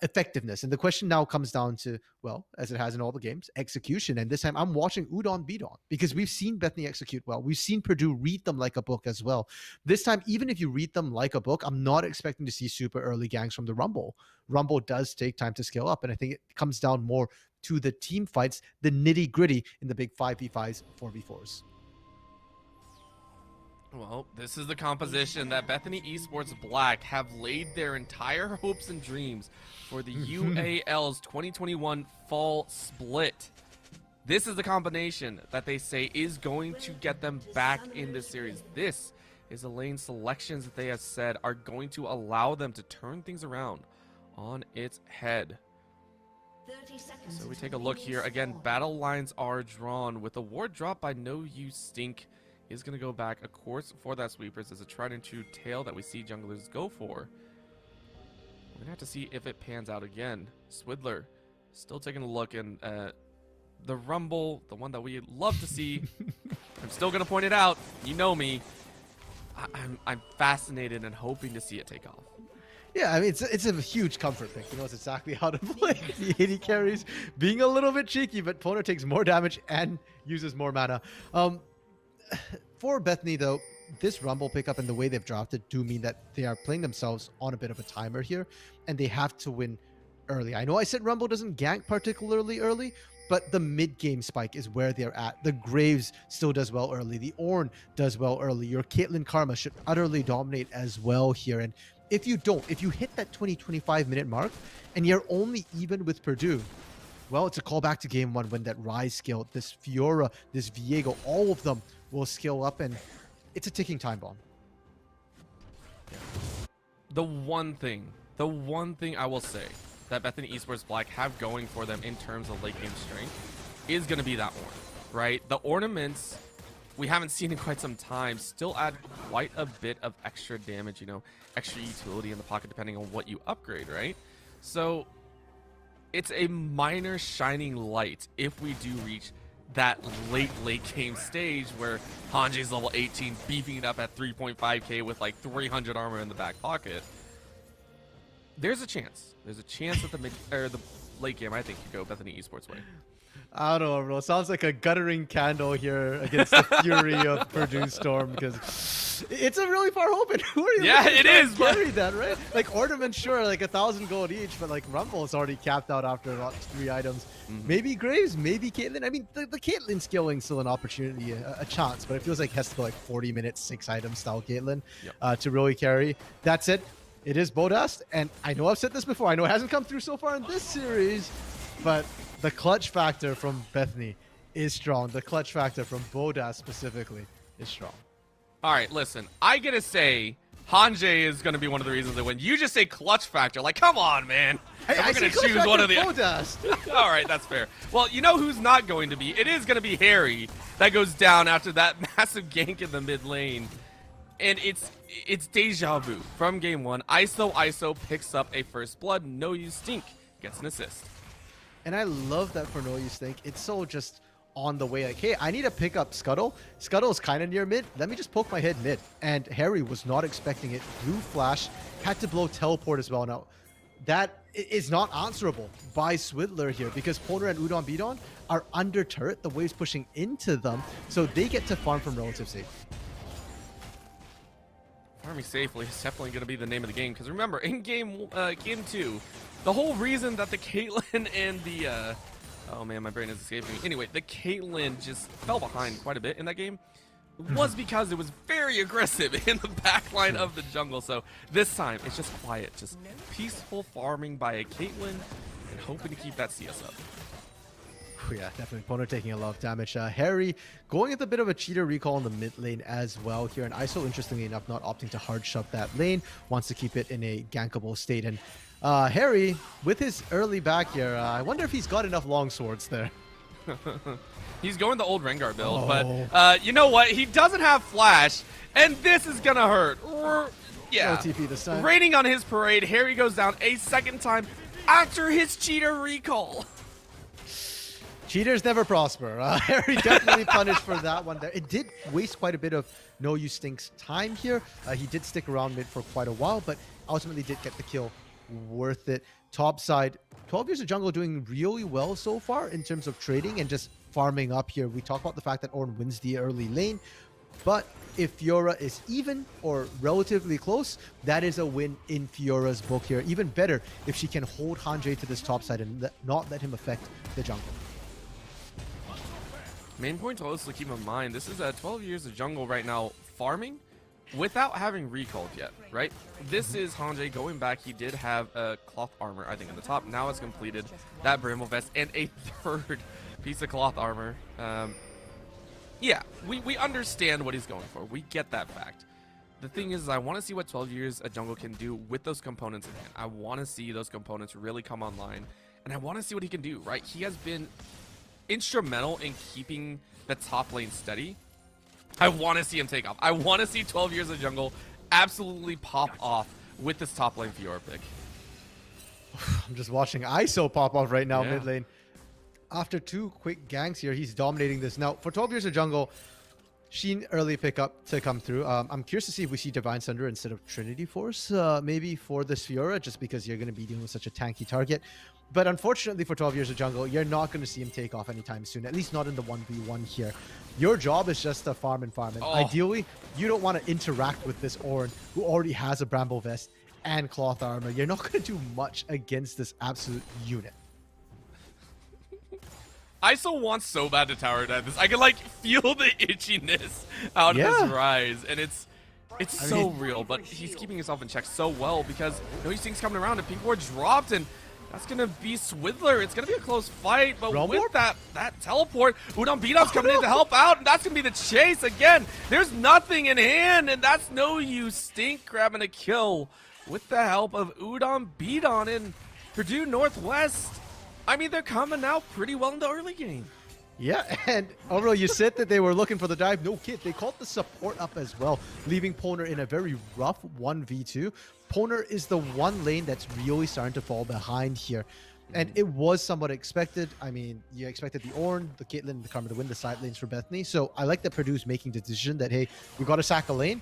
effectiveness. And the question now comes down to, well, as it has in all the games, execution. And this time I'm watching Udon Bidon because we've seen Bethany execute well. We've seen Purdue read them like a book as well. This time, even if you read them like a book, I'm not expecting to see super early ganks from the Rumble. Rumble does take time to scale up. And I think it comes down more to the team fights, the nitty gritty in the big 5v5s, 4v4s. Well, this is the composition that Bethany Esports Black have laid their entire hopes and dreams for the UAL's 2021 fall split. This is the combination that they say is going to get them back in this series. This is the lane selections that they have said are going to allow them to turn things around on its head. So we take a look here. Again, battle lines are drawn with a ward drop by No Use Stink. Is going to go back, of course, for that sweepers as a tried and true tail that we see junglers go for. We're going to have to see if it pans out again. Swiddler still taking a look, and the Rumble, the one that we love to see. I'm still going to point it out. You know me. I'm fascinated and hoping to see it take off. Yeah, I mean, it's a huge comfort pick. He knows exactly how to play the AD carries, being a little bit cheeky, but Poner takes more damage and uses more mana. For Bethany, though, this Rumble pickup and the way they've drafted do mean that they are playing themselves on a bit of a timer here, and they have to win early. I know I said Rumble doesn't gank particularly early, but the mid-game spike is where they're at. The Graves still does well early. The Ornn does well early. Your Caitlyn Karma should utterly dominate as well here. And if you hit that 20-25 minute mark and you're only even with Purdue, well, it's a callback to game 1 when that Rise skill, this Fiora, this Viego, all of them will skill up, and it's a ticking time bomb. The one thing I will say that Bethany Esports Black have going for them in terms of late game strength is going to be that ornament, right? The ornaments we haven't seen in quite some time still add quite a bit of extra damage, you know, extra utility in the pocket depending on what you upgrade, right? So it's a minor shining light if we do reach that late game stage where Hanji's level 18 beefing it up at 3.5k with like 300 armor in the back pocket. There's a chance that the late game, I think, could go Bethany Esports way. I don't know, bro. Sounds like a guttering candle here against the fury of Purdue Storm, because it's a really far open. Who are you? Yeah, it is. Carry that, right? Like ornaments, sure, like 1,000 gold each, but like Rumble is already capped out after about 3 items. Maybe Graves, maybe Caitlyn. I mean, the Caitlyn skilling still an opportunity, a chance, but it feels like it has to go like 40 minutes, 6 items style Caitlyn to really carry. That's it. It is Bodast, and I know I've said this before. I know it hasn't come through so far in this series, but the clutch factor from Bethany is strong. The clutch factor from Bodast specifically is strong. All right, listen. I gotta say, Hanji is gonna be one of the reasons that when you just say clutch factor, like, come on, man. Hey, we're gonna choose one of the. Bodast. All right, that's fair. Well, you know who's not going to be? It is gonna be Harry that goes down after that massive gank in the mid lane, and it's deja vu from game 1. ISO picks up a first blood. No use stink gets an assist. And I love that for No Use Think. It's so just on the way, like, hey, I need to pick up Scuttle. Scuttle's kind of near mid. Let me just poke my head mid. And Harry was not expecting it. Blue flash, had to blow teleport as well. Now, that is not answerable by Swidler here, because Poner and Udon Bidon are under turret. The wave's pushing into them, so they get to farm from relative safety. Farming safely is definitely going to be the name of the game, because remember, in game 2, the whole reason that the Caitlyn and the oh man, my brain is escaping me. Anyway, the Caitlyn just fell behind quite a bit in that game was because it was very aggressive in the backline of the jungle. So this time it's just quiet, just peaceful farming by a Caitlyn and hoping to keep that CS up. Yeah, definitely. Poner taking a lot of damage. Harry going with a bit of a cheater recall in the mid lane as well here. And ISO, interestingly enough, not opting to hard shove that lane, wants to keep it in a gankable state. And Harry, with his early back here, I wonder if he's got enough long swords there. He's going the old Rengar build, but you know what? He doesn't have flash, and this is gonna hurt. Yeah. No TP this time. Raining on his parade, Harry goes down a second time after his cheater recall. Cheaters never prosper. Harry definitely punished for that one there. It did waste quite a bit of No Use Stink's time here. He did stick around mid for quite a while, but ultimately did get the kill. Worth it. Top side, 12 Years of Jungle doing really well so far in terms of trading and just farming up here. We talk about the fact that Ornn wins the early lane, but if Fiora is even or relatively close, that is a win in Fiora's book here. Even better if she can hold Hanji to this top side and not let him affect the jungle. Main point to also keep in mind, this is 12 Years of Jungle right now farming without having recalled yet, right? This is Hanji going back. He did have a cloth armor, I think, in the top. Now it's completed that Bramble Vest and a third piece of cloth armor. Yeah, we understand what he's going for. We get that fact. The thing is, I want to see what 12 Years of Jungle can do with those components in hand. I want to see those components really come online, and I want to see what he can do, right? He has been instrumental in keeping the top lane steady. I want to see him take off. I want to see 12 Years of Jungle absolutely pop off with this top lane Fiora pick. I'm just watching ISO pop off right now mid lane. After 2 quick ganks here, he's dominating this. Now, for 12 Years of Jungle, Sheen early pickup to come through. I'm curious to see if we see Divine Sunder instead of Trinity Force, maybe for this Fiora, just because you're going to be dealing with such a tanky target. But unfortunately for 12 Years of Jungle, you're not going to see him take off anytime soon, at least not in the 1v1 here. Your job is just to farm and farm. And ideally, you don't want to interact with this Ornn, who already has a Bramble Vest and cloth armor. You're not going to do much against this absolute unit. ISO wants so bad to tower dive this. I can like feel the itchiness out of his rise, and it's so real. But he's keeping himself in check so well because No Use Stink's coming around and Pink Ward dropped, and That's gonna be Swidler. It's gonna be a close fight, but Realm with Warp? that teleport, Udon Beatom's coming in to help out, and that's gonna be the chase again. There's nothing in hand, and that's no use. Stink grabbing a kill with the help of Udon Beaton in Purdue Northwest. I mean, they're coming out pretty well in the early game. Yeah, and overall, you said that they were looking for the dive. No kid, they called the support up as well, leaving Poner in a very rough 1v2. Poner is the one lane that's really starting to fall behind here. And it was somewhat expected. I mean, you expected the Ornn, the Caitlyn, the Karma to win the side lanes for Bethany. So I like that Purdue's making the decision that, hey, we got to sack a lane.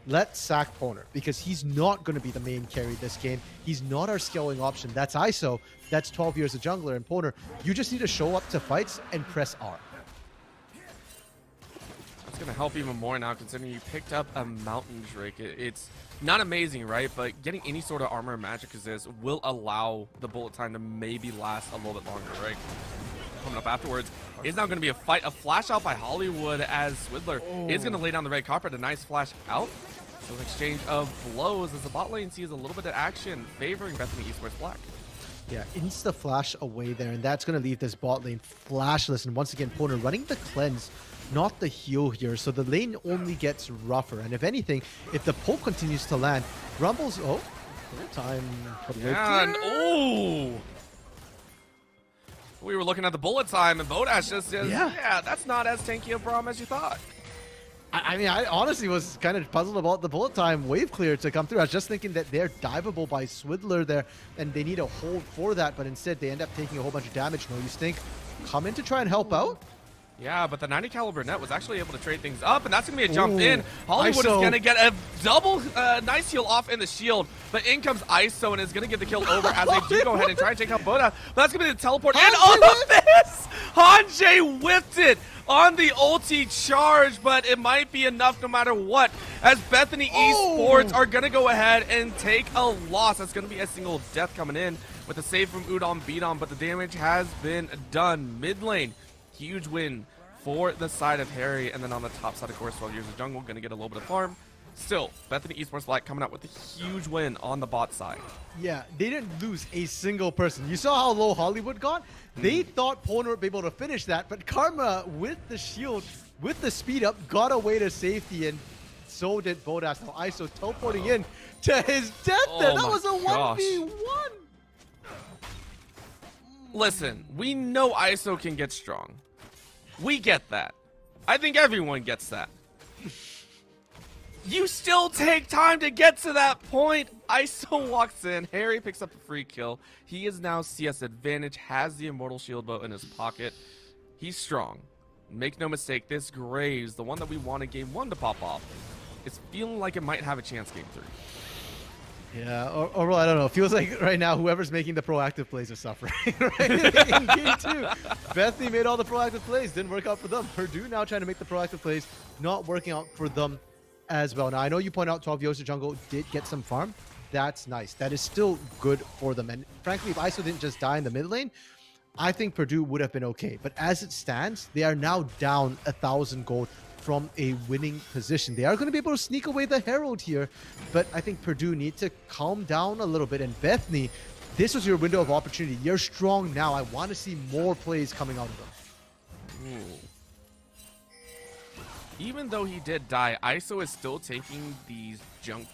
Let's sack Poner because he's not going to be the main carry this game. He's not our scaling option. That's ISO. That's 12 years of jungler. And Poner, you just need to show up to fights and press R. That's going to help even more now considering you picked up a Mountain Drake. It's not amazing, right? But getting any sort of armor or magic as this will allow the bullet time to maybe last a little bit longer, right? Coming up afterwards is now going to be a fight. A flash out by Hollywood as Swidler is going to lay down the red carpet. A nice flash out. So an exchange of blows as the bot lane sees a little bit of action favoring Bethany Esports Black. Yeah, insta flash away there, and that's going to leave this bot lane flashless. And once again, Poner running the cleanse, not the heal here. So the lane only gets rougher. And if anything, if the poke continues to land, Rumble's... Oh, full time. Yeah, and oh! We were looking at the bullet time, and Bodash just says, yeah, that's not as tanky a problem as you thought. I mean, I honestly was kind of puzzled about the bullet time wave clear to come through. I was just thinking that they're diveable by Swidler there, and they need a hold for that, but instead they end up taking a whole bunch of damage. No use think come in to try and help out. Yeah, but the 90 caliber net was actually able to trade things up, and that's going to be a jump in. ISO. Hollywood is going to get a double nice heal off in the shield, but in comes ISO and is going to get the kill over as they do go ahead and try and take out Boda. But that's going to be the teleport. And all of this! Hanjay whipped it on the ulti charge, but it might be enough no matter what, as Bethany Esports are going to go ahead and take a loss. That's going to be a single death coming in with a save from Udon Beaton, but the damage has been done. Mid lane. Huge win for the side of Harry, and then on the top side, of course, 12 years of jungle, going to get a little bit of farm. Still, Bethany Esports Black coming out with a huge win on the bot side. Yeah, they didn't lose a single person. You saw how low Hollywood got? They thought Poner would be able to finish that, but Karma, with the shield, with the speed up, got away to safety, and so did Bodas. Now ISO teleporting in to his death there. That was a 1v1. Listen, we know ISO can get strong. We get that. I think everyone gets that. You still take time to get to that point. ISO walks in. Harry picks up a free kill. He is now CS advantage, has the Immortal Shield bow in his pocket. He's strong. Make no mistake, this Graves, the one that we wanted game 1 to pop off, is feeling like it might have a chance game 3. Yeah, overall, I don't know. It feels like right now whoever's making the proactive plays are suffering. Right? In game 2, Bethany made all the proactive plays. Didn't work out for them. Purdue now trying to make the proactive plays. Not working out for them as well. Now, I know you point out 12 Yosa Jungle did get some farm. That's nice. That is still good for them. And frankly, if ISO didn't just die in the mid lane, I think Purdue would have been okay. But as it stands, they are now down 1,000 gold from a winning position. They are going to be able to sneak away the Herald here, but I think Purdue need to calm down a little bit. And Bethany, this was your window of opportunity. You're strong now. I want to see more plays coming out of them. Ooh. Even though he did die, ISO is still taking these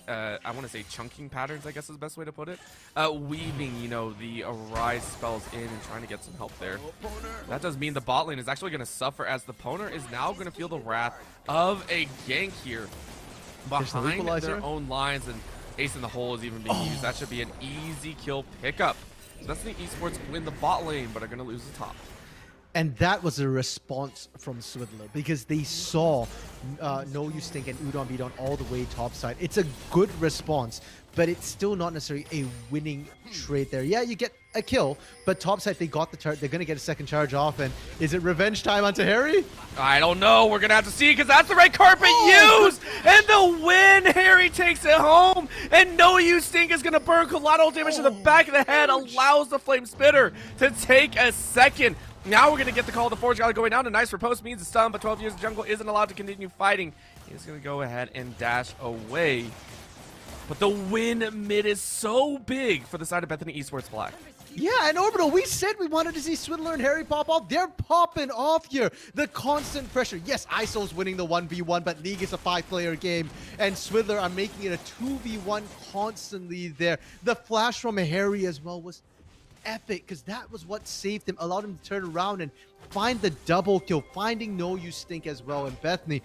I want to say chunking patterns, I guess is the best way to put it. Weaving, you know, the Arise spells in and trying to get some help there. That does mean the bot lane is actually going to suffer as the Poner is now going to feel the wrath of a gank here behind their own lines, and Ace in the Hole is even being used. That should be an easy kill pickup. So that's the Esports win the bot lane, but are going to lose the top. And that was a response from Swidler because they saw No You Stink and Udon Beaton all the way topside. It's a good response, but it's still not necessarily a winning trade there. Yeah, you get a kill, but topside, they got the turret. They're going to get a second charge off. And is it revenge time onto Harry? I don't know. We're going to have to see because that's the red carpet used. And the win, Harry takes it home. And No You Stink is going to burn collateral damage to the back of the head, allows the Flame Spitter to take a second. Now we're going to get the call of the Forge God going down. A nice repose means a stun, but 12 years of jungle isn't allowed to continue fighting. He's going to go ahead and dash away. But the win mid is so big for the side of Bethany Esports Black. Yeah, and Orbital, we said we wanted to see Swindler and Harry pop off. They're popping off here. The constant pressure. Yes, ISO's winning the 1v1, but League is a 5-player game, and Swindler are making it a 2v1 constantly there. The flash from Harry as well was epic, because that was what saved him, allowed him to turn around and find the double kill, finding No You Stink as well. And Bethany,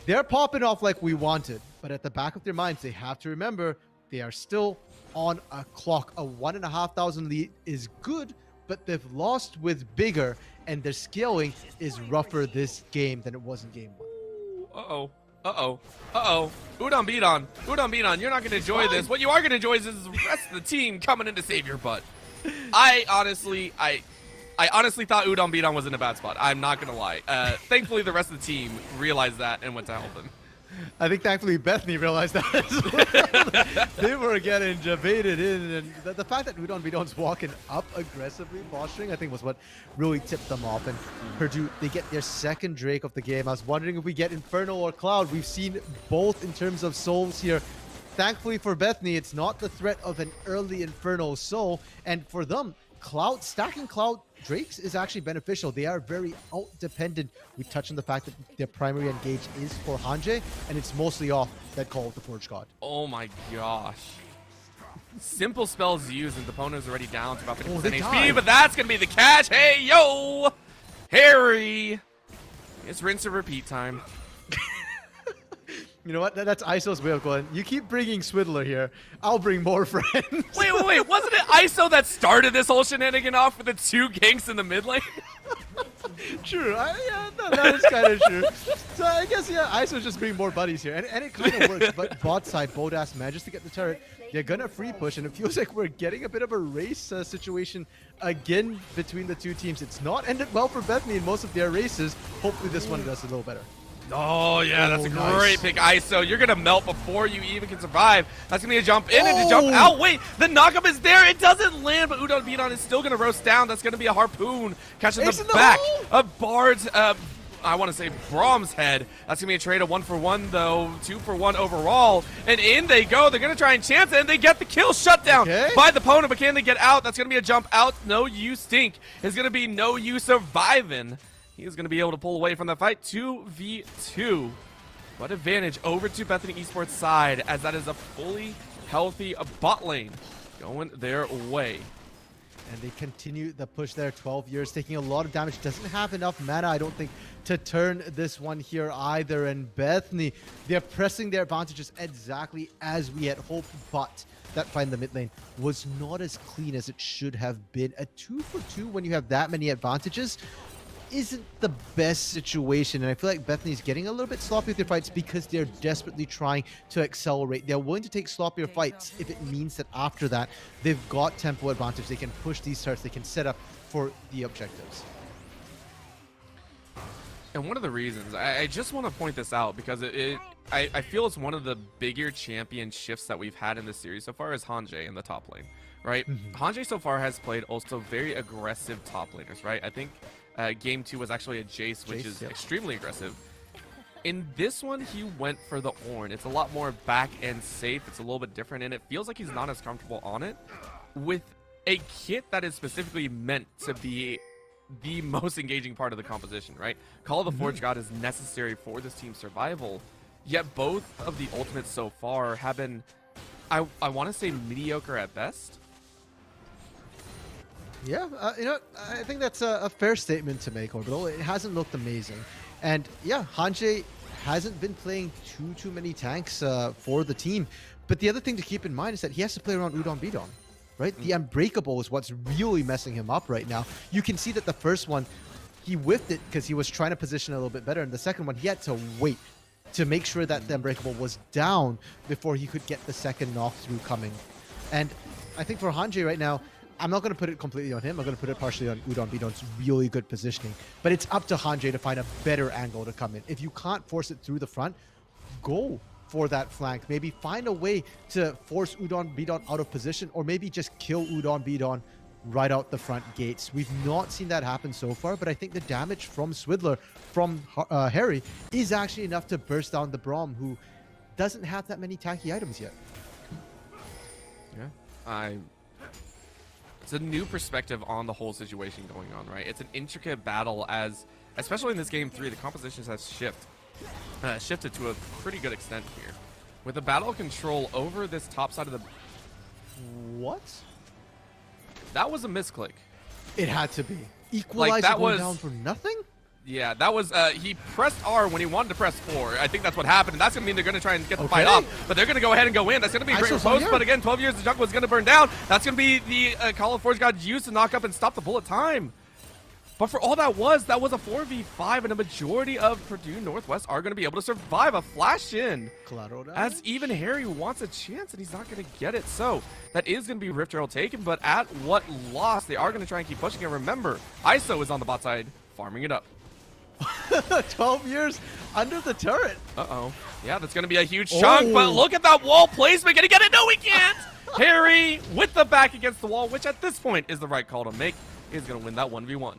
they're popping off like we wanted, but at the back of their minds, they have to remember they are still on a clock. A 1,500 lead is good, but they've lost with bigger, and their scaling is rougher this game than it was in game 1. Uh-oh. Uh-oh. Uh-oh. Udon beat on. Udon beat on. You're not going to enjoy this. What you are going to enjoy is the rest of the team coming in to save your butt. I honestly thought Udon beat on was in a bad spot. I'm not going to lie. Thankfully, the rest of the team realized that and went to help him. I think thankfully Bethany realized that as well. They were getting baited in, and the fact that Udon Bidon's walking up aggressively, posturing, I think was what really tipped them off. And Purdue, they get their second Drake of the game. I was wondering if we get Inferno or Cloud. We've seen both in terms of souls here. Thankfully for Bethany, it's not the threat of an early Inferno soul, and for them, stacking Cloud Drakes is actually beneficial. They are very out-dependent. We touch on the fact that their primary engage is for Hanjay, and it's mostly off that Call of the Forge God. Oh my gosh. Simple spells used, and the opponent is already down to about 50% HP, died. but that's going to be the catch. Hey, yo! Harry! It's rinse and repeat time. You know what? That's ISO's way of going. You keep bringing Swindler here. I'll bring more friends. Wait. Wasn't it ISO that started this whole shenanigan off with the 2 ganks in the mid lane? True. That is kind of true. So I guess, yeah, ISO's just bringing more buddies here. And it kind of works. But bot side, Bodas manages to get the turret. They're going to free push. And it feels like we're getting a bit of a race situation again between the two teams. It's not ended well for Bethany in most of their races. Hopefully this one does a little better. Oh, yeah, that's a nice. great pick, ISO. You're going to melt before you even can survive. That's going to be a jump in and a jump out. Wait, the knockup is there. It doesn't land, but Udon Beaton is still going to roast down. That's going to be a harpoon. Catching the back of Bard's, I want to say Brahm's head. That's going to be a trade of 1-for-1, though. 2-for-1 overall. And in they go. They're going to try and chance it, and they get the kill shut down by the opponent. But can they get out? That's going to be a jump out. No You Stink. It's going to be No You Surviving. He's going to be able to pull away from the fight. 2v2. What advantage over to Bethany Esports side, as that is a fully healthy bot lane going their way. And they continue the push there. 12 years, taking a lot of damage. Doesn't have enough mana, I don't think, to turn this one here either. And Bethany, they're pressing their advantages exactly as we had hoped, but that fight in the mid lane was not as clean as it should have been. A 2-for-2 when you have that many advantages isn't the best situation, and I feel like Bethany's getting a little bit sloppy with their fights because they're desperately trying to accelerate. They're willing to take sloppier fights if it means that after that they've got tempo advantage. They can push these starts, they can set up for the objectives. And one of the reasons, I just want to point this out because I feel it's one of the bigger champion shifts that we've had in this series so far is Hanjay in the top lane, right? Hanjay so far has played also very aggressive top laners, right? I think game 2 was actually a Jace, which is extremely aggressive. In this one, he went for the Ornn. It's a lot more back end safe. It's a little bit different, and it feels like he's not as comfortable on it with a kit that is specifically meant to be the most engaging part of the composition, right? Call of the Forge God is necessary for this team's survival, yet both of the ultimates so far have been, I want to say, mediocre at best. Yeah, you know, I think that's a fair statement to make, Orbital. It hasn't looked amazing. And yeah, Hanjay hasn't been playing too many tanks for the team. But the other thing to keep in mind is that he has to play around Udon Bidon, right? The Unbreakable is what's really messing him up right now. You can see that the first one, he whiffed it because he was trying to position a little bit better. And the second one, he had to wait to make sure that the Unbreakable was down before he could get the second knock through coming. And I think for Hanjay right now, I'm not going to put it completely on him. I'm going to put it partially on Udon Bidon's really good positioning. But it's up to Hanjay to find a better angle to come in. If you can't force it through the front, go for that flank. Maybe find a way to force Udon Bidon out of position, or maybe just kill Udon Bidon right out the front gates. We've not seen that happen so far, but I think the damage from Swindler, from Harry, is actually enough to burst down the Braum, who doesn't have that many tacky items yet. Yeah, it's it's a new perspective on the whole situation going on, right? It's an intricate battle as, especially in this game 3, the compositions have shifted to a pretty good extent here. With the battle control over this top side of the... What? That was a misclick. It had to be. Equalizer that going was- down for nothing? Yeah, that was, he pressed R when he wanted to press 4. I think that's what happened, and that's going to mean they're going to try and get the fight Okay. off, but they're going to go ahead and go in. That's going to be a great ISO's on riposte, here. but again, 12 years of jungle is going to burn down. That's going to be the Call of Forge God used to knock up and stop the bullet time. But for all that was a 4v5, and a majority of Purdue Northwest are going to be able to survive a flash in. Collateral damage? As even Harry wants a chance, and he's not going to get it. So that is going to be Rift Herald taken, but at what loss? They are going to try and keep pushing. And remember, ISO is on the bot side, farming it up. 12 years under the turret. Uh-oh. Yeah, that's going to be a huge chunk, but Oh. look at that wall placement. Can he get it? No, he can't! Harry, with the back against the wall, which at this point is the right call to make, is going to win that 1v1.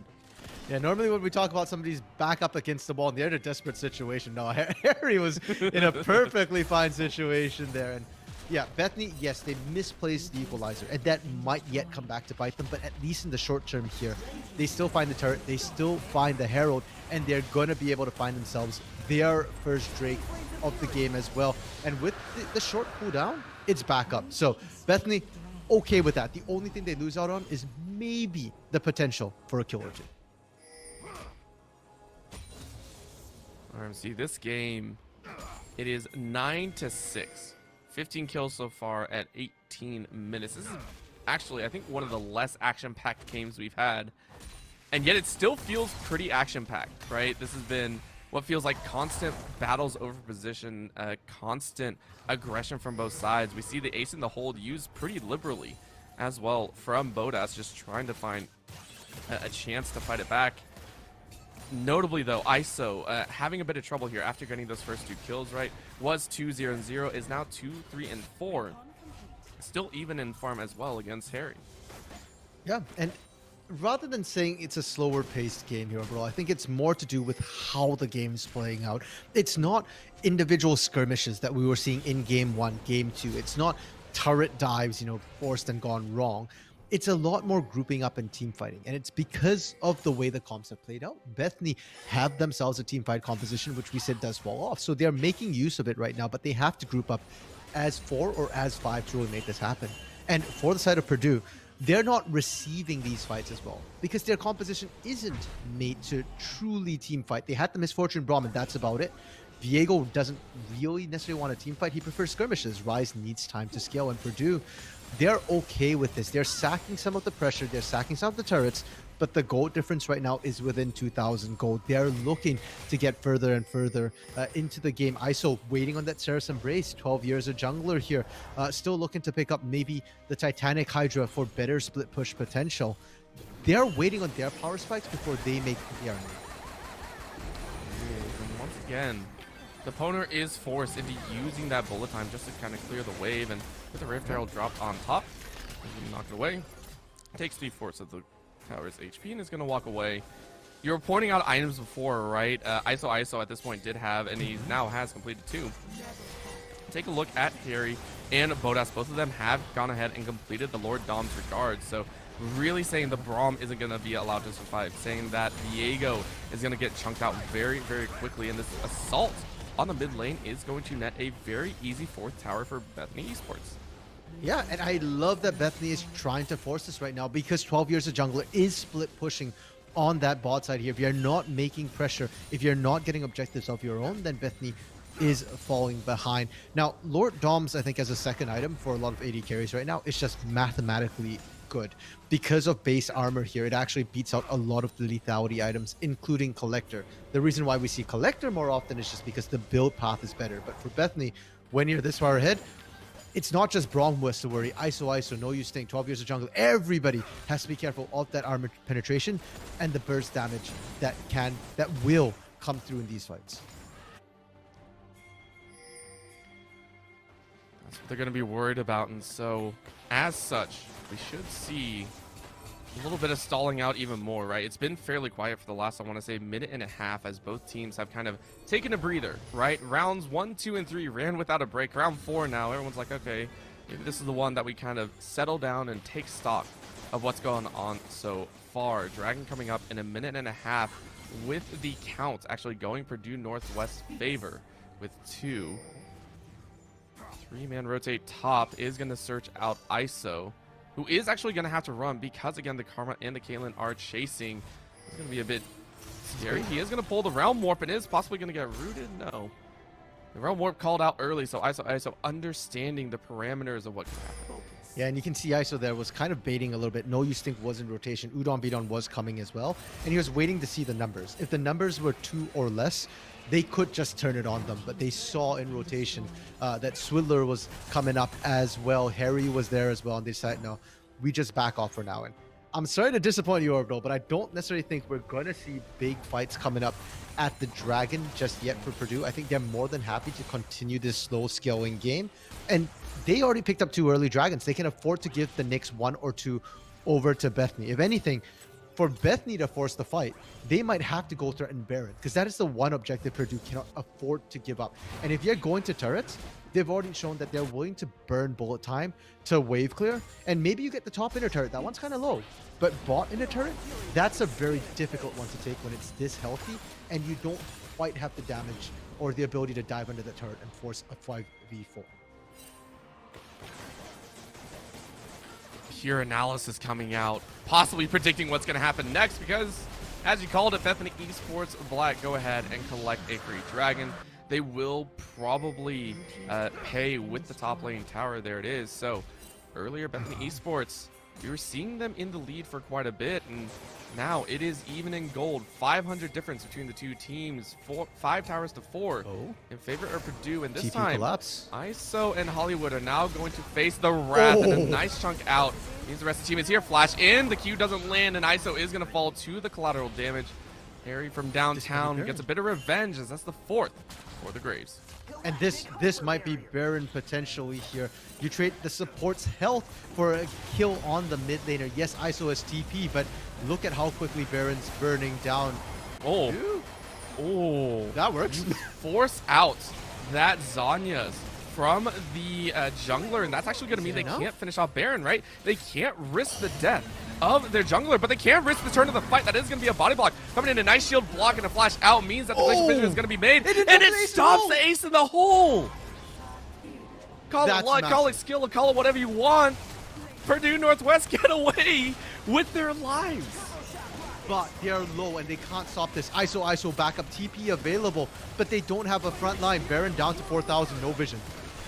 Yeah, normally when we talk about somebody's back up against the wall and they're in a desperate situation, no, Harry was in a perfectly fine situation there. And yeah, Bethany, yes, they misplaced the equalizer, and that might yet come back to bite them, but at least in the short term here, they still find the turret, they still find the Herald, and they're going to be able to find themselves their first Drake of the game as well. And with the short cooldown, it's back up. So Bethany, okay with that. The only thing they lose out on is maybe the potential for a kill or two. RMC, this game, it is 9-6. 15 kills so far at 18 minutes. This is actually, I think, one of the less action-packed games we've had. And yet it still feels pretty action-packed, right? This has been what feels like constant battles over position, constant aggression from both sides. We see the ace in the hold used pretty liberally as well from Bodas, just trying to find a chance to fight it back. Notably, though, ISO having a bit of trouble here after getting those first 2 kills, right? Was 2-0-0, is now 2-3-4. Still even in farm as well against Harry. Yeah, and rather than saying it's a slower paced game here, bro, I think it's more to do with how the game's playing out. It's not individual skirmishes that we were seeing in game 1, game 2. It's not turret dives, forced and gone wrong. It's a lot more grouping up and team fighting, and it's because of the way the comps have played out. Bethany have themselves a team fight composition, which we said does fall off, so they're making use of it right now, but they have to group up as 4 or as 5 to really make this happen. And for the side of Purdue, they're not receiving these fights as well because their composition isn't made to truly team fight. They had the Misfortune Braum, and that's about it. Viego doesn't really necessarily want a team fight. He prefers skirmishes. Rise needs time to scale, and Purdue, they're okay with this. They're sacking some of the pressure. They're sacking some of the turrets, but the gold difference right now is within 2,000 gold. They're looking to get further and further into the game. ISO waiting on that Ceres Embrace. 12 years of jungler here. Still looking to pick up maybe the Titanic Hydra for better split push potential. They're waiting on their power spikes before they make the army. And once again, the opponent is forced into using that bullet time just to kind of clear the wave, and with the Rift Herald dropped on top, he's going to knock it away. Takes 3/4 of the tower's HP and is going to walk away. You were pointing out items before, right? ISO at this point did have, and he now has completed 2. Take a look at Harry and Bodas. Both of them have gone ahead and completed the Lord Dom's Regard. So really saying the Braum isn't going to be allowed to survive. Saying that Viego is going to get chunked out very, very quickly. And this assault on the mid lane is going to net a very easy 4th tower for Bethany Esports. Yeah, and I love that Bethany is trying to force this right now because 12 years of jungler is split pushing on that bot side here. If you're not making pressure, if you're not getting objectives of your own, then Bethany is falling behind. Now, Lord Doms, I think, as a second item for a lot of AD carries right now, is just mathematically good. Because of base armor here, it actually beats out a lot of the lethality items, including Collector. The reason why we see Collector more often is just because the build path is better. But for Bethany, when you're this far ahead, it's not just Braum who has to worry. ISO, no use staying 12 years of jungle. Everybody has to be careful of that armor penetration and the burst damage that will come through in these fights. That's what they're going to be worried about, and so as such, we should see a little bit of stalling out even more, right? It's been fairly quiet for the last, I want to say, minute and a half as both teams have kind of taken a breather, right? Rounds 1, 2, and 3 ran without a break. Round 4 now, everyone's like, okay, maybe this is the one that we kind of settle down and take stock of what's going on so far. Dragon coming up in a minute and a half with the count actually going Purdue Northwest favor with 2. 3-man rotate top is going to search out ISO, who is actually going to have to run because, again, the Karma and the Caitlyn are chasing. It's going to be a bit scary. He is going to pull the Realm Warp and is possibly going to get rooted. No. The Realm Warp called out early, so ISO understanding the parameters of what can happen. Yeah, and you can see ISO there was kind of baiting a little bit. No Use Think was in rotation. Udon Beaton was coming as well. And he was waiting to see the numbers. If the numbers were 2 or less, they could just turn it on them. But they saw in rotation that Swidler was coming up as well. Harry was there as well. And they decided, no, we just back off for now. And I'm sorry to disappoint you, Orbital, but I don't necessarily think we're going to see big fights coming up at the Dragon just yet for Purdue. I think they're more than happy to continue this slow scaling game. And they already picked up 2 early Dragons. They can afford to give the Knicks 1 or 2 over to Bethany. If anything, for Bethany to force the fight, they might have to go threaten Baron, because that is the one objective Purdue cannot afford to give up. And if you're going to turrets, they've already shown that they're willing to burn bullet time to wave clear. And maybe you get the top inner turret. That one's kind of low. But bot inner turret, that's a very difficult one to take when it's this healthy and you don't quite have the damage or the ability to dive under the turret and force a 5v4. Pure analysis coming out, possibly predicting what's going to happen next, because as you called it, Bethany Esports Black go ahead and collect a free Dragon. They will probably pay with the top lane tower. There it is. So earlier, Bethany Esports, we were seeing them in the lead for quite a bit, and now it is even in gold. 500 difference between the two teams. 5 towers to 4 in favor of Purdue. And this TP time, collapse. ISO and Hollywood are now going to face the Wrath, and a nice chunk out. Means the rest of the team is here. Flash in. The Q doesn't land, and ISO is going to fall to the collateral damage. Harry from downtown gets a bit of revenge, as that's the 4th for the Graves. And this might be Baron potentially here. You trade the support's health for a kill on the mid laner. Yes, ISO has TP, but look at how quickly Baron's burning down. Oh. Dude. Oh. That works. You force out that Zanya's from the jungler, and that's actually going to mean they can't finish off Baron, right? They can't risk the death of their jungler, but they can risk the turn of the fight. That is going to be a body block. Coming in, a nice shield block and a flash out means that the collision vision is going to be made, and it stops the ace in the hole. Call it luck, call it skill, call it whatever you want. Purdue Northwest get away with their lives. But they're low and they can't stop this. ISO backup TP available, but they don't have a front line. Baron down to 4,000, no vision.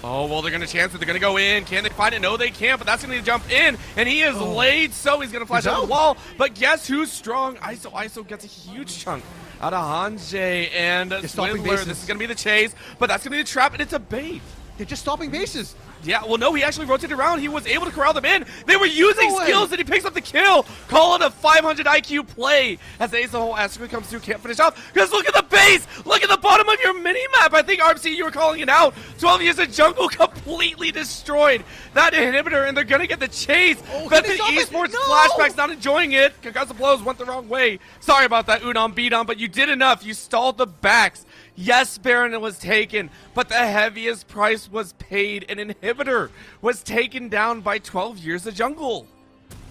Oh, well, they're going to chance it. They're going to go in. Can they find it? No, they can't, but that's going to jump in, and he is laid, so he's going to flash out the wall. But guess who's strong? ISO gets a huge chunk out of Hanjay and Swindler. This is going to be the chase, but that's going to be the trap, and it's a bait. They're just stopping bases. Yeah, well, no, he actually rotated around. He was able to corral them in. They were using skills, and he picks up the kill. Call it a 500 IQ play as the Ace of the Hole actually comes through. Can't finish off because look at the base. Look at the bottom of your mini-map. I think, RMC, you were calling it out. 12 years of jungle completely destroyed. That inhibitor, and they're going to get the chase. But the Esports flashback's not enjoying it. Concussive blows went the wrong way. Sorry about that, Udon Beaton, but you did enough. You stalled the backs. Yes, Baron was taken, but the heaviest price was paid. An inhibitor was taken down by 12 years of jungle.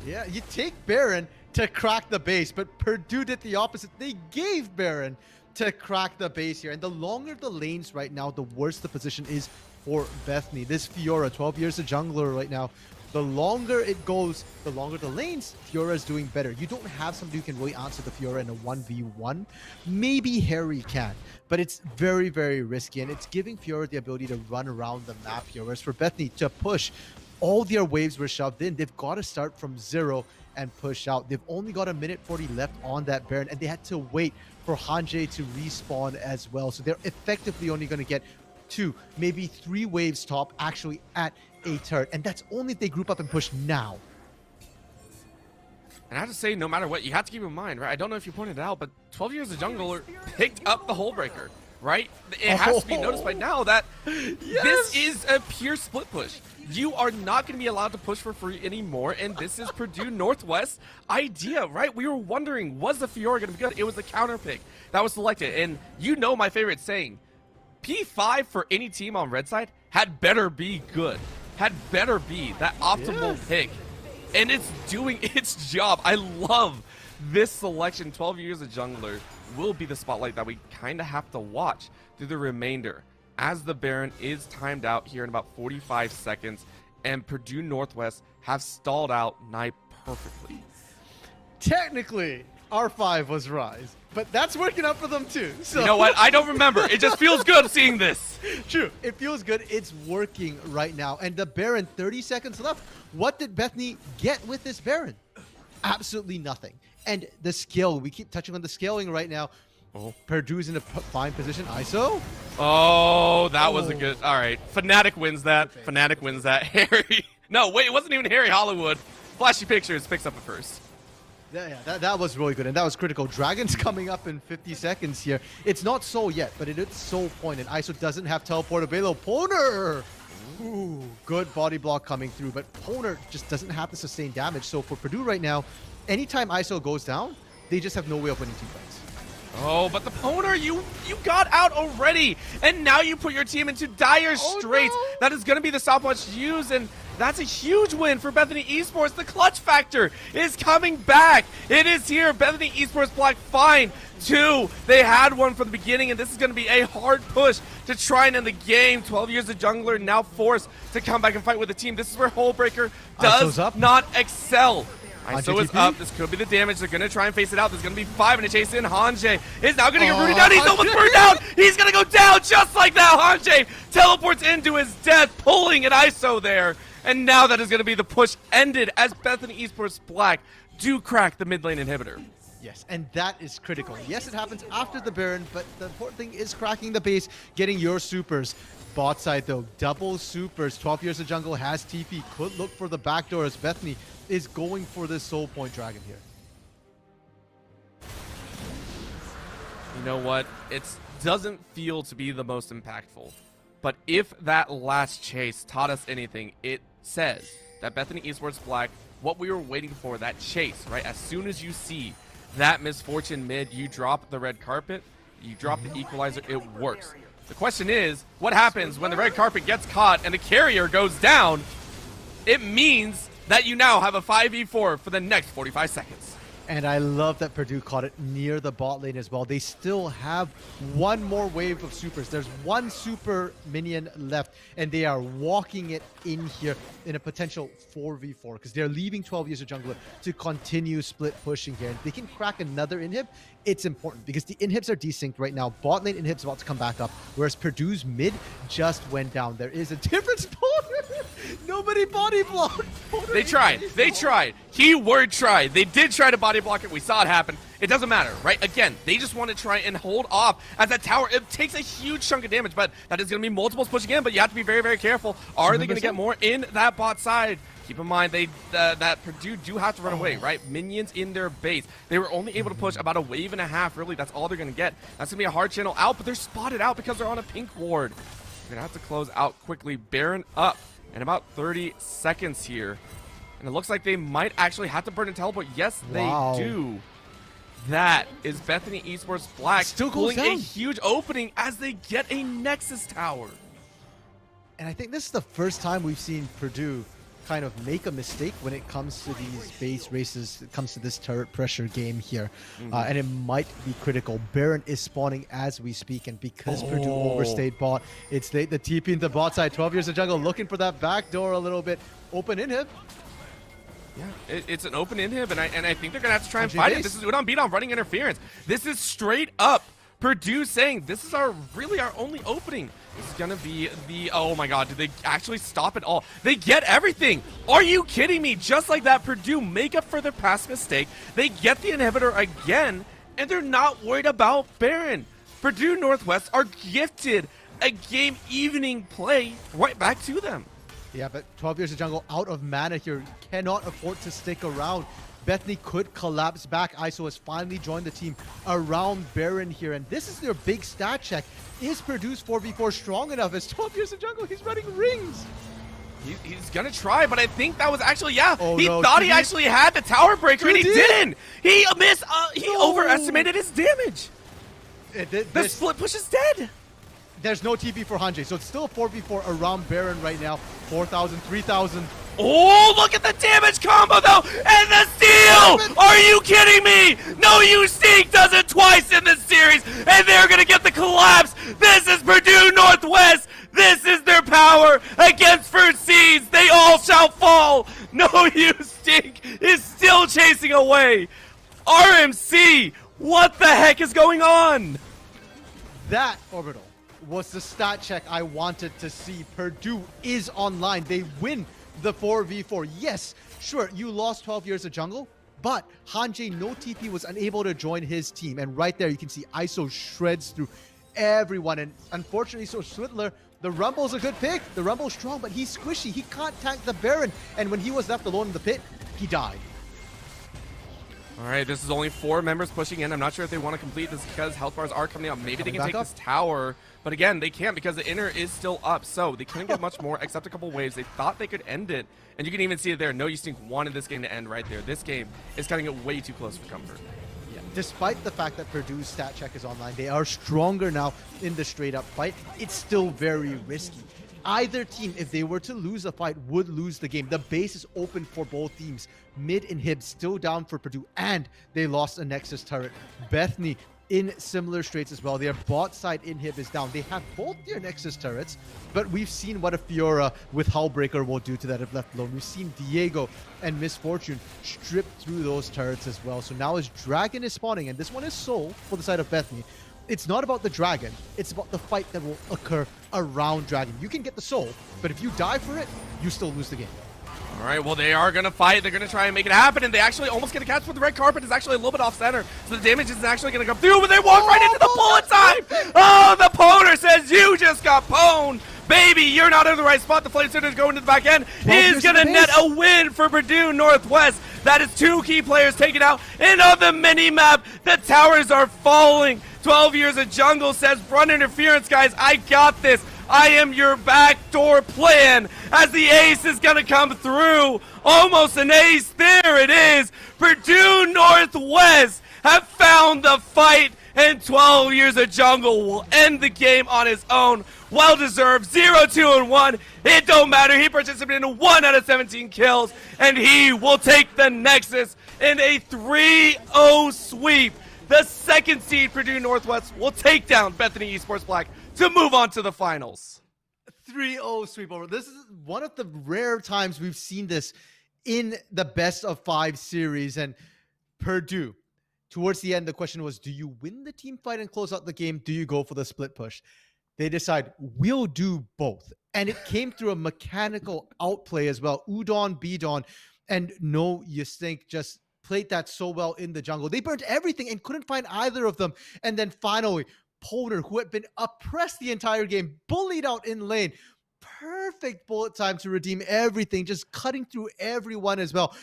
Yeah, you take Baron to crack the base, but Purdue did the opposite. They gave Baron to crack the base here. And the longer the lanes right now, the worse the position is for Bethany. This Fiora, 12 years of jungler right now. The longer it goes, the longer the lanes, Fiora is doing better. You don't have somebody who can really answer the Fiora in a 1v1. Maybe Harry can, but it's very, very risky, and it's giving Fiora the ability to run around the map here. Whereas for Bethany to push, all their waves were shoved in. They've got to start from 0 and push out. They've only got a minute 40 left on that Baron, and they had to wait for Hanjay to respawn as well. So they're effectively only going to get 2, maybe 3 waves top actually at a turret, and that's only if they group up and push now. And I have to say, no matter what, you have to keep in mind, right? I don't know if you pointed it out, but 12 years of jungler picked up the hole breaker, right? It has to be noticed by now that this is a pure split push. You are not going to be allowed to push for free anymore, and this is Purdue Northwest's idea, right? We were wondering, was the Fiora going to be good? It was the counter pick that was selected, and you know my favorite saying, P5 for any team on red side had better be good. had better be that optimal pick. And it's doing its job. I love this selection. 12 years of jungler will be the spotlight that we kind of have to watch through the remainder, as the Baron is timed out here in about 45 seconds, and Purdue Northwest have stalled out nigh perfectly. Technically, R5 was Rise, but that's working out for them too. So. You know what? I don't remember. It just feels good seeing this. True. It feels good. It's working right now. And the Baron, 30 seconds left. What did Bethany get with this Baron? Absolutely nothing. And the skill, we keep touching on the scaling right now. Oh, Purdue's in a fine position. ISO. Oh, that was a good. All right. Fnatic wins that. Fnatic wins that. Harry. No, wait, it wasn't even Harry Hollywood. Flashy Pictures picks up it first. Yeah, that was really good, and that was critical. Dragon's coming up in 50 seconds here. It's not Soul yet, but it is Soul Point, and ISO doesn't have teleport available. Poner! Ooh, good body block coming through, but Poner just doesn't have the sustained damage. So for Purdue right now, anytime ISO goes down, they just have no way of winning team fights. Oh, but the Poner, you got out already, and now you put your team into dire straits. No. That is going to be the stopwatch used, and that's a huge win for Bethany Esports. The clutch factor is coming back. It is here. Bethany Esports Black fine 2. They had one from the beginning, and this is going to be a hard push to try and end the game. 12 years of jungler now forced to come back and fight with the team. This is where Hullbreaker does not excel. ISO is up. This could be the damage. They're going to try and face it out. There's going to be 5 in a chase in. Hanjay is now going to get rooted down. He's almost burned out. He's going to go down just like that. Hanjay teleports into his death, pulling an ISO there. And now that is going to be the push ended as Bethany Esports Black do crack the mid lane inhibitor. Yes, and that is critical. Yes, it happens after the Baron, but the important thing is cracking the base, getting your supers. Bot side though, double supers. 12 years of jungle has TP. Could look for the backdoor as Bethany is going for this Soul Point Dragon here. You know what? It doesn't feel to be the most impactful. But if that last chase taught us anything, it says that Bethany Esports Black, what we were waiting for, that chase, right? As soon as you see that misfortune mid, you drop the red carpet, you drop the equalizer, it works. The question is, what happens when the red carpet gets caught and the carrier goes down? It means that you now have a 5v4 for the next 45 seconds. And I love that Purdue caught it near the bot lane as well. They still have one more wave of supers. There's one super minion left, and they are walking it in here in a potential 4v4 because they're leaving 12 years of jungler to continue split pushing here. And if they can crack another inhib, it's important because the inhibs are desynced right now. Bot lane inhibs about to come back up, whereas Purdue's mid just went down. There is a difference. Nobody body blocked. They tried. They tried. Keyword tried. They did try to body block it. We saw it happen. It doesn't matter, right? Again, they just want to try and hold off as that tower. It takes a huge chunk of damage, but that is going to be multiples pushing in, but you have to be very, very careful. Are they going to get more in that bot side? Keep in mind, that Purdue do have to run away, right? Minions in their base. They were only able to push about a wave and a half, really. That's all they're going to get. That's going to be a hard channel out, but they're spotted out because they're on a pink ward. They're going to have to close out quickly. Baron up in about 30 seconds here. And it looks like they might actually have to burn and teleport. Yes, they do. That is Bethany Esports Black still pulling a huge opening as they get a Nexus tower. And I think this is the first time we've seen Purdue kind of make a mistake when it comes to these base races, it comes to this turret pressure game here. And it might be critical. Baron is spawning as we speak, and because Purdue overstayed bot, it's the TP in the bot side. 12 years of jungle looking for that back door a little bit. Open inhib. Yeah, it's an open inhib, and I think they're going to have to try and fight it. This is Udon Beat on running interference. This is straight up Purdue saying this is really our only opening. This is going to be the, oh my god, did they actually stop it all? They get everything. Are you kidding me? Just like that, Purdue make up for their past mistake. They get the inhibitor again, and they're not worried about Baron. Purdue Northwest are gifted a game evening play right back to them. Yeah, but 12 years of jungle out of mana here. Cannot afford to stick around. Bethany could collapse back. ISO has finally joined the team around Baron here, and this is their big stat check. Is Purdue's 4v4 strong enough? As 12 years of jungle, he's running rings. He's gonna try, but I think that was actually, he no, thought he actually had the tower breaker, and he didn't. He missed, he overestimated his damage. The split push is dead. there's no TP for Hanji, so it's still a 4v4 around Baron right now. 4,000, 3,000. Oh, look at the damage combo though, and the steal! Are you kidding me? No, Sneak does it twice in this series, and they're gonna get the collapse. This is Purdue Northwest. This is their power against first seeds. They all shall fall. No, Sneak is still chasing away. RMC, what the heck is going on? That, Orbital, was the stat check I wanted to see. Purdue is online. They win the 4v4. Yes, sure, you lost 12 years of jungle, but Hanji, no TP, was unable to join his team. And right there, you can see ISO shreds through everyone. And unfortunately, so Swidler, the Rumble's a good pick. The Rumble's strong, but he's squishy. He can't tank the Baron. And when he was left alone in the pit, he died. All right, this is only 4 members pushing in. I'm not sure if they want to complete this because health bars are coming out. Maybe they can take this tower, but again, they can't because the inner is still up. So they couldn't get much more except a couple waves. They thought they could end it, and you can even see it there. No, Stink wanted this game to end right there. This game is cutting it way too close for comfort. Yeah. Despite the fact that Purdue's stat check is online, they are stronger now in the straight up fight. It's still very risky. Either team, if they were to lose a fight, would lose the game. The base is open for both teams. Mid and Hib still down for Purdue, and they lost a Nexus turret. Bethany in similar straits as well. Their bot side inhib is down. They have both their Nexus turrets, but we've seen what a Fiora with Hullbreaker will do to that if left alone. We've seen Diego and Misfortune strip through those turrets as well. So now as Dragon is spawning, and this one is Soul for the side of Bethany, it's not about the Dragon, it's about the fight that will occur around Dragon. You can get the Soul, but if you die for it, you still lose the game. All right, well, they are going to fight. They're going to try and make it happen, and they actually almost get a catch, but the red carpet is actually a little bit off-center, so the damage isn't actually going to come through, but they walk right into the bullet time! Oh, the Poner says, you just got pwned! Baby, you're not in the right spot. The Flame Center is going to the back end. He's going to net a win for Purdue Northwest. That is 2 key players taken out. And on the mini-map, the towers are falling. 12 years of jungle says, run interference, guys. I got this. I am your backdoor plan as the ace is going to come through. Almost an ace. There it is. Purdue Northwest have found the fight, and 12 years of jungle will end the game on his own. Well-deserved. 0-2-1. It don't matter. He participated in 1 out of 17 kills, and he will take the Nexus in a 3-0 sweep. The second seed Purdue Northwest will take down Bethany Esports Black to move on to the finals. 3-0 sweep over. This is one of the rare times we've seen this in the best of 5 series. And Purdue, towards the end, the question was, do you win the team fight and close out the game? Do you go for the split push? They decide, we'll do both. And it came through a mechanical outplay as well. Udon, Bidon, and no, you think just played that so well in the jungle. They burnt everything and couldn't find either of them. And then finally, Poner, who had been oppressed the entire game, bullied out in lane. Perfect bullet time to redeem everything, just cutting through everyone as well.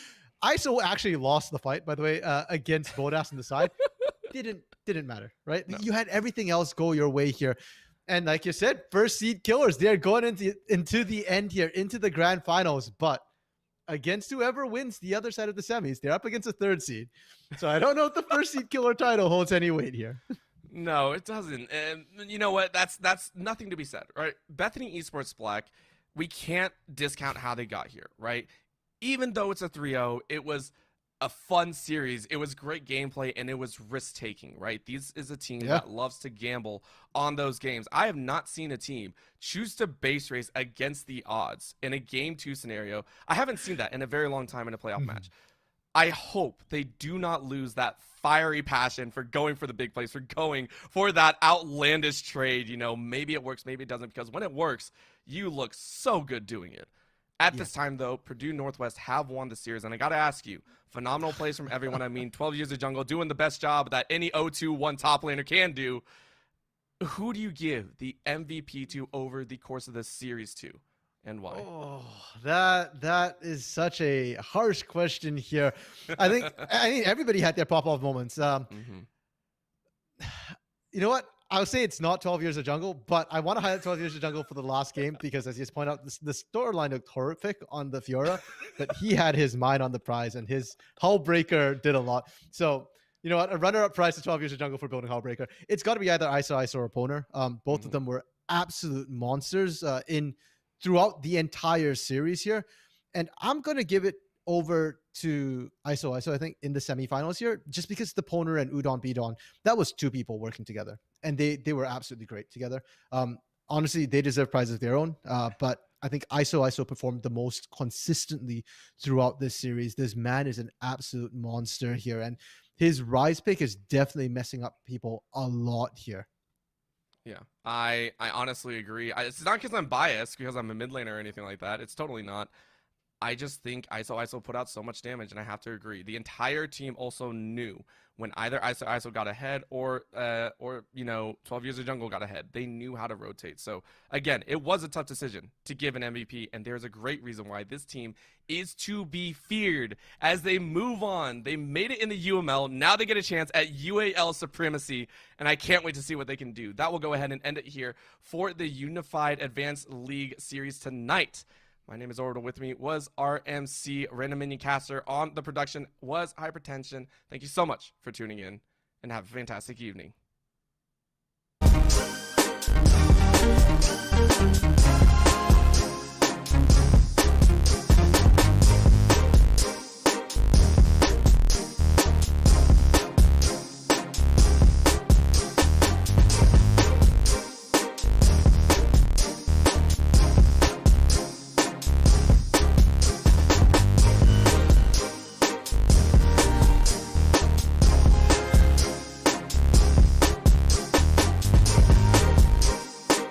ISO actually lost the fight, by the way, against Bodas on the side. Didn't matter, right? No. You had everything else go your way here. And like you said, first seed killers, they're going into the end here, into the grand finals. But against whoever wins the other side of the semis, they're up against a 3rd seed. So I don't know if the first seed killer title holds any weight here. No, it doesn't. And you know what? That's nothing to be said, right? Bethany Esports Black, we can't discount how they got here, right? Even though it's a 3-0, it was a fun series. It was great gameplay, and it was risk-taking, right? This is a team that loves to gamble on those games. I have not seen a team choose to base race against the odds in a Game 2 scenario. I haven't seen that in a very long time in a playoff match. I hope they do not lose that fiery passion for going for the big plays, for going for that outlandish trade. You know, maybe it works, maybe it doesn't, because when it works, you look so good doing it. At this time, though, Purdue Northwest have won the series, and I got to ask you, phenomenal plays from everyone. I mean, 12 years of jungle, doing the best job that any 0-2-1 top laner can do. Who do you give the MVP to over the course of this series to, and why? Oh, that is such a harsh question here. I mean, everybody had their pop-off moments. You know what? I'll say it's not 12 years of jungle, but I want to highlight 12 years of jungle for the last game because, as you just point out, the storyline looked horrific on the Fiora, but he had his mind on the prize, and his Hullbreaker did a lot. So, you know what? A runner-up prize to 12 years of jungle for building Hullbreaker. It's got to be either ISO or Poner. Both of them were absolute monsters in throughout the entire series here. And I'm going to give it over to ISO, I think, in the semifinals here, just because the Poner and Udon Bidon, that was two people working together, and they were absolutely great together. Honestly, they deserve prizes of their own, but I think ISO performed the most consistently throughout this series. This man is an absolute monster here, and his rise pick is definitely messing up people a lot here. Yeah, I honestly agree. It's not because I'm biased, because I'm a mid laner or anything like that. It's totally not. I just think ISO put out so much damage, and I have to agree. The entire team also knew when either ISO got ahead or 12 Years of Jungle got ahead. They knew how to rotate. So again, it was a tough decision to give an MVP, and there's a great reason why this team is to be feared as they move on. They made it in the UML. Now they get a chance at UAL supremacy, and I can't wait to see what they can do. That will go ahead and end it here for the Unified Advanced League series tonight. My name is Orbital. With me was RMC, Random Minion Caster. On the production was Hypertension. Thank you so much for tuning in, and have a fantastic evening.